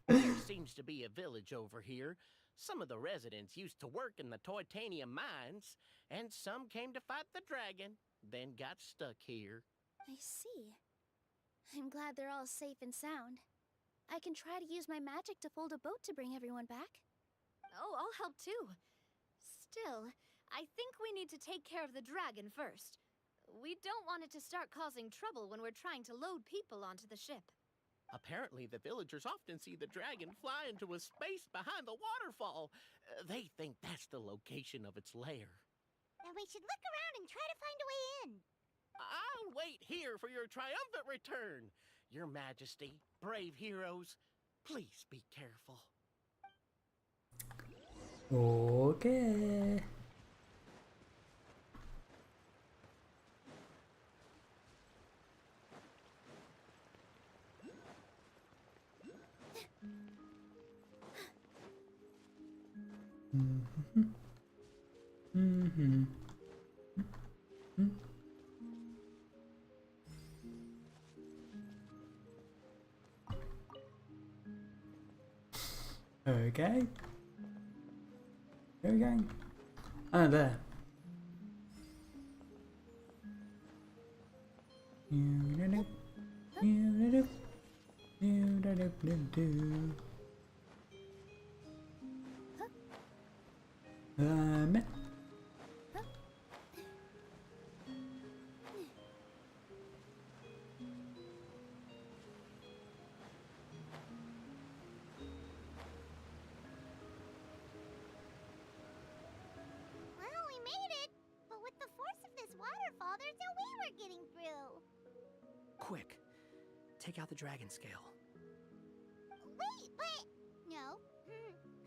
Speaker 11: There seems to be a village over here. Some of the residents used to work in the titanium mines, and some came to fight the dragon, then got stuck here.
Speaker 14: I see. I'm glad they're all safe and sound. I can try to use my magic to fold a boat to bring everyone back. Oh, I'll help too. Still, I think we need to take care of the dragon first. We don't want it to start causing trouble when we're trying to load people onto the ship.
Speaker 11: Apparently, the villagers often see the dragon fly into a space behind the waterfall. They think that's the location of its lair.
Speaker 8: Then we should look around and try to find a way in.
Speaker 11: I'll wait here for your triumphant return. Your Majesty, brave heroes, please be careful.
Speaker 1: Okay. Okay. Where are we going? Oh, there.
Speaker 8: Well, we made it! But with the force of this waterfall, there's no way we're getting through!
Speaker 17: Quick, take out the dragon scale.
Speaker 8: Wait, but... No.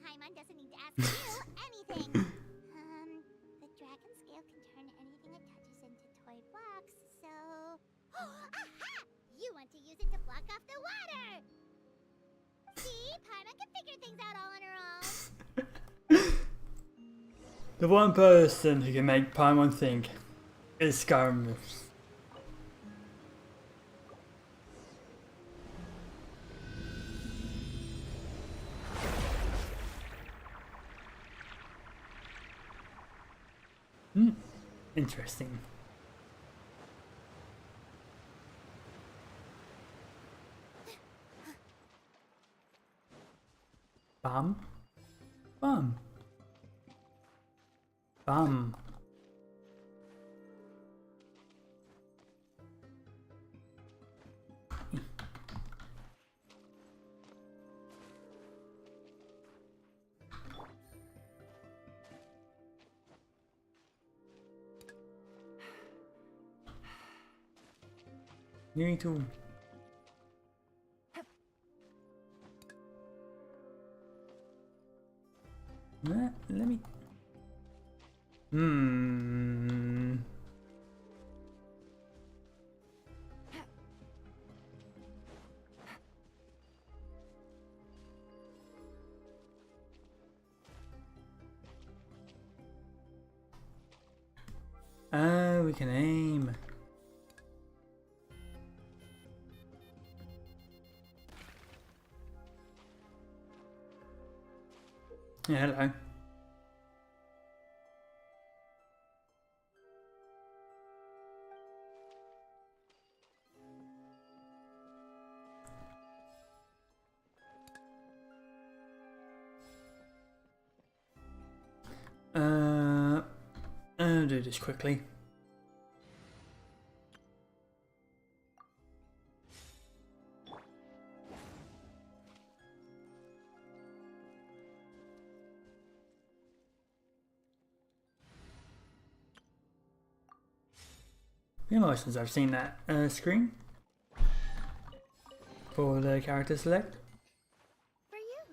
Speaker 8: Paimon doesn't need to ask you anything. The dragon scale can turn anything it touches into toy blocks, so... Aha! You want to use it to block off the water! See? Paimon can figure things out all on her own.
Speaker 1: The one person who can make Paimon think is Skyrim. Interesting. Bum. Bum. Bum. You need to. Let me. Oh, we can aim. Yeah, hello. I'll do this quickly. Been a while since I've seen that screen for the character select.
Speaker 14: For you.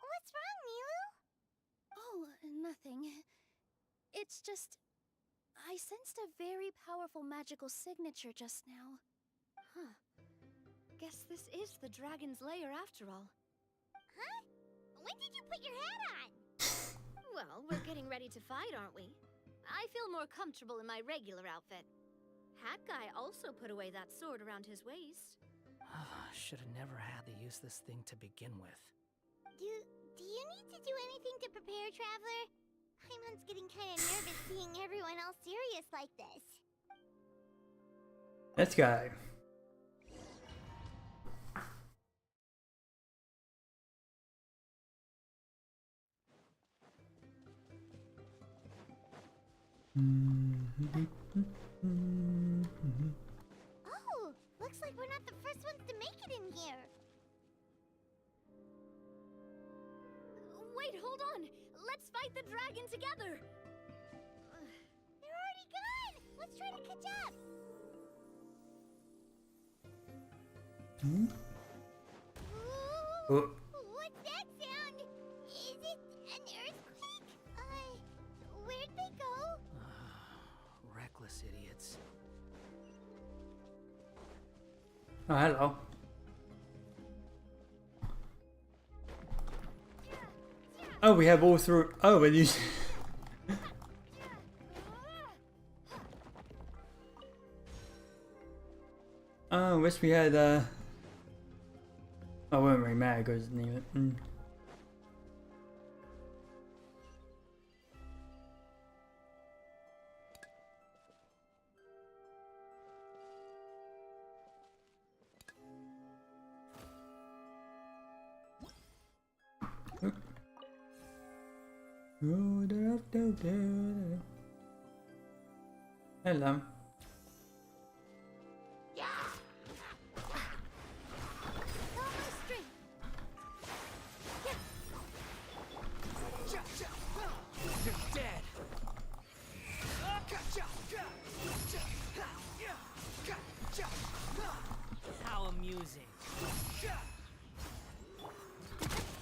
Speaker 8: What's wrong, Milu?
Speaker 14: Oh, nothing. It's just... I sensed a very powerful magical signature just now. Huh. Guess this is the dragon's lair after all.
Speaker 8: Huh? When did you put your hat on?
Speaker 14: Well, we're getting ready to fight, aren't we? I feel more comfortable in my regular outfit. Hat Guy also put away that sword around his waist.
Speaker 17: Should have never had to use this thing to begin with.
Speaker 8: Do you need to do anything to prepare, Traveler? Paimon's getting kind of nervous seeing everyone else serious like this.
Speaker 1: Let's go.
Speaker 8: Oh, looks like we're not the first ones to make it in here.
Speaker 14: Wait, hold on! Let's fight the dragon together!
Speaker 8: They're already gone! Let's try to catch up!
Speaker 1: Oh.
Speaker 8: What's that sound? Is it an earthquake? Where'd they go?
Speaker 17: Reckless idiots.
Speaker 1: Oh, hello. Oh, we have all through. Oh, and you. Oh, wish we had I wasn't really mad because it didn't even. Hello.
Speaker 17: You're dead. How amusing.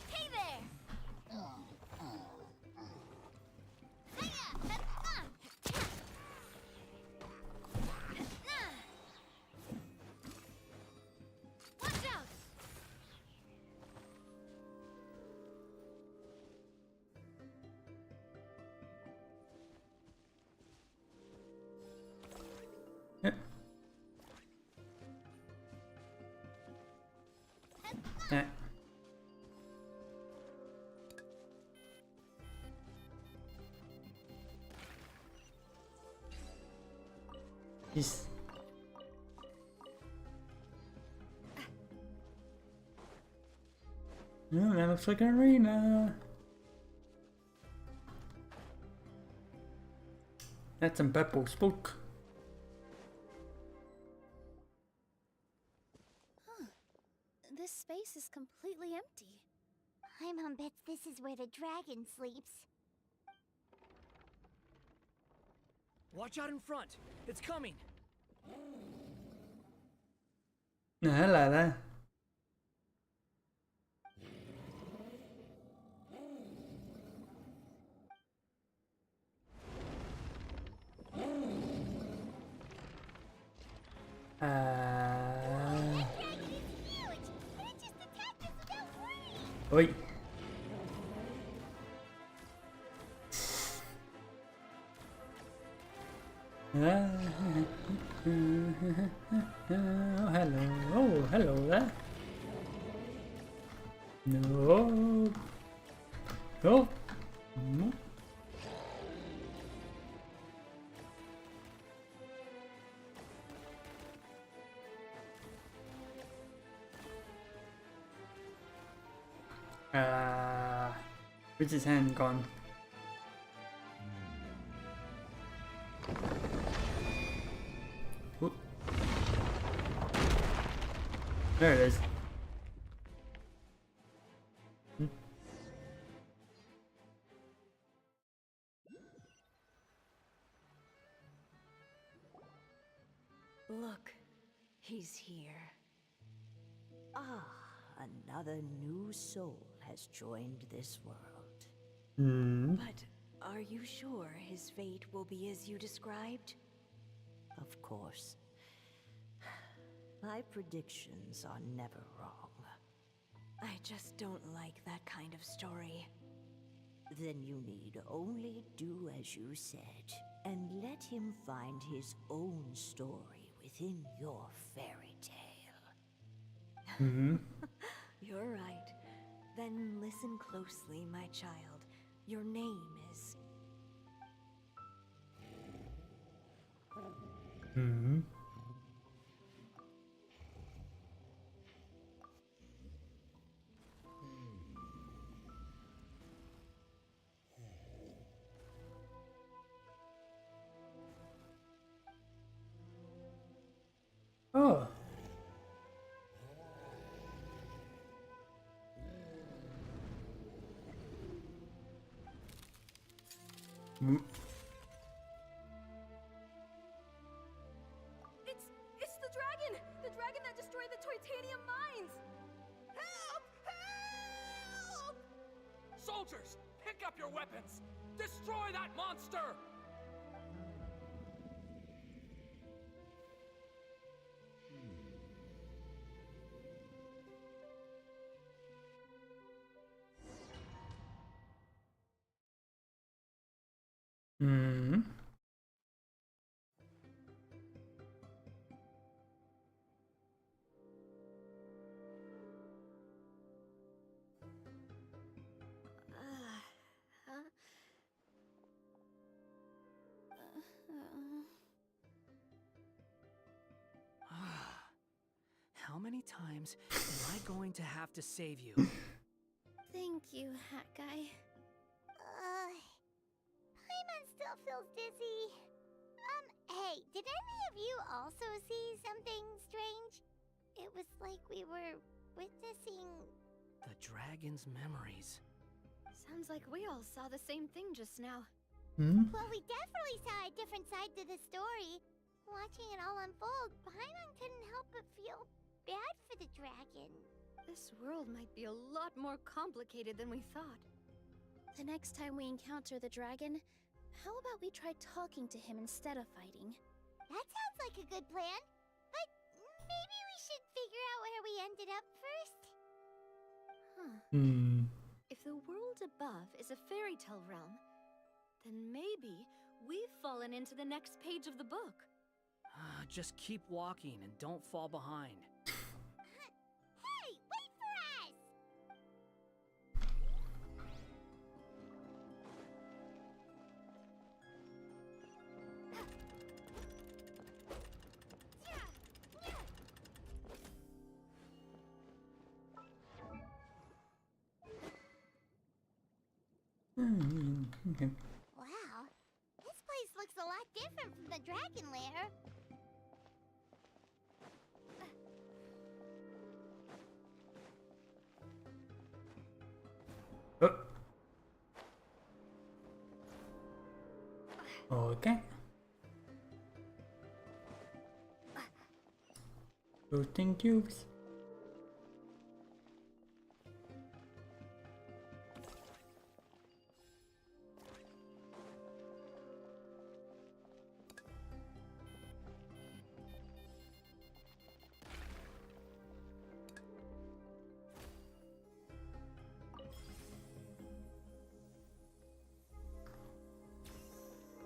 Speaker 8: Hey there! Watch out!
Speaker 1: Yeah. He's... Oh, that looks like an arena. That's some purple smoke.
Speaker 2: Huh. This space is completely empty.
Speaker 8: Paimon bets this is where the dragon sleeps.
Speaker 17: Watch out in front. It's coming.
Speaker 1: Hello there. Oi. Oh, hello. Oh, hello there. No. Oh. No. Where's his hand gone? Oop. There it is.
Speaker 15: Look, he's here. Ah, another new soul has joined this world. But are you sure his fate will be as you described? Of course. My predictions are never wrong. I just don't like that kind of story. Then you need only do as you said, and let him find his own story within your fairy tale. You're right. Then listen closely, my child. Your name is...
Speaker 1: Oh.
Speaker 12: It's the dragon! The dragon that destroyed the titanium mines! Help! Help!
Speaker 7: Soldiers, pick up your weapons! Destroy that monster!
Speaker 17: How many times am I going to have to save you?
Speaker 14: Thank you, Hat Guy.
Speaker 2: Paimon still feels dizzy. Hey, did any of you also see something strange? It was like we were witnessing...
Speaker 17: The dragon's memories.
Speaker 14: Sounds like we all saw the same thing just now.
Speaker 1: Hmm?
Speaker 2: Well, we definitely saw a different side to the story. Watching it all unfold, Paimon couldn't help but feel bad for the dragon.
Speaker 14: This world might be a lot more complicated than we thought. The next time we encounter the dragon, how about we try talking to him instead of fighting?
Speaker 2: That sounds like a good plan. But maybe we should figure out where we ended up first.
Speaker 14: Huh.
Speaker 1: Hmm.
Speaker 14: If the world above is a fairy tale realm, then maybe we've fallen into the next page of the book.
Speaker 17: Just keep walking and don't fall behind.
Speaker 2: Hey, wait for us!
Speaker 1: Okay.
Speaker 2: Wow, this place looks a lot different from the dragon lair.
Speaker 1: Okay. Roasting cubes.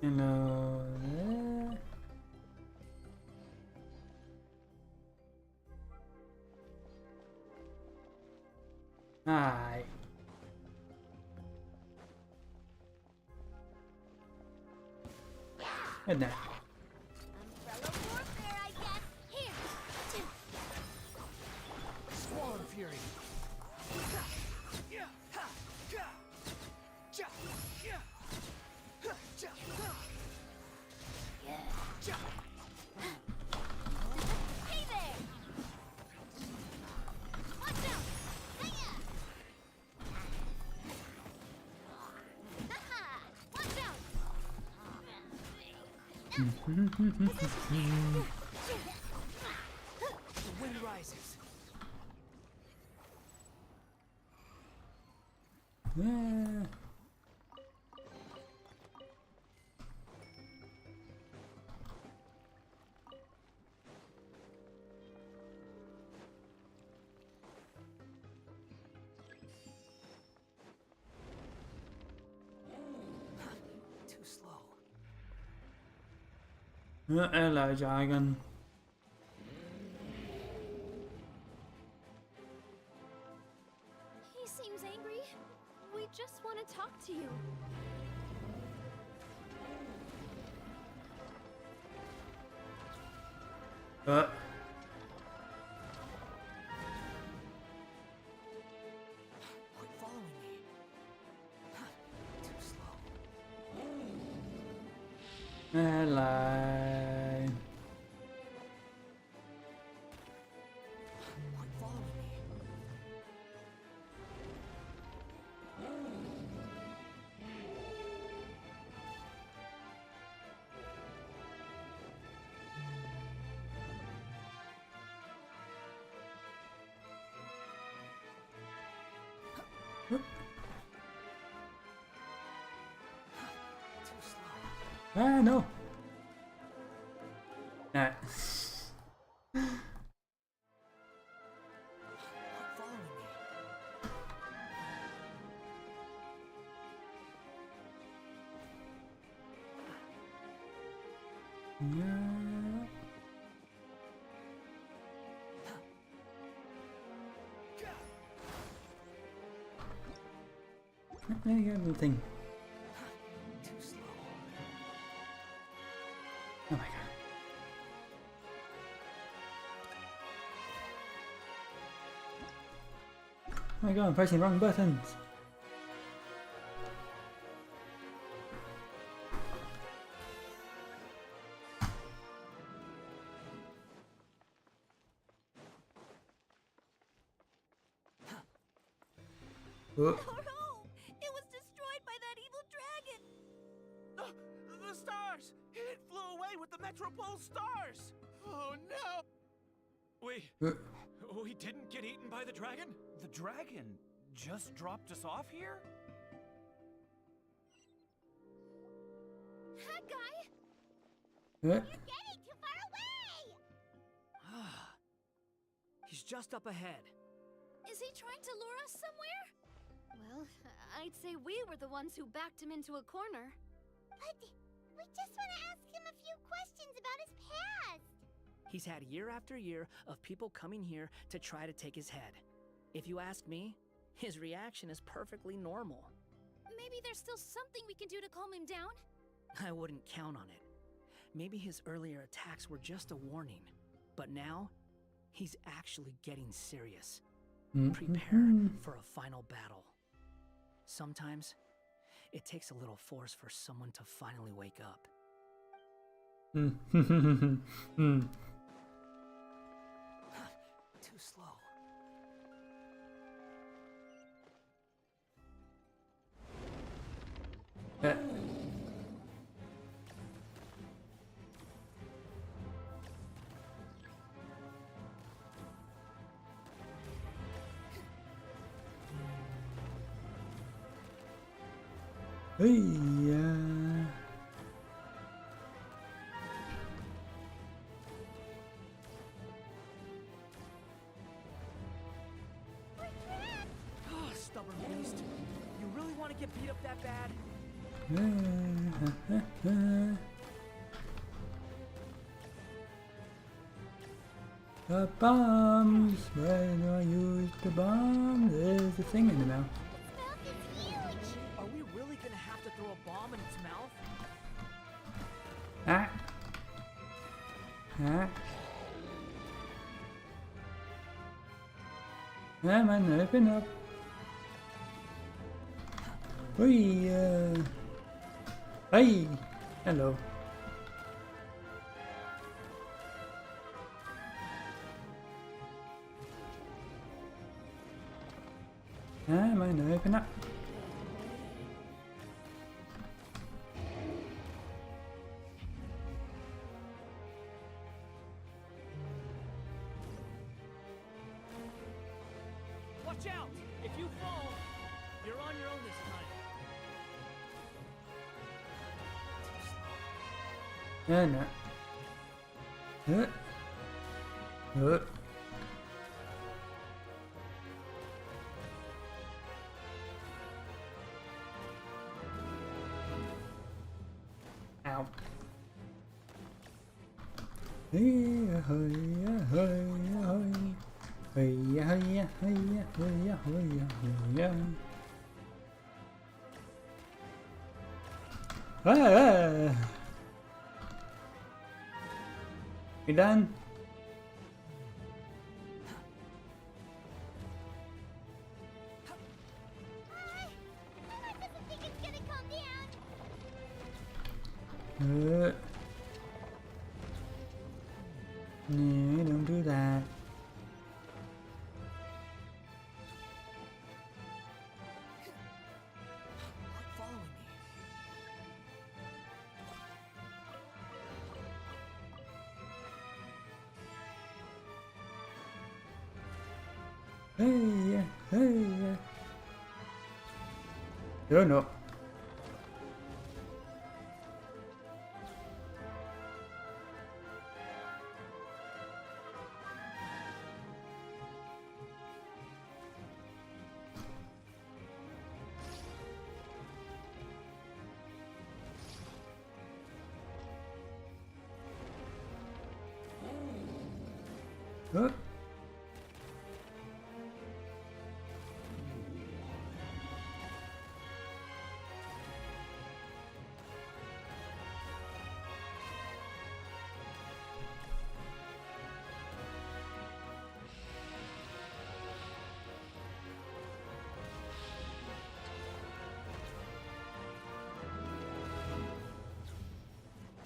Speaker 1: Hello there. Hi. Good night.
Speaker 2: Umbrella warfare, I guess. Here.
Speaker 7: Squall of Fury.
Speaker 2: Hey there! Watch out! Hiya! Haha! Watch out!
Speaker 17: The wind rises.
Speaker 1: Yeah.
Speaker 17: Too slow.
Speaker 1: Hello, dragon.
Speaker 14: He seems angry. We just want to talk to you.
Speaker 17: Quit following me. Too slow.
Speaker 1: Hello.
Speaker 17: Quit following me. Too slow.
Speaker 1: Ah, no. Nah.
Speaker 17: Quit following me.
Speaker 1: Yeah. There you go, thing.
Speaker 17: Too slow.
Speaker 1: Oh my Oh my god, I'm pressing the wrong buttons. Oh.
Speaker 11: No! It was destroyed by that evil dragon! The stars! It flew away with the Metropole stars! Oh no!
Speaker 18: We didn't get eaten by the dragon? The dragon just dropped us off here?
Speaker 8: That guy!
Speaker 1: What?
Speaker 8: You're getting too far away!
Speaker 17: He's just up ahead.
Speaker 14: Is he trying to lure us somewhere? Well, I'd say we were the ones who backed him into a corner.
Speaker 8: But we just want to ask him a few questions about his past.
Speaker 17: He's had year after year of people coming here to try to take his head. If you ask me, his reaction is perfectly normal.
Speaker 14: Maybe there's still something we can do to calm him down?
Speaker 17: I wouldn't count on it. Maybe his earlier attacks were just a warning. But now, he's actually getting serious. Prepare for a final battle. Sometimes, it takes a little force for someone to finally wake up. Too slow.
Speaker 1: Hey,
Speaker 17: Oh, stubborn beast. You really want to get beat up that bad?
Speaker 1: The bombs! Where do I use the bomb? There's a thing in the mouth.
Speaker 17: Are we really gonna have to throw a bomb in its mouth?
Speaker 1: Ah. Ah. Come on, open up. Hey, hey, hello. Come on, open up.
Speaker 17: Watch out! If you fall, you're on your own this time.
Speaker 1: No. Ow. Hey, You done? No, don't do that. Hey, hey. Oh no. Oh.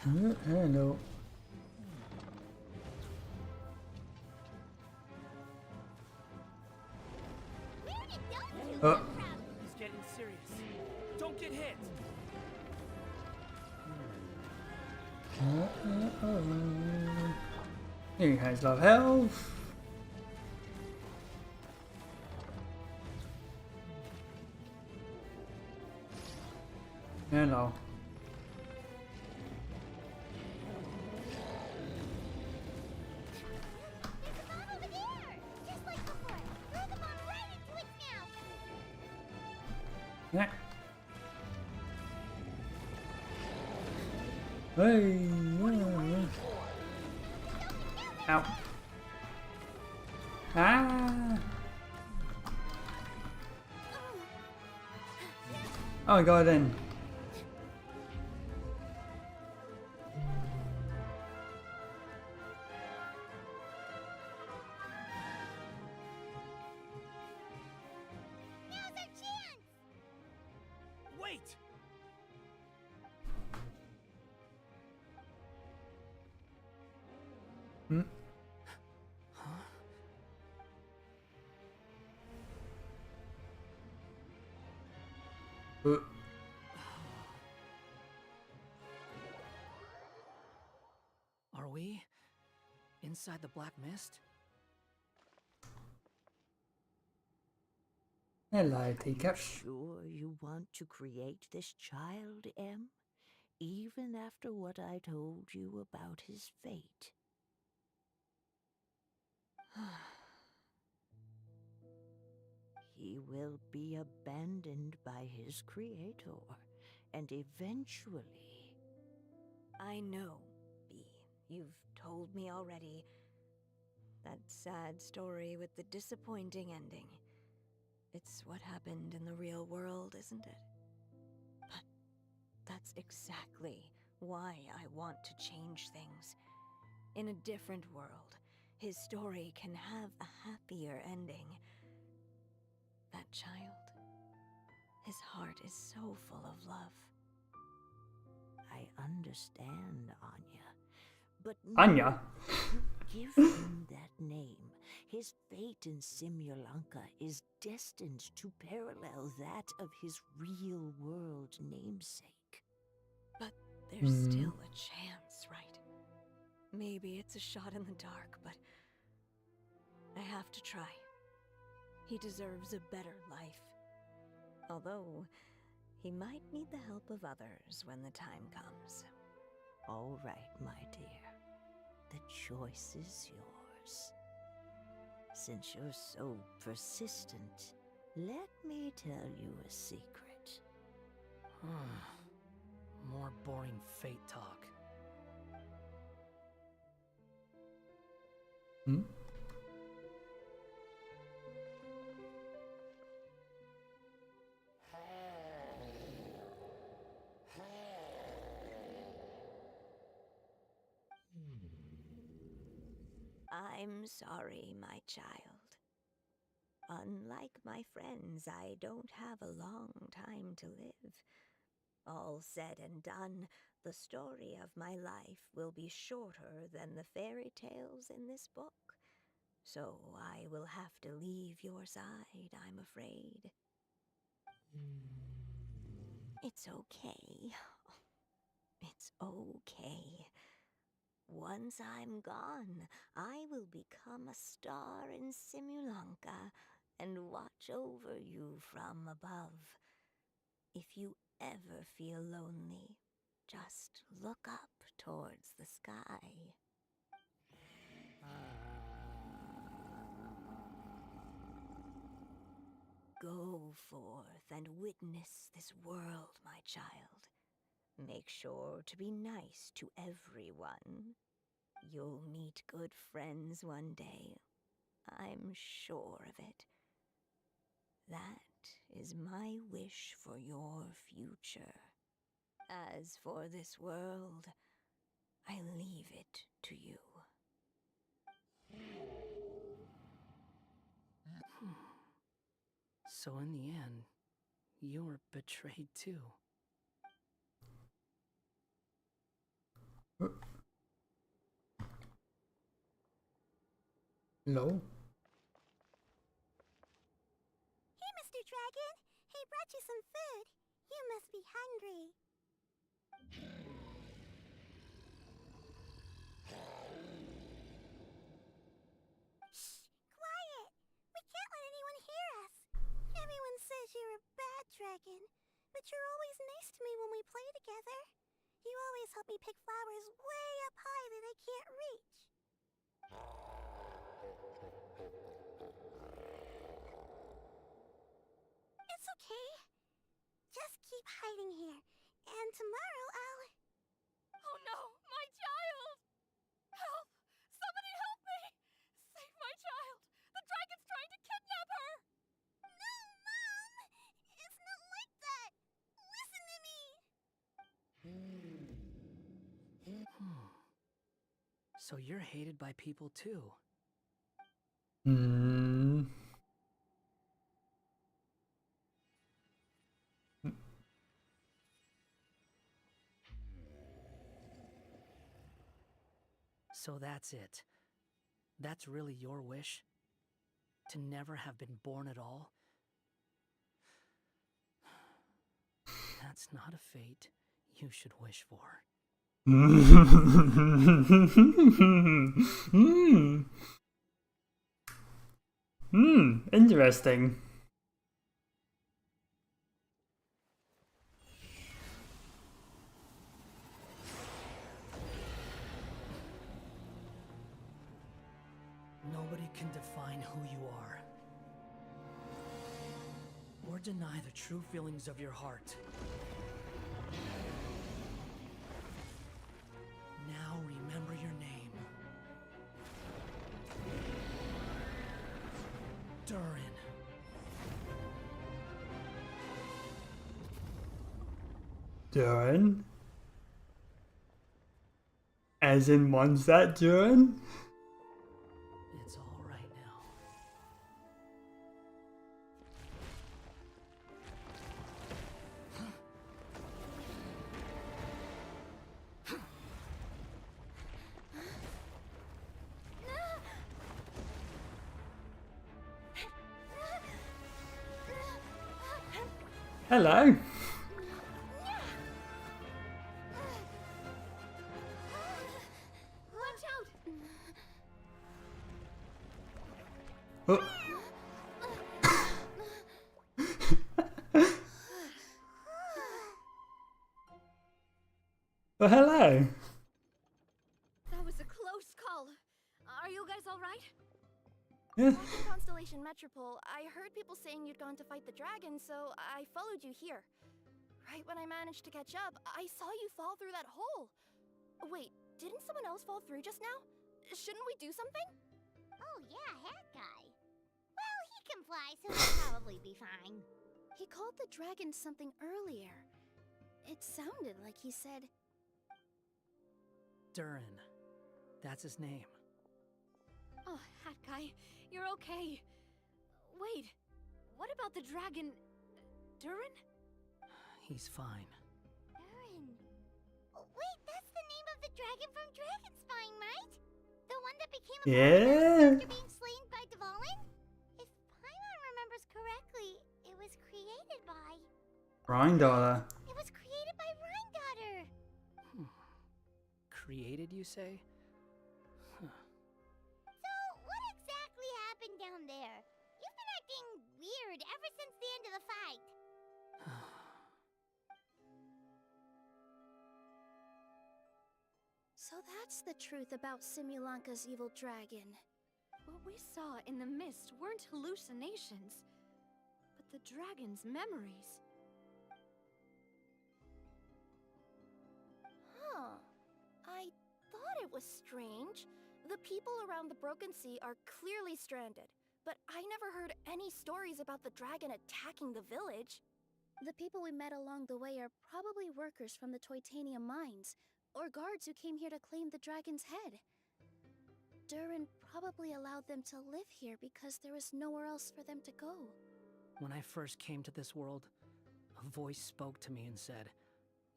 Speaker 1: Hello.
Speaker 17: He's getting serious. Don't get hit.
Speaker 1: He has a lot of health. Hello. Yeah. Hey. Ow. Ah. Oh, I got it in.
Speaker 17: Wait!
Speaker 1: Hmm.
Speaker 17: Are we inside the Black Mist?
Speaker 1: Hello, teacup.
Speaker 15: Sure you want to create this child, Em? Even after what I told you about his fate? He will be abandoned by his creator, and eventually...
Speaker 14: I know, Bee. You've told me already. That sad story with the disappointing ending. It's what happened in the real world, isn't it? But that's exactly why I want to change things. In a different world, his story can have a happier ending. That child, his heart is so full of love.
Speaker 15: I understand, Anya. But
Speaker 1: Anya?
Speaker 15: give him that name. His fate in Simulanka is destined to parallel that of his real-world namesake.
Speaker 14: But there's still a chance, right? Maybe it's a shot in the dark, but I have to try. He deserves a better life. Although, he might need the help of others when the time comes.
Speaker 15: All right, my dear. The choice is yours. Since you're so persistent, let me tell you a secret.
Speaker 17: More boring fate talk.
Speaker 1: Hmm?
Speaker 15: I'm sorry, my child. Unlike my friends, I don't have a long time to live. All said and done, the story of my life will be shorter than the fairy tales in this book. So I will have to leave your side, I'm afraid. It's okay. It's okay. Once I'm gone, I will become a star in Simulanka and watch over you from above. If you ever feel lonely, just look up towards the sky. Go forth and witness this world, my child. Make sure to be nice to everyone. You'll meet good friends one day. I'm sure of it. That is my wish for your future. As for this world, I leave it to you.
Speaker 17: So in the end, you were betrayed too.
Speaker 1: Hello?
Speaker 2: Hey, Mr. Dragon. He brought you some food. You must be hungry. Shh! Quiet! We can't let anyone hear us. Everyone says you're a bad dragon, but you're always nice to me when we play together. You always help me pick flowers way up high that I can't reach. It's okay. Just keep hiding here, and tomorrow I'll...
Speaker 12: Oh no, my child! Help! Somebody help me! Save my child! The dragon's trying to kidnap her!
Speaker 2: No, Mom! It's not like that! Listen to me!
Speaker 17: So you're hated by people too.
Speaker 1: Hmm.
Speaker 17: So that's it. That's really your wish? To never have been born at all? That's not a fate you should wish for.
Speaker 1: Interesting.
Speaker 17: Nobody can define who you are, or deny the true feelings of your heart. Now remember your name. Durin.
Speaker 1: Durin? As in Mondstadt Durin?
Speaker 17: It's all right now.
Speaker 1: Hello.
Speaker 12: Watch out!
Speaker 1: Oh. Well, hello.
Speaker 12: That was a close call. Are you guys alright?
Speaker 1: Yeah.
Speaker 12: Back in Constellation Metropole, I heard people saying you'd gone to fight the dragon, so I followed you here. Right when I managed to catch up, I saw you fall through that hole. Wait, didn't someone else fall through just now? Shouldn't we do something?
Speaker 8: Oh yeah, that guy. Well, he can fly, so he'll probably be fine.
Speaker 14: He called the dragon something earlier. It sounded like he said...
Speaker 17: Durin. That's his name.
Speaker 14: Oh, hat guy, you're okay. Wait, what about the dragon... Durin?
Speaker 17: He's fine.
Speaker 8: Durin. Wait, that's the name of the dragon from Dragonspine, right? The one that became a
Speaker 1: Yeah.
Speaker 8: after being slain by Dvalin? If Paimon remembers correctly, it was created by...
Speaker 1: Rhindaughter.
Speaker 8: It was created by Rhindaughter!
Speaker 17: Created, you say? Huh.
Speaker 8: So, what exactly happened down there? You've been acting weird ever since the end of the fight.
Speaker 14: So that's the truth about Simulanka's evil dragon. What we saw in the mist weren't hallucinations, but the dragon's memories.
Speaker 12: Huh. I thought it was strange. The people around the Broken Sea are clearly stranded, but I never heard any stories about the dragon attacking the village.
Speaker 14: The people we met along the way are probably workers from the Toitanium mines, or guards who came here to claim the dragon's head. Durin probably allowed them to live here because there was nowhere else for them to go.
Speaker 17: When I first came to this world, a voice spoke to me and said,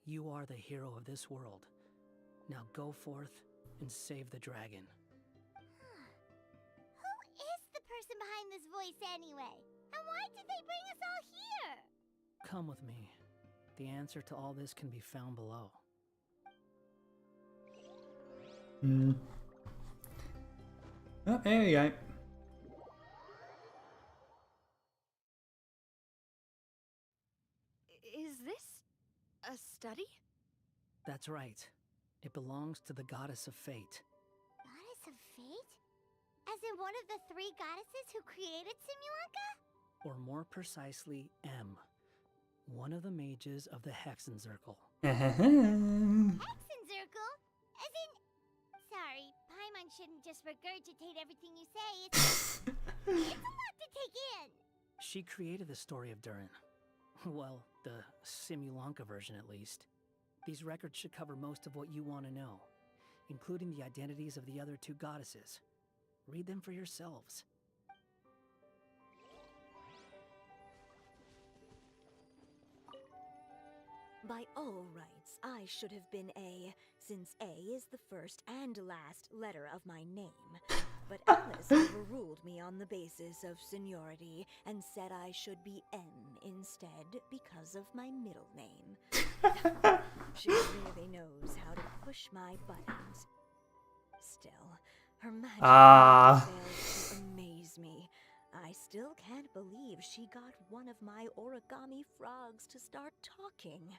Speaker 17: "You are the hero of this world. Now go forth and save the dragon.
Speaker 8: Who is the person behind this voice anyway? And why did they bring us all here?
Speaker 17: Come with me. The answer to all this can be found below.
Speaker 1: Oh, there you go.
Speaker 14: Is this a study?
Speaker 17: That's right. It belongs to the goddess of fate.
Speaker 8: Goddess of fate? As in one of the 3 goddesses who created Simulanka?
Speaker 17: Or more precisely, M. One of the mages of the Hexenzirkel.
Speaker 8: Hexenzirkel? As in... Sorry, Paimon shouldn't just regurgitate everything you say. It's a lot to take in.
Speaker 17: She created the story of Durin. Well, the Simulanka version at least. These records should cover most of what you want to know, including the identities of the other 2 goddesses. Read them for yourselves.
Speaker 15: By all rights, I should have been A, since A is the first and last letter of my name. But Alice overruled me on the basis of seniority and said I should be M instead because of my middle name. She really knows how to push my buttons. Still, her magic fails to amaze me. I still can't believe she got one of my origami frogs to start talking.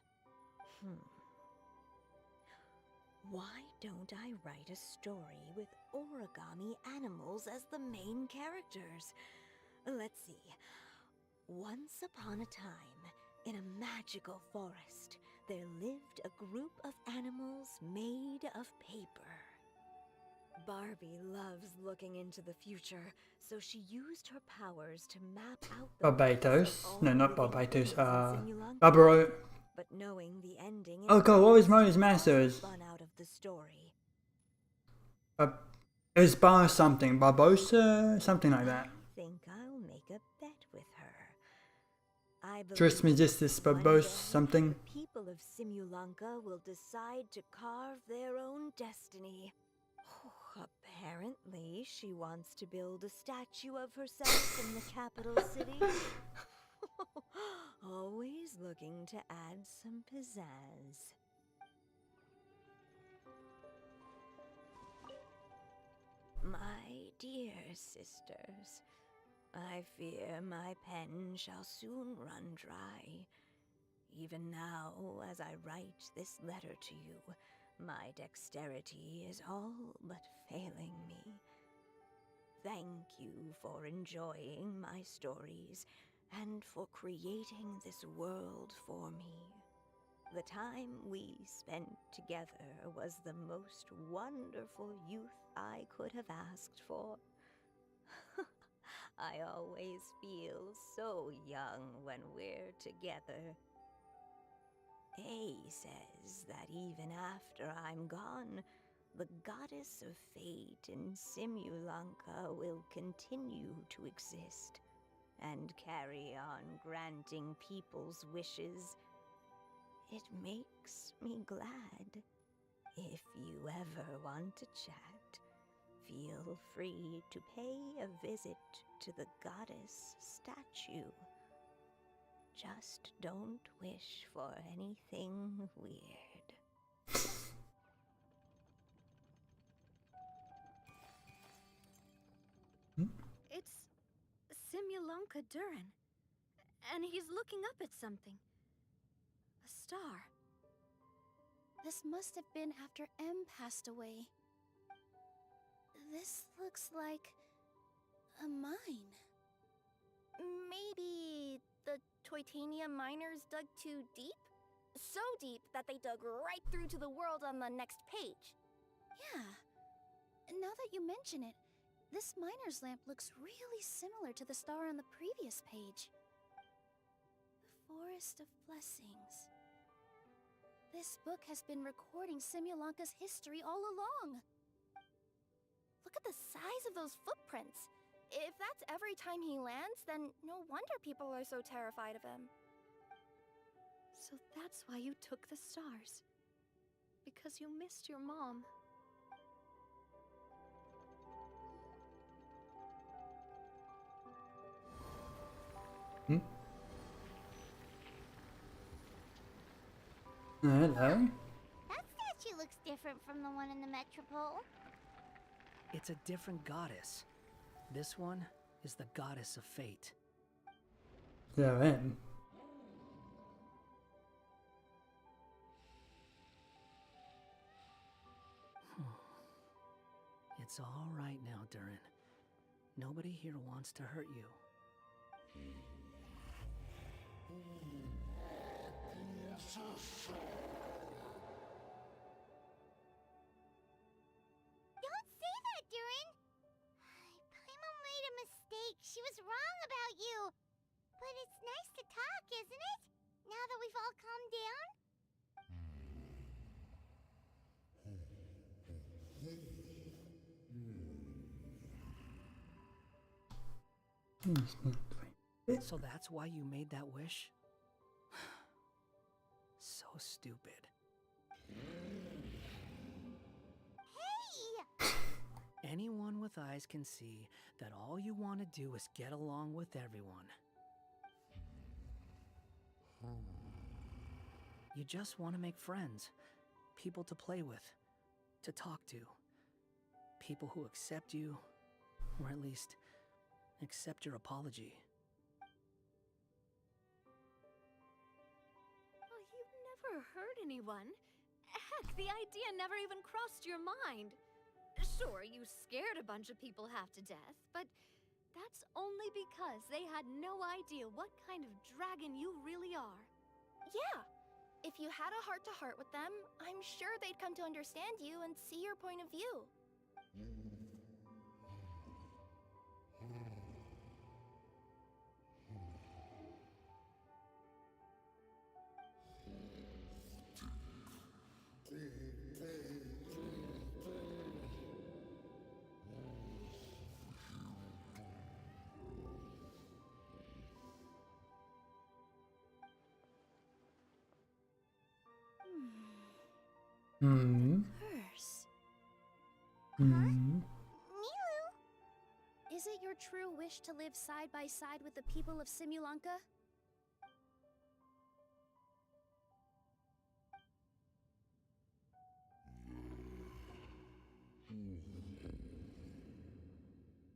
Speaker 15: Why don't I write a story with origami animals as the main characters? Let's see. Once upon a time, in a magical forest, there lived a group of animals made of paper. Barbie loves looking into the future, so she used her powers to map out the
Speaker 1: Barbados. No, not Barbados. Barbaro.
Speaker 15: But knowing the ending,
Speaker 1: Oh god, what was Monia's masters?
Speaker 15: Spun out of the story.
Speaker 1: It was Bar something. Barbosa? Something like that.
Speaker 15: I think I'll make a bet with her. I
Speaker 1: Trismegistus Barbosa something.
Speaker 15: The people of Simulanka will decide to carve their own destiny. Apparently, she wants to build a statue of herself in the capital city. Always looking to add some pizzazz. My dear sisters, I fear my pen shall soon run dry. Even now, as I write this letter to you, my dexterity is all but failing me. Thank you for enjoying my stories and for creating this world for me. The time we spent together was the most wonderful youth I could have asked for. I always feel so young when we're together. A says that even after I'm gone, the goddess of fate in Simulanka will continue to exist and carry on granting people's wishes. It makes me glad. If you ever want to chat, feel free to pay a visit to the goddess statue. Just don't wish for anything weird.
Speaker 14: It's Simulanka Durin. And he's looking up at something. A star. This must have been after M passed away. This looks like a mine.
Speaker 12: Maybe the Toitania miners dug too deep? So deep that they dug right through to the world on the next page.
Speaker 14: Yeah. Now that you mention it, this miner's lamp looks really similar to the star on the previous page. The Forest of Blessings. This book has been recording Simulanka's history all along.
Speaker 12: Look at the size of those footprints. If that's every time he lands, then no wonder people are so terrified of him.
Speaker 14: So that's why you took the stars.
Speaker 12: because you missed your mom.
Speaker 1: Hmm? Hello?
Speaker 8: That statue looks different from the one in the Metropole.
Speaker 17: It's a different goddess. This one is the goddess of fate.
Speaker 1: So in.
Speaker 17: It's all right now, Durin. Nobody here wants to hurt you.
Speaker 8: Don't say that, Durin! Paimon made a mistake. She was wrong about you. But it's nice to talk, isn't it? Now that we've all calmed down?
Speaker 17: So that's why you made that wish? So stupid.
Speaker 8: Hey!
Speaker 17: Anyone with eyes can see that all you want to do is get along with everyone. You just want to make friends, people to play with, to talk to, people who accept you, or at least accept your apology.
Speaker 14: Oh, you've never hurt anyone. Heck, the idea never even crossed your mind. Sure, you scared a bunch of people half to death, but that's only because they had no idea what kind of dragon you really are.
Speaker 12: Yeah. If you had a heart-to-heart with them, I'm sure they'd come to understand you and see your point of view.
Speaker 10: Curse.
Speaker 1: Hmm.
Speaker 10: Milu! Is it your true wish to live side by side with the people of Simulanka?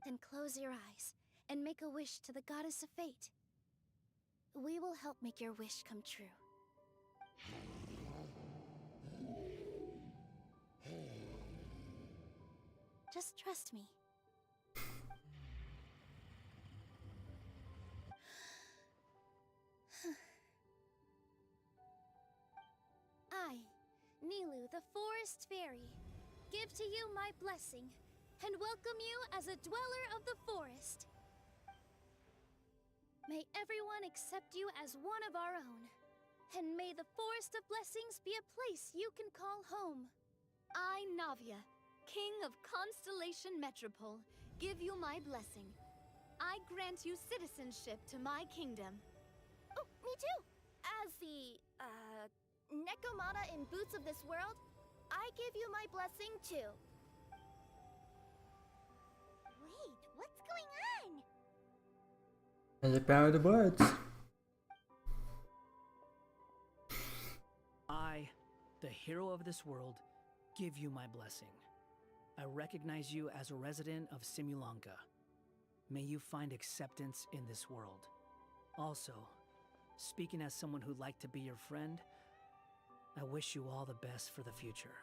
Speaker 10: Then close your eyes and make a wish to the goddess of fate. We will help make your wish come true. Just trust me. I, Nilu, the Forest Fairy, give to you my blessing and welcome you as a dweller of the forest. May everyone accept you as one of our own, and may the Forest of Blessings be a place you can call home.
Speaker 14: I, Navia, King of Constellation Metropole, give you my blessing. I grant you citizenship to my kingdom.
Speaker 12: Oh, me too! As the, Nekomata in Boots of this world, I give you my blessing too.
Speaker 8: Wait, what's going on?
Speaker 1: And the power of the words.
Speaker 17: I, the hero of this world, give you my blessing. I recognize you as a resident of Simulanka. May you find acceptance in this world. Also, speaking as someone who'd like to be your friend, I wish you all the best for the future.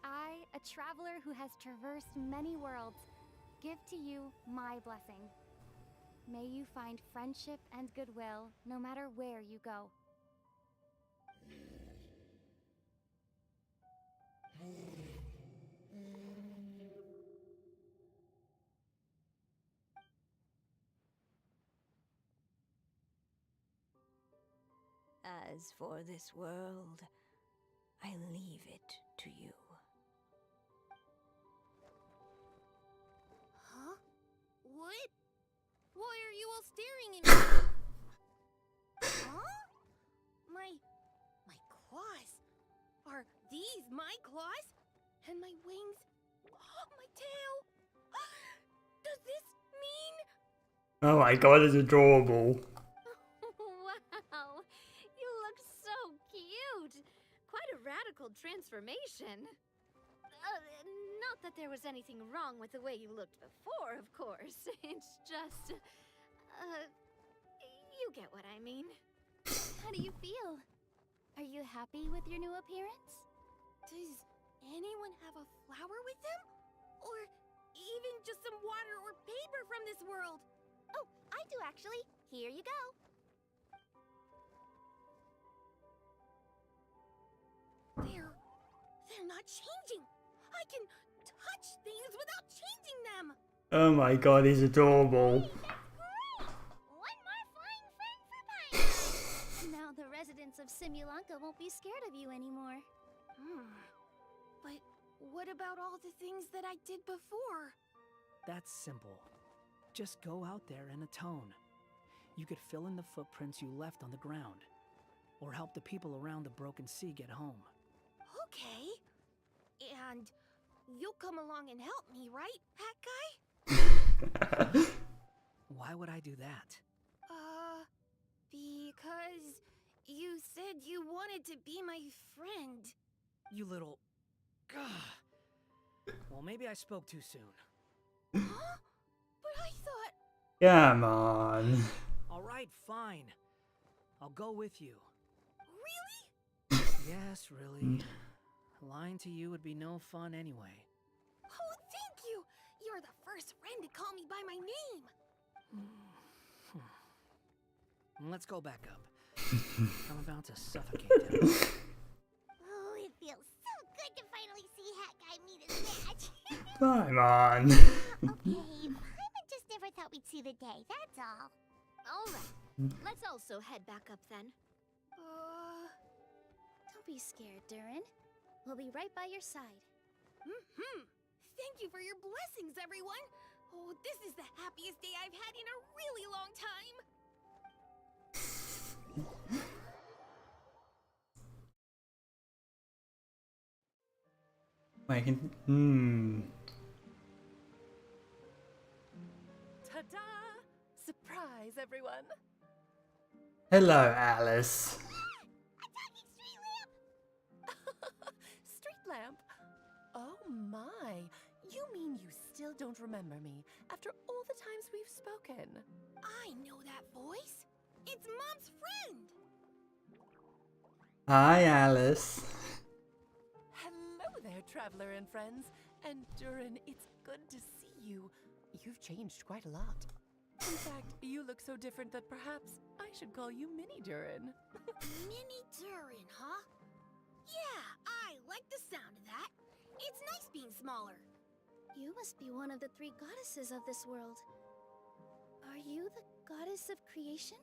Speaker 19: I, a traveler who has traversed many worlds, give to you my blessing. May you find friendship and goodwill no matter where you go.
Speaker 15: As for this world, I leave it to you.
Speaker 12: Huh? What? Why are you all staring at me?
Speaker 14: my claws? And my wings? My tail? Does this mean...
Speaker 1: Oh my god, it's adorable.
Speaker 12: Wow, you look so cute. Quite a radical transformation. Not that there was anything wrong with the way you looked before, of course. It's just... you get what I mean.
Speaker 10: How do you feel? Are you happy with your new appearance?
Speaker 14: Does anyone have a flower with them? Or even just some water or paper from this world?
Speaker 12: Oh, I do actually. Here you go.
Speaker 14: They're not changing. I can touch things without changing them.
Speaker 1: Oh my god, he's adorable.
Speaker 2: One more flying friend for Paimon.
Speaker 10: Now the residents of Simulanka won't be scared of you anymore.
Speaker 14: But what about all the things that I did before?
Speaker 17: That's simple. Just go out there and atone. You could fill in the footprints you left on the ground, or help the people around the broken sea get home.
Speaker 14: Okay. And you'll come along and help me, right, Hat Guy?
Speaker 17: Why would I do that?
Speaker 14: Because you said you wanted to be my friend.
Speaker 17: You little... Well, maybe I spoke too soon.
Speaker 14: Huh? But I thought...
Speaker 1: Come on.
Speaker 17: Alright, fine. I'll go with you.
Speaker 14: Really?
Speaker 17: Yes, really. Lying to you would be no fun anyway.
Speaker 14: Oh, thank you! You're the first friend to call me by my name!
Speaker 17: Let's go back up. I'm about to suffocate down.
Speaker 2: Oh, it feels so good to finally see Hat Guy meet his match.
Speaker 1: Come on.
Speaker 2: Okay, Paimon just never thought we'd see the day, that's all.
Speaker 12: Alright, let's also head back up then.
Speaker 10: Don't be scared, Durin. We'll be right by your side.
Speaker 14: Thank you for your blessings, everyone! Oh, this is the happiest day I've had in a really long time!
Speaker 1: Wait,
Speaker 20: Ta-da! Surprise, everyone!
Speaker 1: Hello, Alice.
Speaker 20: Street lamp? Oh my! You mean you still don't remember me after all the times we've spoken?
Speaker 14: I know that voice! It's Mom's friend!
Speaker 1: Hi, Alice.
Speaker 20: Hello there, traveler and friends. And Durin, it's good to see you. You've changed quite a lot. In fact, you look so different that perhaps I should call you Mini Durin.
Speaker 14: Mini Durin, huh? Yeah, I like the sound of that. It's nice being smaller.
Speaker 10: You must be one of the 3 goddesses of this world. Are you the goddess of creation?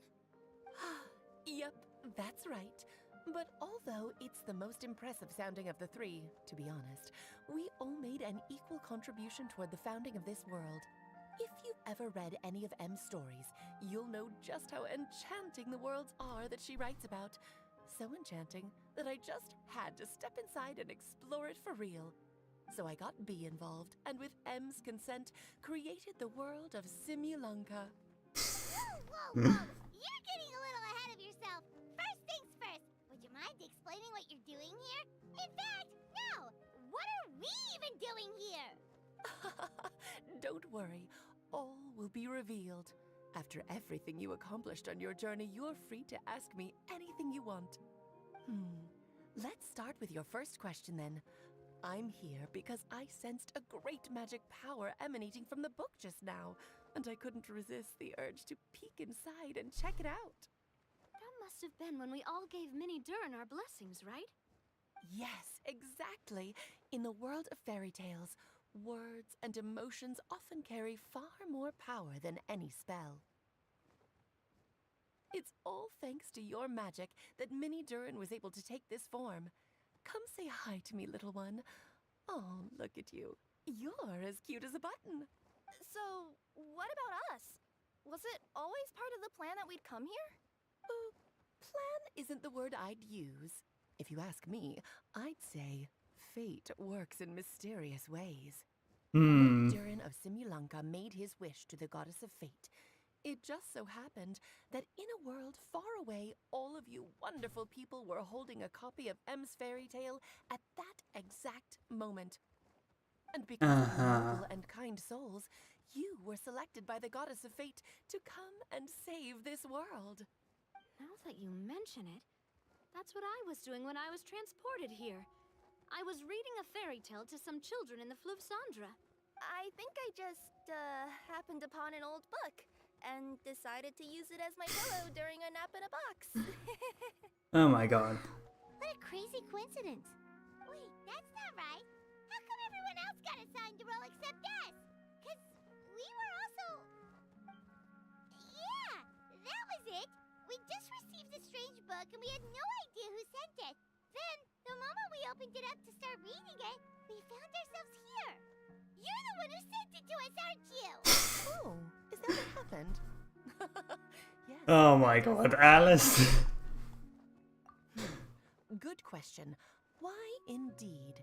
Speaker 20: Yep, that's right. But although it's the most impressive sounding of the 3, to be honest, we all made an equal contribution toward the founding of this world. If you've ever read any of M's stories, you'll know just how enchanting the worlds are that she writes about. So enchanting that I just had to step inside and explore it for real. So I got B involved, and with M's consent, created the world of Simulanka.
Speaker 2: Whoa! You're getting a little ahead of yourself. First things first, would you mind explaining what you're doing here? In fact, no! What are we even doing here?
Speaker 20: Don't worry, all will be revealed. After everything you accomplished on your journey, you're free to ask me anything you want. Let's start with your first question then. I'm here because I sensed a great magic power emanating from the book just now, and I couldn't resist the urge to peek inside and check it out.
Speaker 12: That must have been when we all gave Mini Durin our blessings, right?
Speaker 20: Yes, exactly. In the world of fairy tales, words and emotions often carry far more power than any spell. It's all thanks to your magic that Mini Durin was able to take this form. Come say hi to me, little one. Oh, look at you. You're as cute as a button.
Speaker 12: So, what about us? Was it always part of the plan that we'd come here?
Speaker 20: Plan isn't the word I'd use. If you ask me, I'd say fate works in mysterious ways.
Speaker 1: Hmm.
Speaker 20: When Durin of Simulanka made his wish to the goddess of fate, it just so happened that in a world far away, all of you wonderful people were holding a copy of M's Fairytale at that exact moment. And because of your noble and kind souls, you were selected by the goddess of fate to come and save this world.
Speaker 14: Now that you mention it, that's what I was doing when I was transported here. I was reading a fairy tale to some children in the Fleuve Cendra.
Speaker 12: I think I just, happened upon an old book and decided to use it as my pillow during a nap in a box.
Speaker 1: Oh my god.
Speaker 8: What a crazy coincidence. Wait, that's not right. How come everyone else got assigned to roll except us? Cause we were also... Yeah, that was it. We just received a strange book and we had no idea who sent it. Then, the moment we opened it up to start reading it, we found ourselves here. You're the one who sent it to us, aren't you?
Speaker 20: Oh, is that what happened? Yes.
Speaker 1: Oh my god, Alice.
Speaker 20: Good question. Why indeed?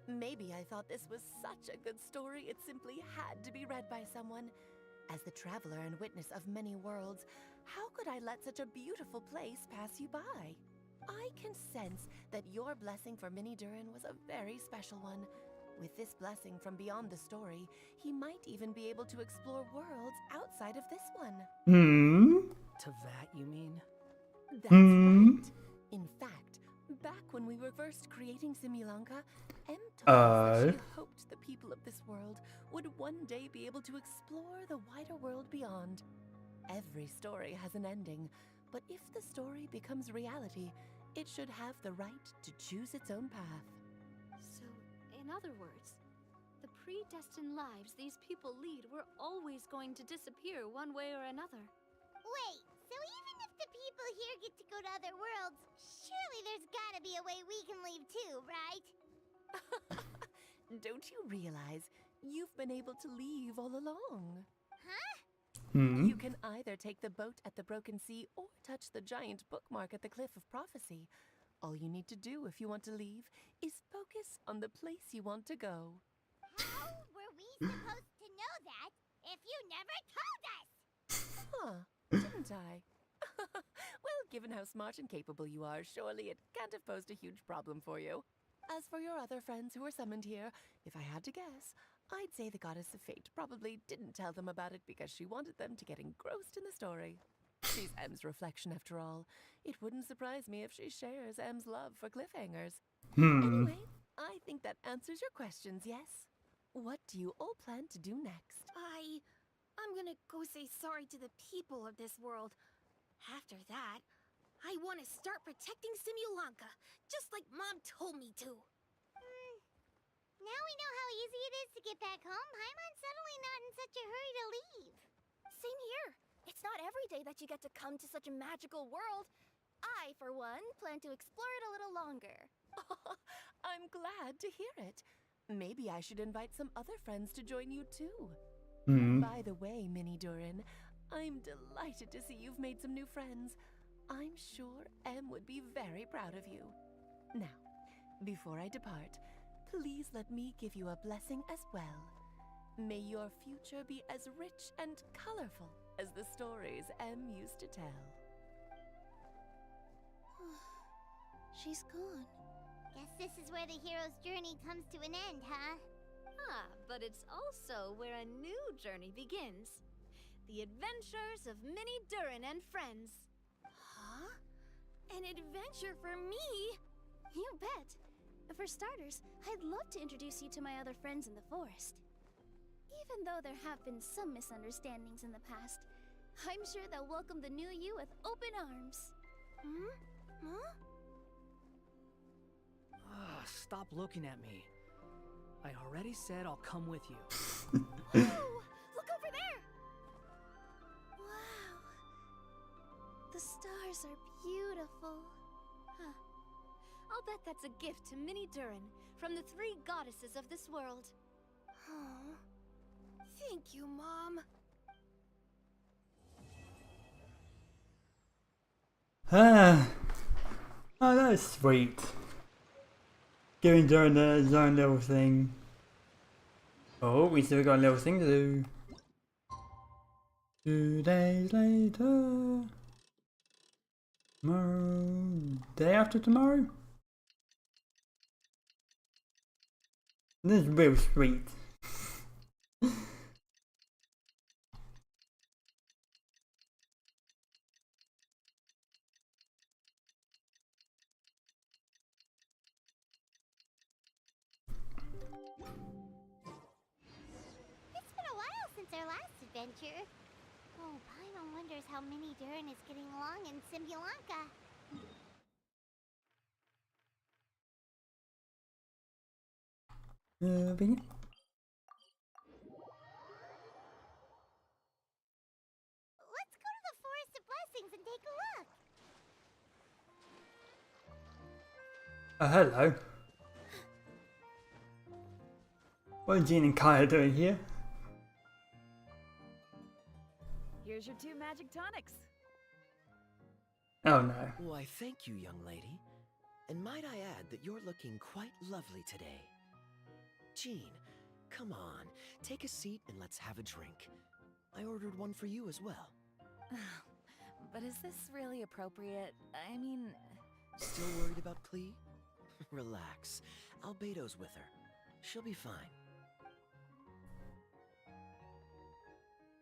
Speaker 20: Maybe I thought this was such a good story it simply had to be read by someone. As the traveler and witness of many worlds, how could I let such a beautiful place pass you by? I can sense that your blessing for Mini Durin was a very special one. With this blessing from beyond the story, he might even be able to explore worlds outside of this one.
Speaker 17: To that, you mean?
Speaker 20: That's right. In fact, back when we were first creating Simulanka, M told us that she hoped the people of this world would one day be able to explore the wider world beyond. Every story has an ending, but if the story becomes reality, it should have the right to choose its own path.
Speaker 14: So, in other words, the predestined lives these people lead were always going to disappear one way or another.
Speaker 8: Wait, so even if the people here get to go to other worlds, surely there's gotta be a way we can leave too, right?
Speaker 20: Don't you realize you've been able to leave all along?
Speaker 8: Huh?
Speaker 20: You can either take the boat at the Broken Sea or touch the giant bookmark at the Cliff of Prophecy. All you need to do if you want to leave is focus on the place you want to go.
Speaker 8: How were we supposed to know that if you never told us?
Speaker 20: Huh, didn't I? Well, given how smart and capable you are, surely it can't have posed a huge problem for you. As for your other friends who were summoned here, if I had to guess, I'd say the Goddess of Fate probably didn't tell them about it because she wanted them to get engrossed in the story. She's M's reflection after all. It wouldn't surprise me if she shares M's love for cliffhangers. Anyway, I think that answers your questions, yes? What do you all plan to do next?
Speaker 14: I'm gonna go say sorry to the people of this world. After that, I want to start protecting Simulanka, just like Mom told me to.
Speaker 8: Now we know how easy it is to get back home. Paimon's suddenly not in such a hurry to leave.
Speaker 12: Same here. It's not every day that you get to come to such a magical world. I, for one, plan to explore it a little longer.
Speaker 20: I'm glad to hear it. Maybe I should invite some other friends to join you too. By the way, Mini Durin, I'm delighted to see you've made some new friends. I'm sure M would be very proud of you. Now, before I depart, please let me give you a blessing as well. May your future be as rich and colorful as the stories M used to tell.
Speaker 10: She's gone.
Speaker 8: Guess this is where the hero's journey comes to an end, huh?
Speaker 14: But it's also where a new journey begins. The adventures of Mini Durin and friends.
Speaker 10: Huh?
Speaker 14: An adventure for me?
Speaker 10: You bet. For starters, I'd love to introduce you to my other friends in the forest. Even though there have been some misunderstandings in the past, I'm sure they'll welcome the new you with open arms. Huh?
Speaker 17: Stop looking at me. I already said I'll come with you.
Speaker 14: Oh, look over there!
Speaker 10: Wow. The stars are beautiful.
Speaker 14: Huh. I'll bet that's a gift to Mini Durin from the 3 goddesses of this world.
Speaker 10: Oh.
Speaker 14: Thank you, Mom.
Speaker 1: Oh, that was sweet. Going during the zone level thing. Oh, we still got a little thing to do. 2 days later. Tomorrow. Day after tomorrow? This is real sweet.
Speaker 8: It's been a while since our last adventure. Oh, Paimon wonders how Mini Durin is getting along in Simbulanka.
Speaker 1: Moving.
Speaker 8: Let's go to the Forest of Blessings and take a look.
Speaker 1: Hello. What are Jean and Kaya doing here?
Speaker 9: Here's your 2 magic tonics.
Speaker 1: Oh no.
Speaker 16: Why, thank you, young lady. And might I add that you're looking quite lovely today. Jean, come on, take a seat and let's have a drink. I ordered one for you as well.
Speaker 9: But is this really appropriate? I mean...
Speaker 16: Still worried about Klee? Relax. Albedo's with her. She'll be fine.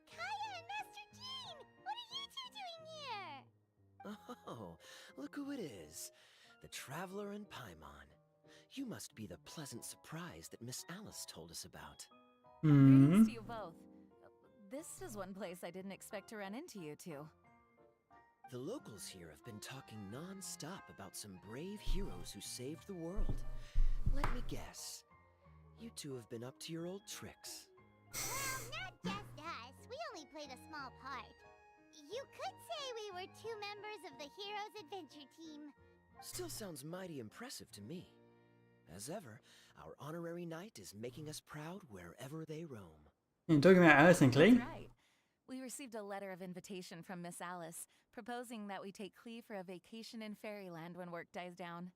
Speaker 8: Kaya and Master Jean! What are you two doing here?
Speaker 16: Oh, look who it is. The Traveler and Paimon. You must be the pleasant surprise that Miss Alice told us about.
Speaker 9: Greetings to you both. This is one place I didn't expect to run into you two.
Speaker 16: The locals here have been talking non-stop about some brave heroes who saved the world. Let me guess. You two have been up to your old tricks.
Speaker 8: Well, not just us. We only played a small part. You could say we were 2 members of the Heroes Adventure Team.
Speaker 16: Still sounds mighty impressive to me. As ever, our honorary knight is making us proud wherever they roam.
Speaker 1: You're talking about Alice and Klee?
Speaker 9: That's right. We received a letter of invitation from Miss Alice, proposing that we take Klee for a vacation in Fairyland when work dies down.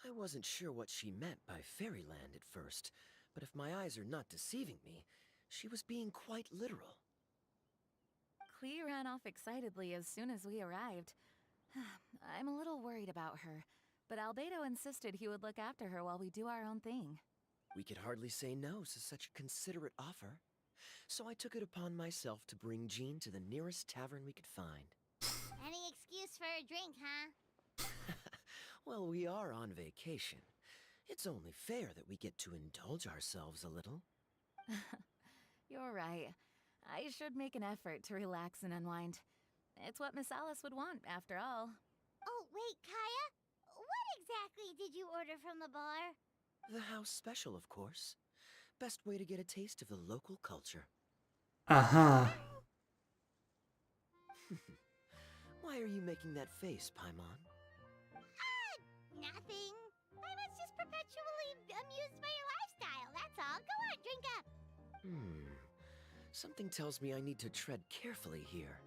Speaker 16: I wasn't sure what she meant by Fairyland at first, but if my eyes are not deceiving me, she was being quite literal.
Speaker 9: Klee ran off excitedly as soon as we arrived. I'm a little worried about her, but Albedo insisted he would look after her while we do our own thing.
Speaker 16: We could hardly say no to such a considerate offer, so I took it upon myself to bring Jean to the nearest tavern we could find.
Speaker 8: Any excuse for a drink, huh?
Speaker 16: Well, we are on vacation. It's only fair that we get to indulge ourselves a little.
Speaker 9: You're right. I should make an effort to relax and unwind. It's what Miss Alice would want, after all.
Speaker 8: Oh, wait, Kaya? What exactly did you order from the bar?
Speaker 16: The house special, of course. Best way to get a taste of the local culture.
Speaker 1: Aha.
Speaker 16: Why are you making that face, Paimon?
Speaker 8: Nothing. I was just perpetually amused by your lifestyle, that's all. Go on, drink up.
Speaker 16: Something tells me I need to tread carefully here.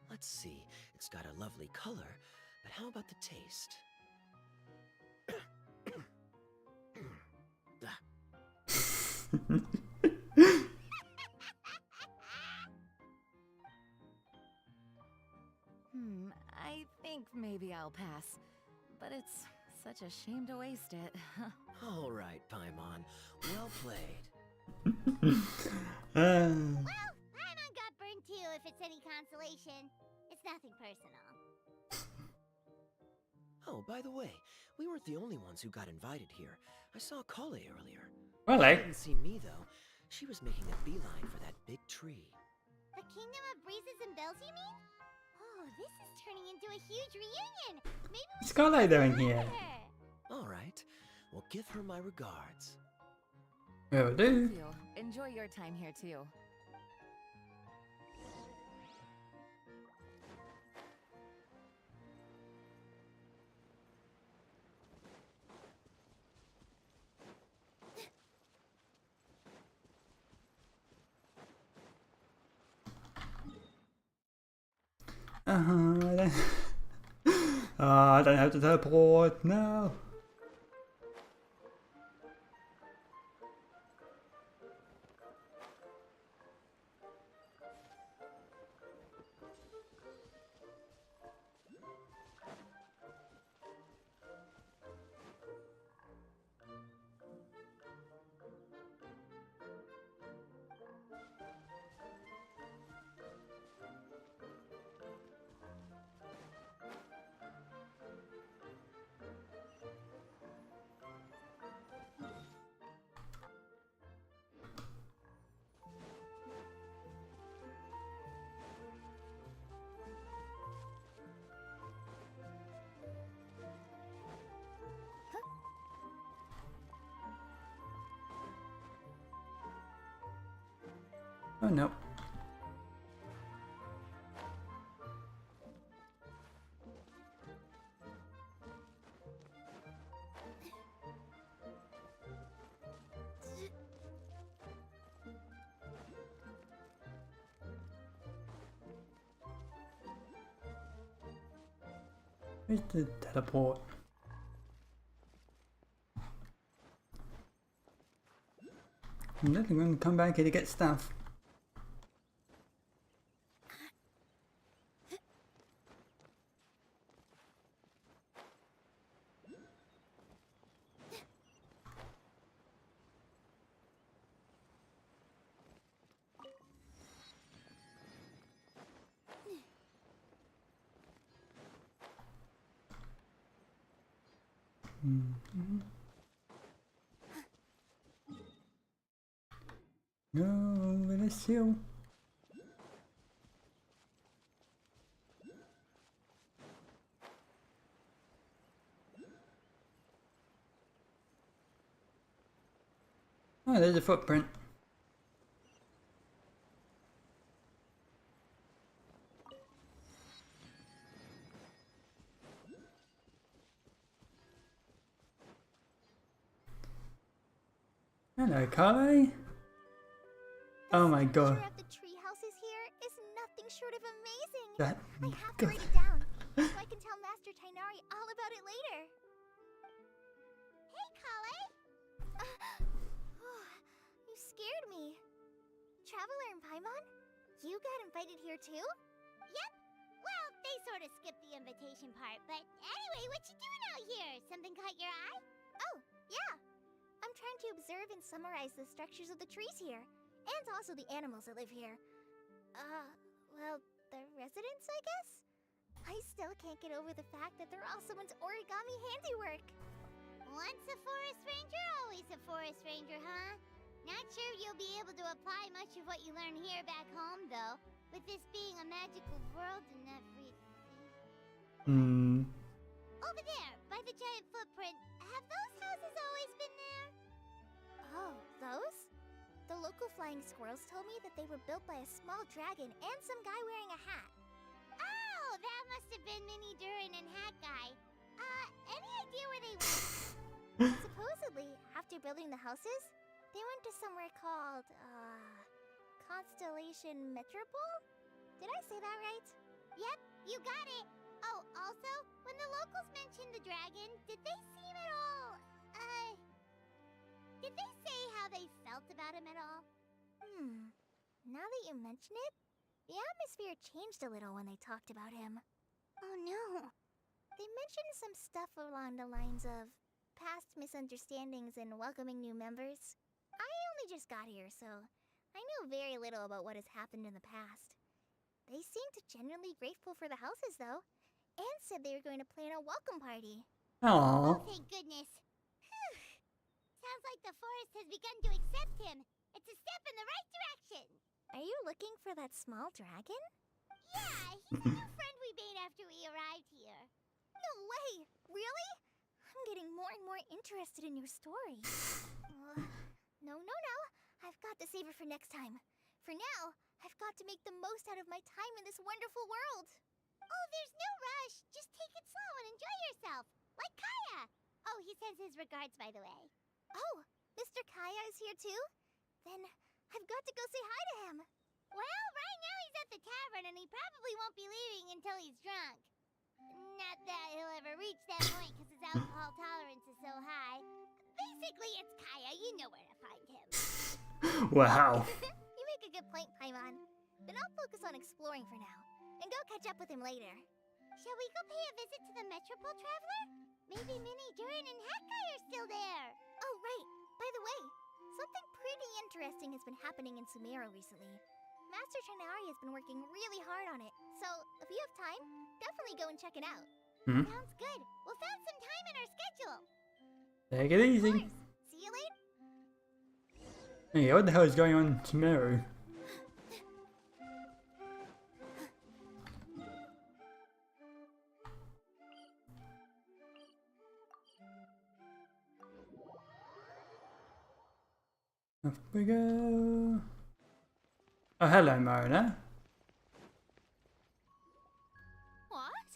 Speaker 16: Let's see, it's got a lovely color, but how about the taste?
Speaker 9: I think maybe I'll pass. But it's such a shame to waste it.
Speaker 16: All right, Paimon. Well played.
Speaker 8: Well, Paimon got burned too, if it's any consolation. It's nothing personal.
Speaker 16: Oh, by the way, we weren't the only ones who got invited here. I saw Kale earlier.
Speaker 1: Kale?
Speaker 16: She didn't see me, though. She was making a beeline for that big tree.
Speaker 8: The Kingdom of Breezes and Bells, you mean? Oh, this is turning into a huge reunion. Maybe we
Speaker 1: What's Kale doing here?
Speaker 16: All right. Well, give her my regards.
Speaker 1: Will do.
Speaker 9: Enjoy your time here, too.
Speaker 1: I don't have to teleport now. Oh no. Where's the teleport? I'm definitely going to come back here to get stuff. Go over this hill. Oh, there's a footprint. Hello, Carly. Oh my god.
Speaker 2: Of the tree houses here is nothing short of amazing.
Speaker 1: That
Speaker 2: I have to write it down so I can tell Master Tainari all about it later. Hey, Kale! You scared me. Traveler and Paimon, you got invited here too?
Speaker 8: Yep. Well, they sort of skipped the invitation part, but anyway, what you doing out here? Something caught your eye?
Speaker 2: Oh, yeah. I'm trying to observe and summarize the structures of the trees here, and also the animals that live here. Well, the residents, I guess? I still can't get over the fact that they're all someone's origami handiwork.
Speaker 8: Once a forest ranger, always a forest ranger, huh? Not sure you'll be able to apply much of what you learn here back home, though, with this being a magical world and everything. Over there, by the giant footprint, have those houses always been there?
Speaker 2: Oh, those? The local flying squirrels told me that they were built by a small dragon and some guy wearing a hat.
Speaker 8: Oh, that must have been Mini Durin and Hat Guy. Any idea where they went?
Speaker 2: Supposedly, after building the houses, they went to somewhere called, Constellation Metropole? Did I say that right?
Speaker 8: Yep, you got it. Oh, also, when the locals mentioned the dragon, did they seem at all, did they say how they felt about him at all?
Speaker 2: Now that you mention it, the atmosphere changed a little when they talked about him. Oh no. They mentioned some stuff along the lines of past misunderstandings and welcoming new members. I only just got here, so I know very little about what has happened in the past. They seemed genuinely grateful for the houses, though, and said they were going to plan a welcome party.
Speaker 1: Aww.
Speaker 8: Oh, thank goodness. Whew. Sounds like the forest has begun to accept him. It's a step in the right direction.
Speaker 2: Are you looking for that small dragon?
Speaker 8: Yeah, he's a new friend we made after we arrived here.
Speaker 2: No way! Really? I'm getting more and more interested in your story. No. I've got to save it for next time. For now, I've got to make the most out of my time in this wonderful world.
Speaker 8: Oh, there's no rush. Just take it slow and enjoy yourself. Like Kaya. Oh, he sends his regards, by the way.
Speaker 2: Oh, Mr. Kaya is here too? Then I've got to go say hi to him.
Speaker 8: Well, right now he's at the tavern and he probably won't be leaving until he's drunk. Not that he'll ever reach that point because his alcohol tolerance is so high. Basically, it's Kaya. You know where to find him.
Speaker 1: Wow.
Speaker 2: You make a good point, Paimon. Then I'll focus on exploring for now, and go catch up with him later.
Speaker 8: Shall we go pay a visit to the Metropole, Traveler? Maybe Mini Durin and Hat Guy are still there.
Speaker 2: Oh, right. By the way, something pretty interesting has been happening in Sumeru recently. Master Tainari has been working really hard on it, so if you have time, definitely go and check it out.
Speaker 8: Sounds good. We'll find some time in our schedule.
Speaker 1: Take it easy.
Speaker 2: See you later.
Speaker 1: Hey, what the hell is going on tomorrow? Off we go. Oh, hello, Mona.
Speaker 14: What?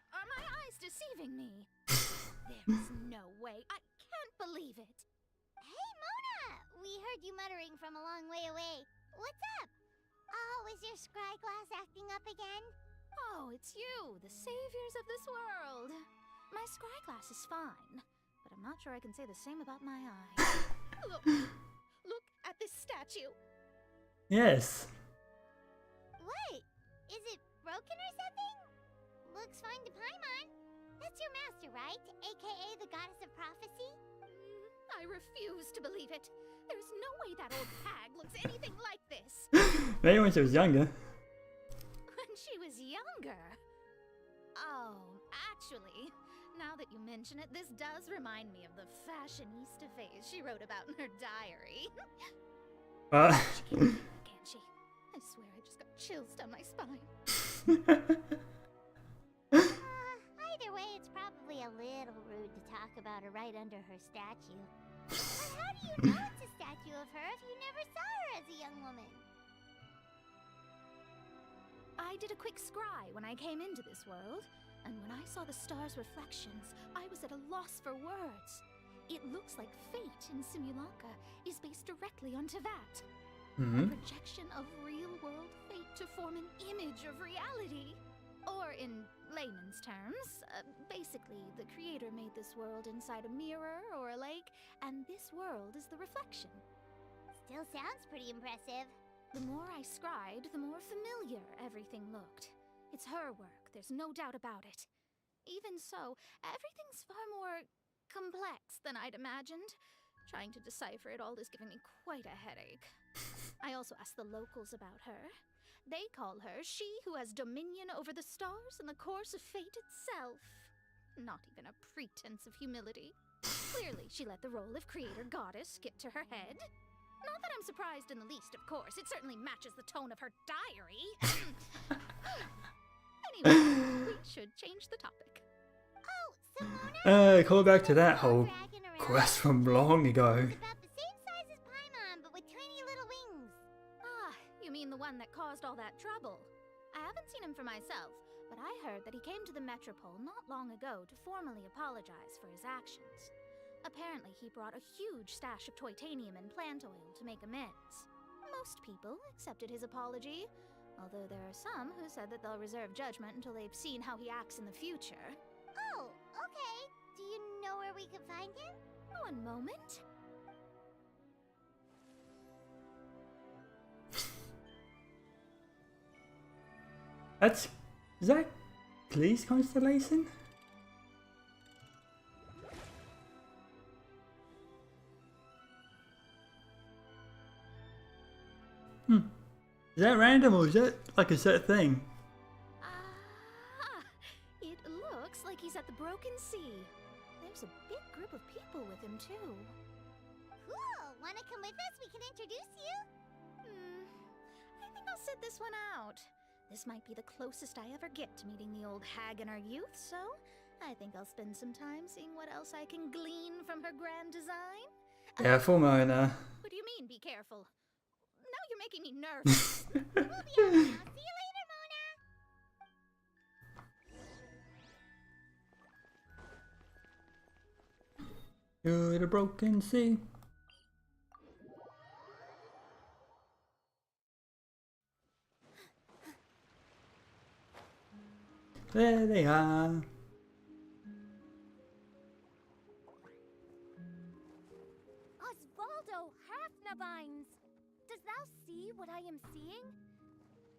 Speaker 14: Are my eyes deceiving me? There's no way. I can't believe it.
Speaker 2: Hey, Mona! We heard you muttering from a long way away. What's up? Oh, is your scry glass acting up again?
Speaker 14: Oh, it's you, the saviors of this world. My scry glass is fine, but I'm not sure I can say the same about my eye. Look at this statue.
Speaker 1: Yes.
Speaker 2: What? Is it broken or something? Looks fine to Paimon. That's your master, right? AKA the goddess of prophecy?
Speaker 14: I refuse to believe it. There's no way that old hag looks anything like this.
Speaker 1: Maybe when she was younger.
Speaker 14: When she was younger? Oh, actually, now that you mention it, this does remind me of the fashionista phase she wrote about in her diary. Can't she? I swear I just got chills down my spine.
Speaker 2: Either way, it's probably a little rude to talk about her right under her statue. But how do you know it's a statue of her if you never saw her as a young woman?
Speaker 14: I did a quick scry when I came into this world, and when I saw the stars' reflections, I was at a loss for words. It looks like fate in Simulanka is based directly on Tevat. A projection of real-world fate to form an image of reality. Or in layman's terms, basically, the creator made this world inside a mirror or a lake, and this world is the reflection.
Speaker 2: Still sounds pretty impressive.
Speaker 14: The more I scried, the more familiar everything looked. It's her work, there's no doubt about it. Even so, everything's far more complex than I'd imagined. Trying to decipher it all is giving me quite a headache. I also asked the locals about her. They call her she who has dominion over the stars and the course of fate itself. Not even a pretense of humility. Clearly, she let the role of creator goddess get to her head. Not that I'm surprised in the least, of course. It certainly matches the tone of her diary. Anyway, we should change the topic.
Speaker 2: Oh, Simona?
Speaker 1: Call back to that whole quest from long ago.
Speaker 2: About the same size as Paimon, but with tiny little wings.
Speaker 14: Ah, you mean the one that caused all that trouble? I haven't seen him for myself, but I heard that he came to the Metropole not long ago to formally apologize for his actions. Apparently, he brought a huge stash of Toitanium and plant oil to make amends. Most people accepted his apology, although there are some who said that they'll reserve judgment until they've seen how he acts in the future.
Speaker 2: Oh, okay. Do you know where we can find him?
Speaker 14: One moment.
Speaker 1: Is that Glee's constellation? Is that random or is that like a set thing?
Speaker 14: It looks like he's at the Broken Sea. There's a big group of people with him, too.
Speaker 2: Cool! Wanna come with us? We can introduce you?
Speaker 14: I think I'll sit this one out. This might be the closest I ever get to meeting the old hag in our youth, so I think I'll spend some time seeing what else I can glean from her grand design.
Speaker 1: Careful, Mona.
Speaker 14: What do you mean, be careful? Now you're making me nervous.
Speaker 2: We'll be out now. See you later, Mona!
Speaker 1: To the Broken Sea. There they are.
Speaker 12: Osvaldo Hafnabines! Does thou see what I am seeing?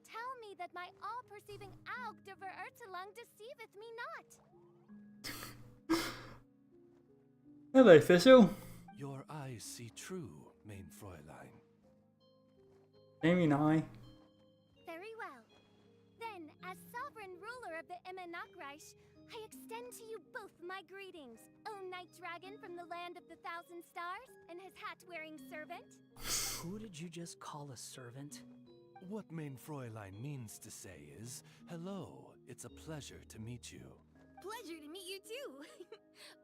Speaker 12: Tell me that my all-perceiving Aug de Verurtelung deceiveth me not.
Speaker 1: Hello, Thistle.
Speaker 3: Your eyes see true, main Fräulein.
Speaker 1: Amy and I.
Speaker 12: Very well. Then, as sovereign ruler of the Immenagreich, I extend to you both my greetings, O Night Dragon from the land of the Thousand Stars, and his hat-wearing servant.
Speaker 17: Who did you just call a servant?
Speaker 3: What main Fräulein means to say is, hello, it's a pleasure to meet you.
Speaker 12: Pleasure to meet you too.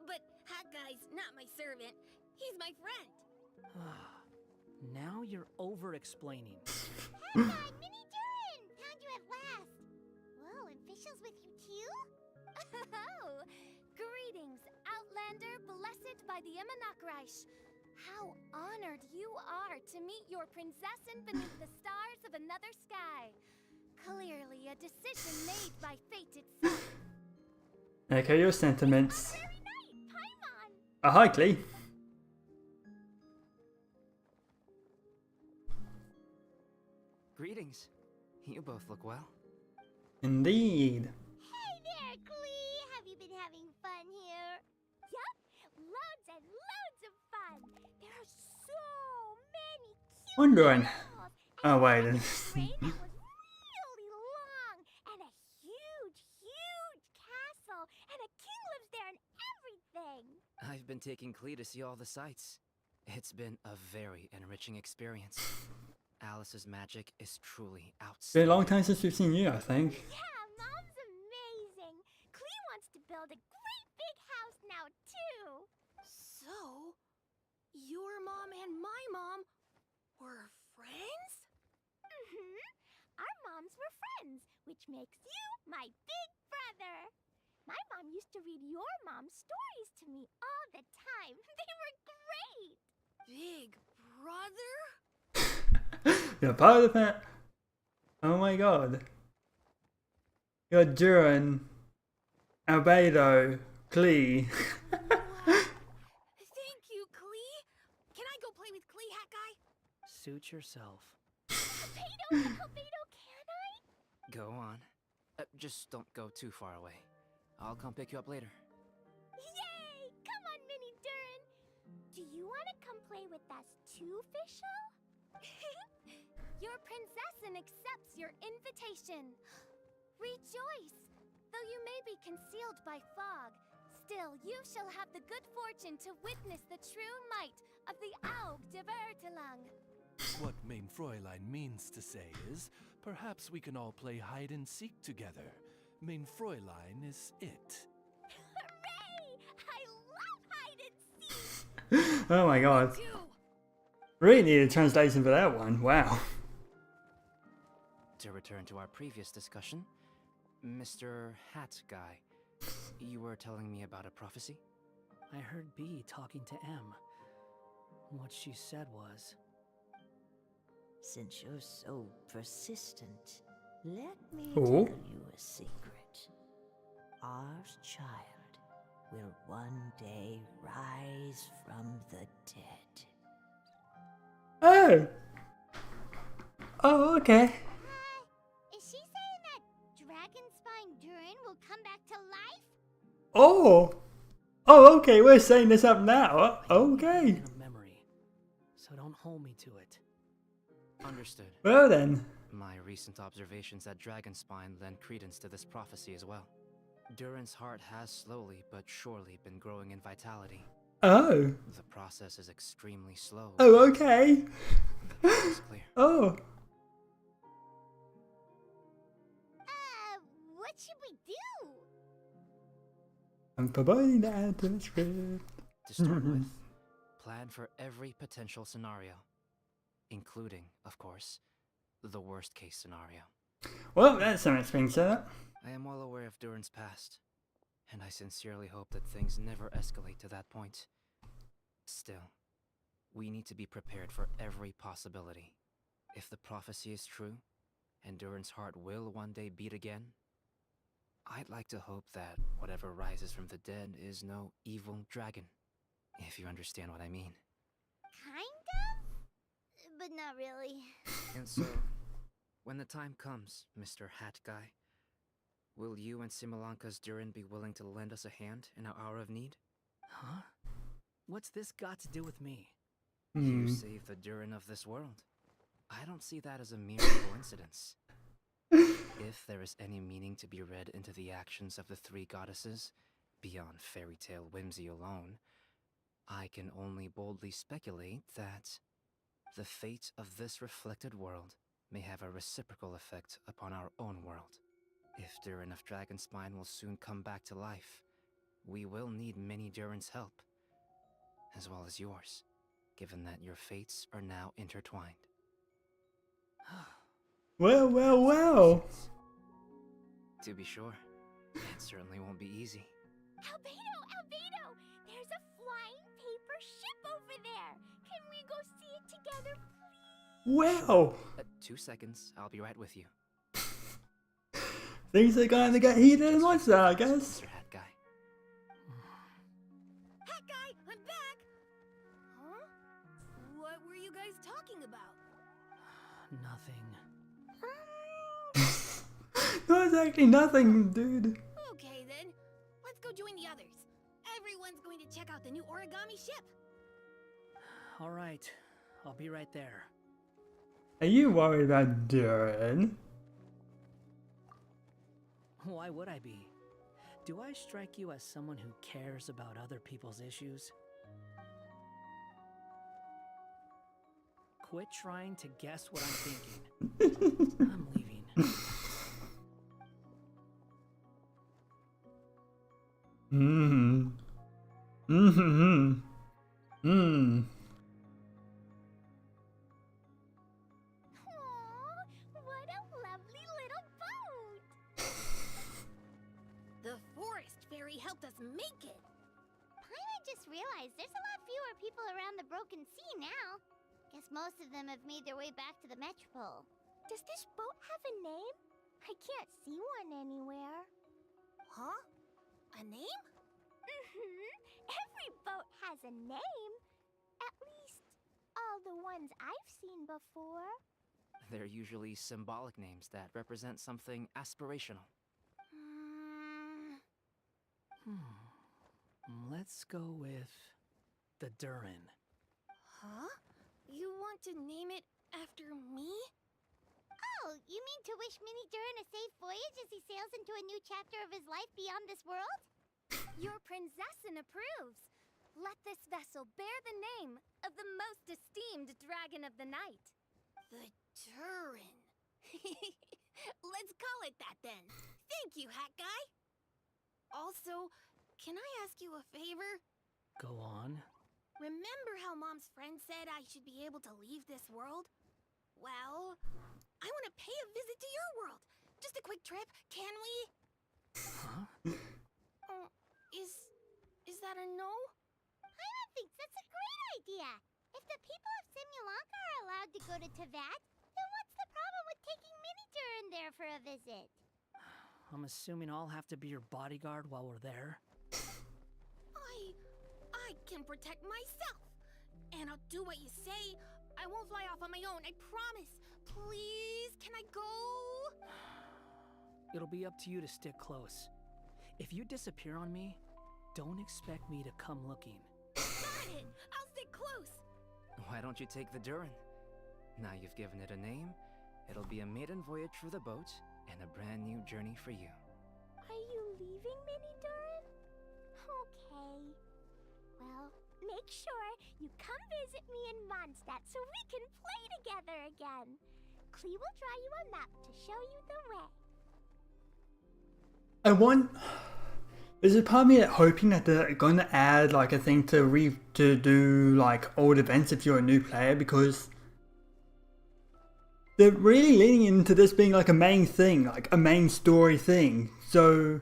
Speaker 12: But Hat Guy's not my servant. He's my friend.
Speaker 17: Now you're over-explaining.
Speaker 2: Hi, Mini Durin! Found you at last. Whoa, and Fishel's with you too?
Speaker 14: Oh, greetings, Outlander blessed by the Immonakreich. How honored you are to meet your prinzessin beneath the stars of another sky. Clearly a decision made by fate itself.
Speaker 1: Okay, your sentiments. Oh, hi, Clee.
Speaker 16: Greetings. You both look well.
Speaker 1: Indeed.
Speaker 2: Hey there, Klee! Have you been having fun here? Yup, loads and loads of fun. There are so many cute
Speaker 1: Wondering.
Speaker 2: animals.
Speaker 1: Oh, wait.
Speaker 2: Train that was really long, and a huge, huge castle, and a king lives there and everything.
Speaker 16: I've been taking Clee to see all the sights. It's been a very enriching experience. Alice's magic is truly
Speaker 1: Been a
Speaker 16: outstanding.
Speaker 1: long time since we've seen you, I think.
Speaker 2: Yeah, Mom's amazing. Klee wants to build a great big house now, too.
Speaker 14: So, your mom and my mom were friends?
Speaker 2: Mm-hmm. Our moms were friends, which makes you my big brother. My mom used to read your mom's stories to me all the time. They were great.
Speaker 14: Big brother?
Speaker 1: You're part of it. Oh my god. You're Durin, Albedo, Clee.
Speaker 14: Thank you, Klee. Can I go play with Klee, Hat Guy?
Speaker 17: Suit yourself.
Speaker 2: Albedo, can I?
Speaker 16: Go on. Just don't go too far away. I'll come pick you up later.
Speaker 2: Yay! Come on, Mini Durin. Do you want to come play with us too, Fischl?
Speaker 14: Your prinzessin accepts your invitation. Rejoice! Though you may be concealed by fog, still you shall have the good fortune to witness the true might of the Aug de Bertelang.
Speaker 21: What Mein Fräulein means to say is, perhaps we can all play hide and seek together. Mein Fräulein is it.
Speaker 2: Hooray! I love hide and seek.
Speaker 1: Oh my god. Really need a translation for that one. Wow.
Speaker 16: To return to our previous discussion, Mr. Hat Guy, you were telling me about a prophecy?
Speaker 17: I heard B talking to M. What she said was...
Speaker 15: Since you're so persistent, let me
Speaker 1: Oh.
Speaker 15: tell you a secret. Our child will one day rise from the dead.
Speaker 1: Oh! Oh, okay.
Speaker 2: Is she saying that Dragonspine Durin will come back to life?
Speaker 1: Oh! Oh, okay, we're setting this up now. Okay.
Speaker 17: In a memory, so don't hold me to it.
Speaker 16: Understood.
Speaker 1: Well then.
Speaker 16: My recent observations at Dragonspine lend credence to this prophecy as well. Durin's heart has slowly but surely been growing in vitality.
Speaker 1: Oh.
Speaker 16: The process is extremely slow.
Speaker 1: Oh, okay.
Speaker 16: It's clear.
Speaker 1: Oh.
Speaker 2: What should we do?
Speaker 1: I'm providing that to the script.
Speaker 16: To start with, plan for every potential scenario, including, of course, the worst case scenario.
Speaker 1: Well, that's so much being set up.
Speaker 16: I am well aware of Durin's past, and I sincerely hope that things never escalate to that point. Still, we need to be prepared for every possibility. If the prophecy is true, and Durin's heart will one day beat again, I'd like to hope that whatever rises from the dead is no evil dragon, if you understand what I mean.
Speaker 2: Kind of? But not really.
Speaker 16: And so, when the time comes, Mr. Hat Guy, will you and Similanka's Durin be willing to lend us a hand in our hour of need?
Speaker 17: Huh? What's this got to do with me?
Speaker 16: You saved the Durin of this world. I don't see that as a mere coincidence. If there is any meaning to be read into the actions of the three goddesses, beyond fairy tale whimsy alone, I can only boldly speculate that the fate of this reflected world may have a reciprocal effect upon our own world. If Durin of Dragonspine will soon come back to life, we will need many Durin's help, as well as yours. given that your fates are now intertwined.
Speaker 1: Well, well, well.
Speaker 16: To be sure, it certainly won't be easy.
Speaker 8: Albedo! Albedo! There's a flying paper ship over there! Can we go see it together, please?
Speaker 1: Well.
Speaker 16: 2 seconds, I'll be right with you.
Speaker 1: Things are going to get heated and like that, I guess.
Speaker 16: Mr. Hat Guy.
Speaker 14: Hat Guy, I'm back! Huh? What were you guys talking about?
Speaker 17: Nothing.
Speaker 1: No, it's actually nothing, dude.
Speaker 14: Okay then, let's go join the others. Everyone's going to check out the new origami ship.
Speaker 17: Alright, I'll be right there.
Speaker 1: Are you worried about Durin?
Speaker 17: Why would I be? Do I strike you as someone who cares about other people's issues? Quit trying to guess what I'm thinking. I'm leaving.
Speaker 8: What a lovely little boat!
Speaker 14: The forest fairy helped us make it.
Speaker 2: Paimon just realized there's a lot fewer people around the Broken Sea now. Guess most of them have made their way back to the Metropole.
Speaker 8: Does this boat have a name? I can't see one anywhere.
Speaker 14: Huh? A name?
Speaker 8: Every boat has a name. At least, all the ones I've seen before.
Speaker 16: They're usually symbolic names that represent something aspirational.
Speaker 17: Let's go with the Durin.
Speaker 14: Huh? You want to name it after me?
Speaker 2: Oh, you mean to wish Mini Durin a safe voyage as he sails into a new chapter of his life beyond this world?
Speaker 19: Your princessin approves. Let this vessel bear the name of the most esteemed dragon of the night.
Speaker 14: The Durin. Let's call it that then. Thank you, Hat Guy. Also, can I ask you a favor?
Speaker 17: Go on.
Speaker 14: Remember how Mom's friend said I should be able to leave this world? Well, I want to pay a visit to your world. Just a quick trip, can we?
Speaker 17: Huh?
Speaker 14: Is that a no?
Speaker 2: Paimon thinks that's a great idea. If the people of Simulanka are allowed to go to Teyvat, then what's the problem with taking Mini Durin there for a visit?
Speaker 17: I'm assuming I'll have to be your bodyguard while we're there.
Speaker 14: I can protect myself. And I'll do what you say. I won't fly off on my own, I promise. Please, can I go?
Speaker 17: It'll be up to you to stick close. If you disappear on me, don't expect me to come looking.
Speaker 14: Got it! I'll stick close!
Speaker 16: Why don't you take the Durin? Now you've given it a name, it'll be a maiden voyage through the boat and a brand new journey for you.
Speaker 8: Are you leaving, Mini Durin? Okay. Well, make sure you come visit me in Mondstadt so we can play together again. Klee will draw you a map to show you the way.
Speaker 1: There's a part of me that hoping that they're going to add like a thing to do like old events if you're a new player, because they're really leaning into this being like a main thing, like a main story thing. So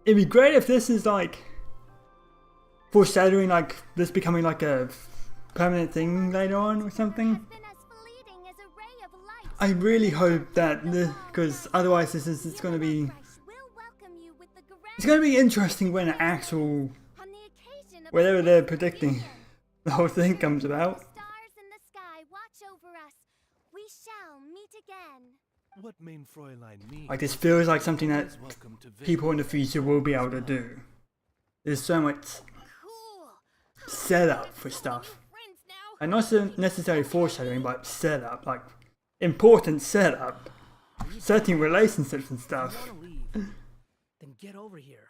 Speaker 1: it'd be great if this is like foreshadowing like this becoming like a permanent thing later on or something. I really hope that, because otherwise it's going to be... It's going to be interesting when an actual, whatever they're predicting, the whole thing comes about.
Speaker 19: Stars in the sky watch over us. We shall meet again.
Speaker 21: What Main Fräulein means...
Speaker 1: Like, this feels like something that people in the future will be able to do. There's so much setup for stuff. And not so necessarily foreshadowing, but setup, like important setup. Setting relationships and stuff.
Speaker 17: Then get over here.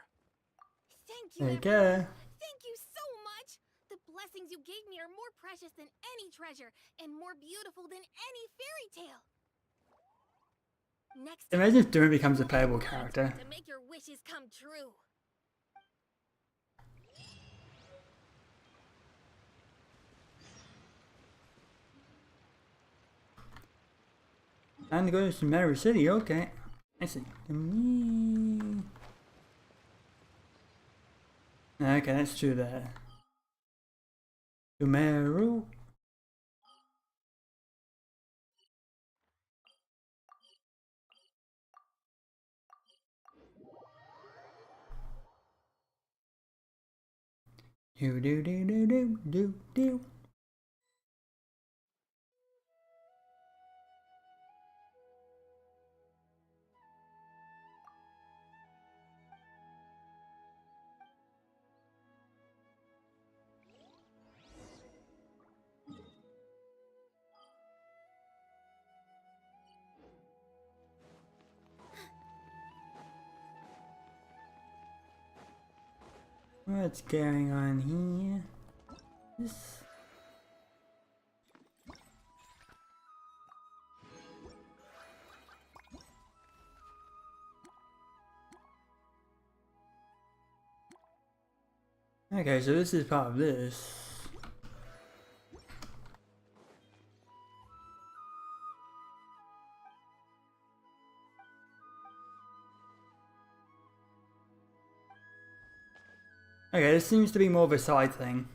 Speaker 14: Thank you,
Speaker 1: Okay.
Speaker 14: everyone. Thank you so much. The blessings you gave me are more precious than any treasure and more beautiful than any fairy tale. Next time,
Speaker 1: Imagine if Durin becomes a playable character.
Speaker 14: to make your wishes come true.
Speaker 1: And go to Mary City, okay. I see. Okay, let's do that. Meru. Do. What's going on here? This. Okay, so this is part of this. Okay, this seems to be more of a side thing.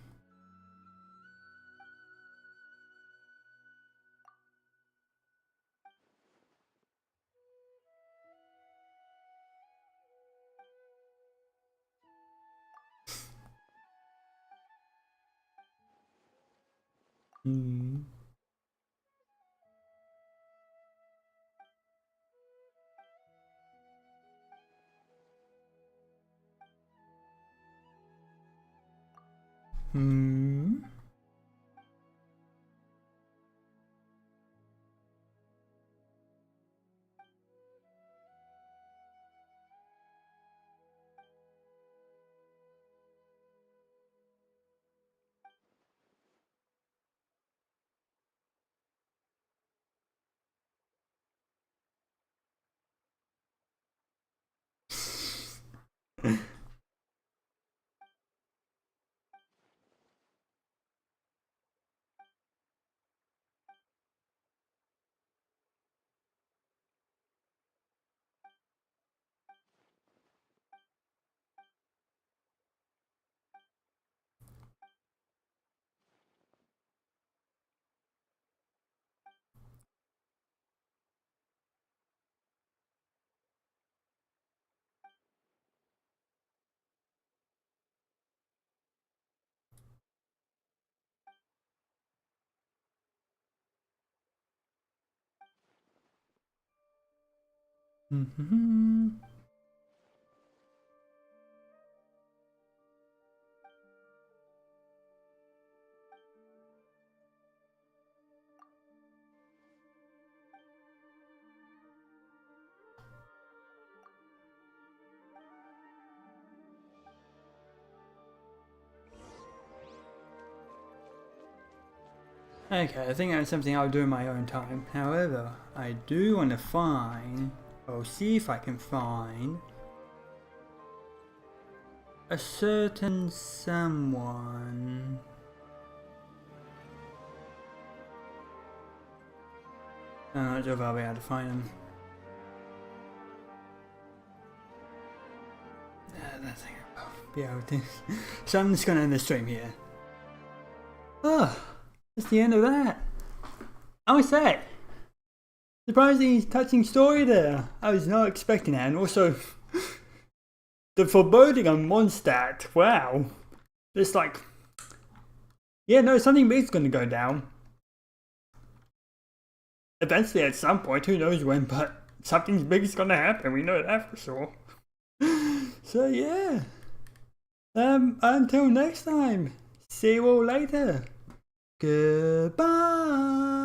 Speaker 1: Hmm. Hmm. Mm-hmm. Okay, I think that's something I'll do in my own time. However, I do want to find, or see if I can find, a certain someone. I'm not sure if I'll be able to find him. That's I'll be able to. So I'm just gonna end the stream here. Oh, that's the end of that. I was sad. Surprisingly touching story there. I was not expecting that, and also the foreboding on Mondstadt. Wow, it's like, yeah, no, something big's gonna go down. Eventually, at some point, who knows when, but something big's gonna happen. We know that for sure. So yeah. Until next time. See you all later. Goodbye.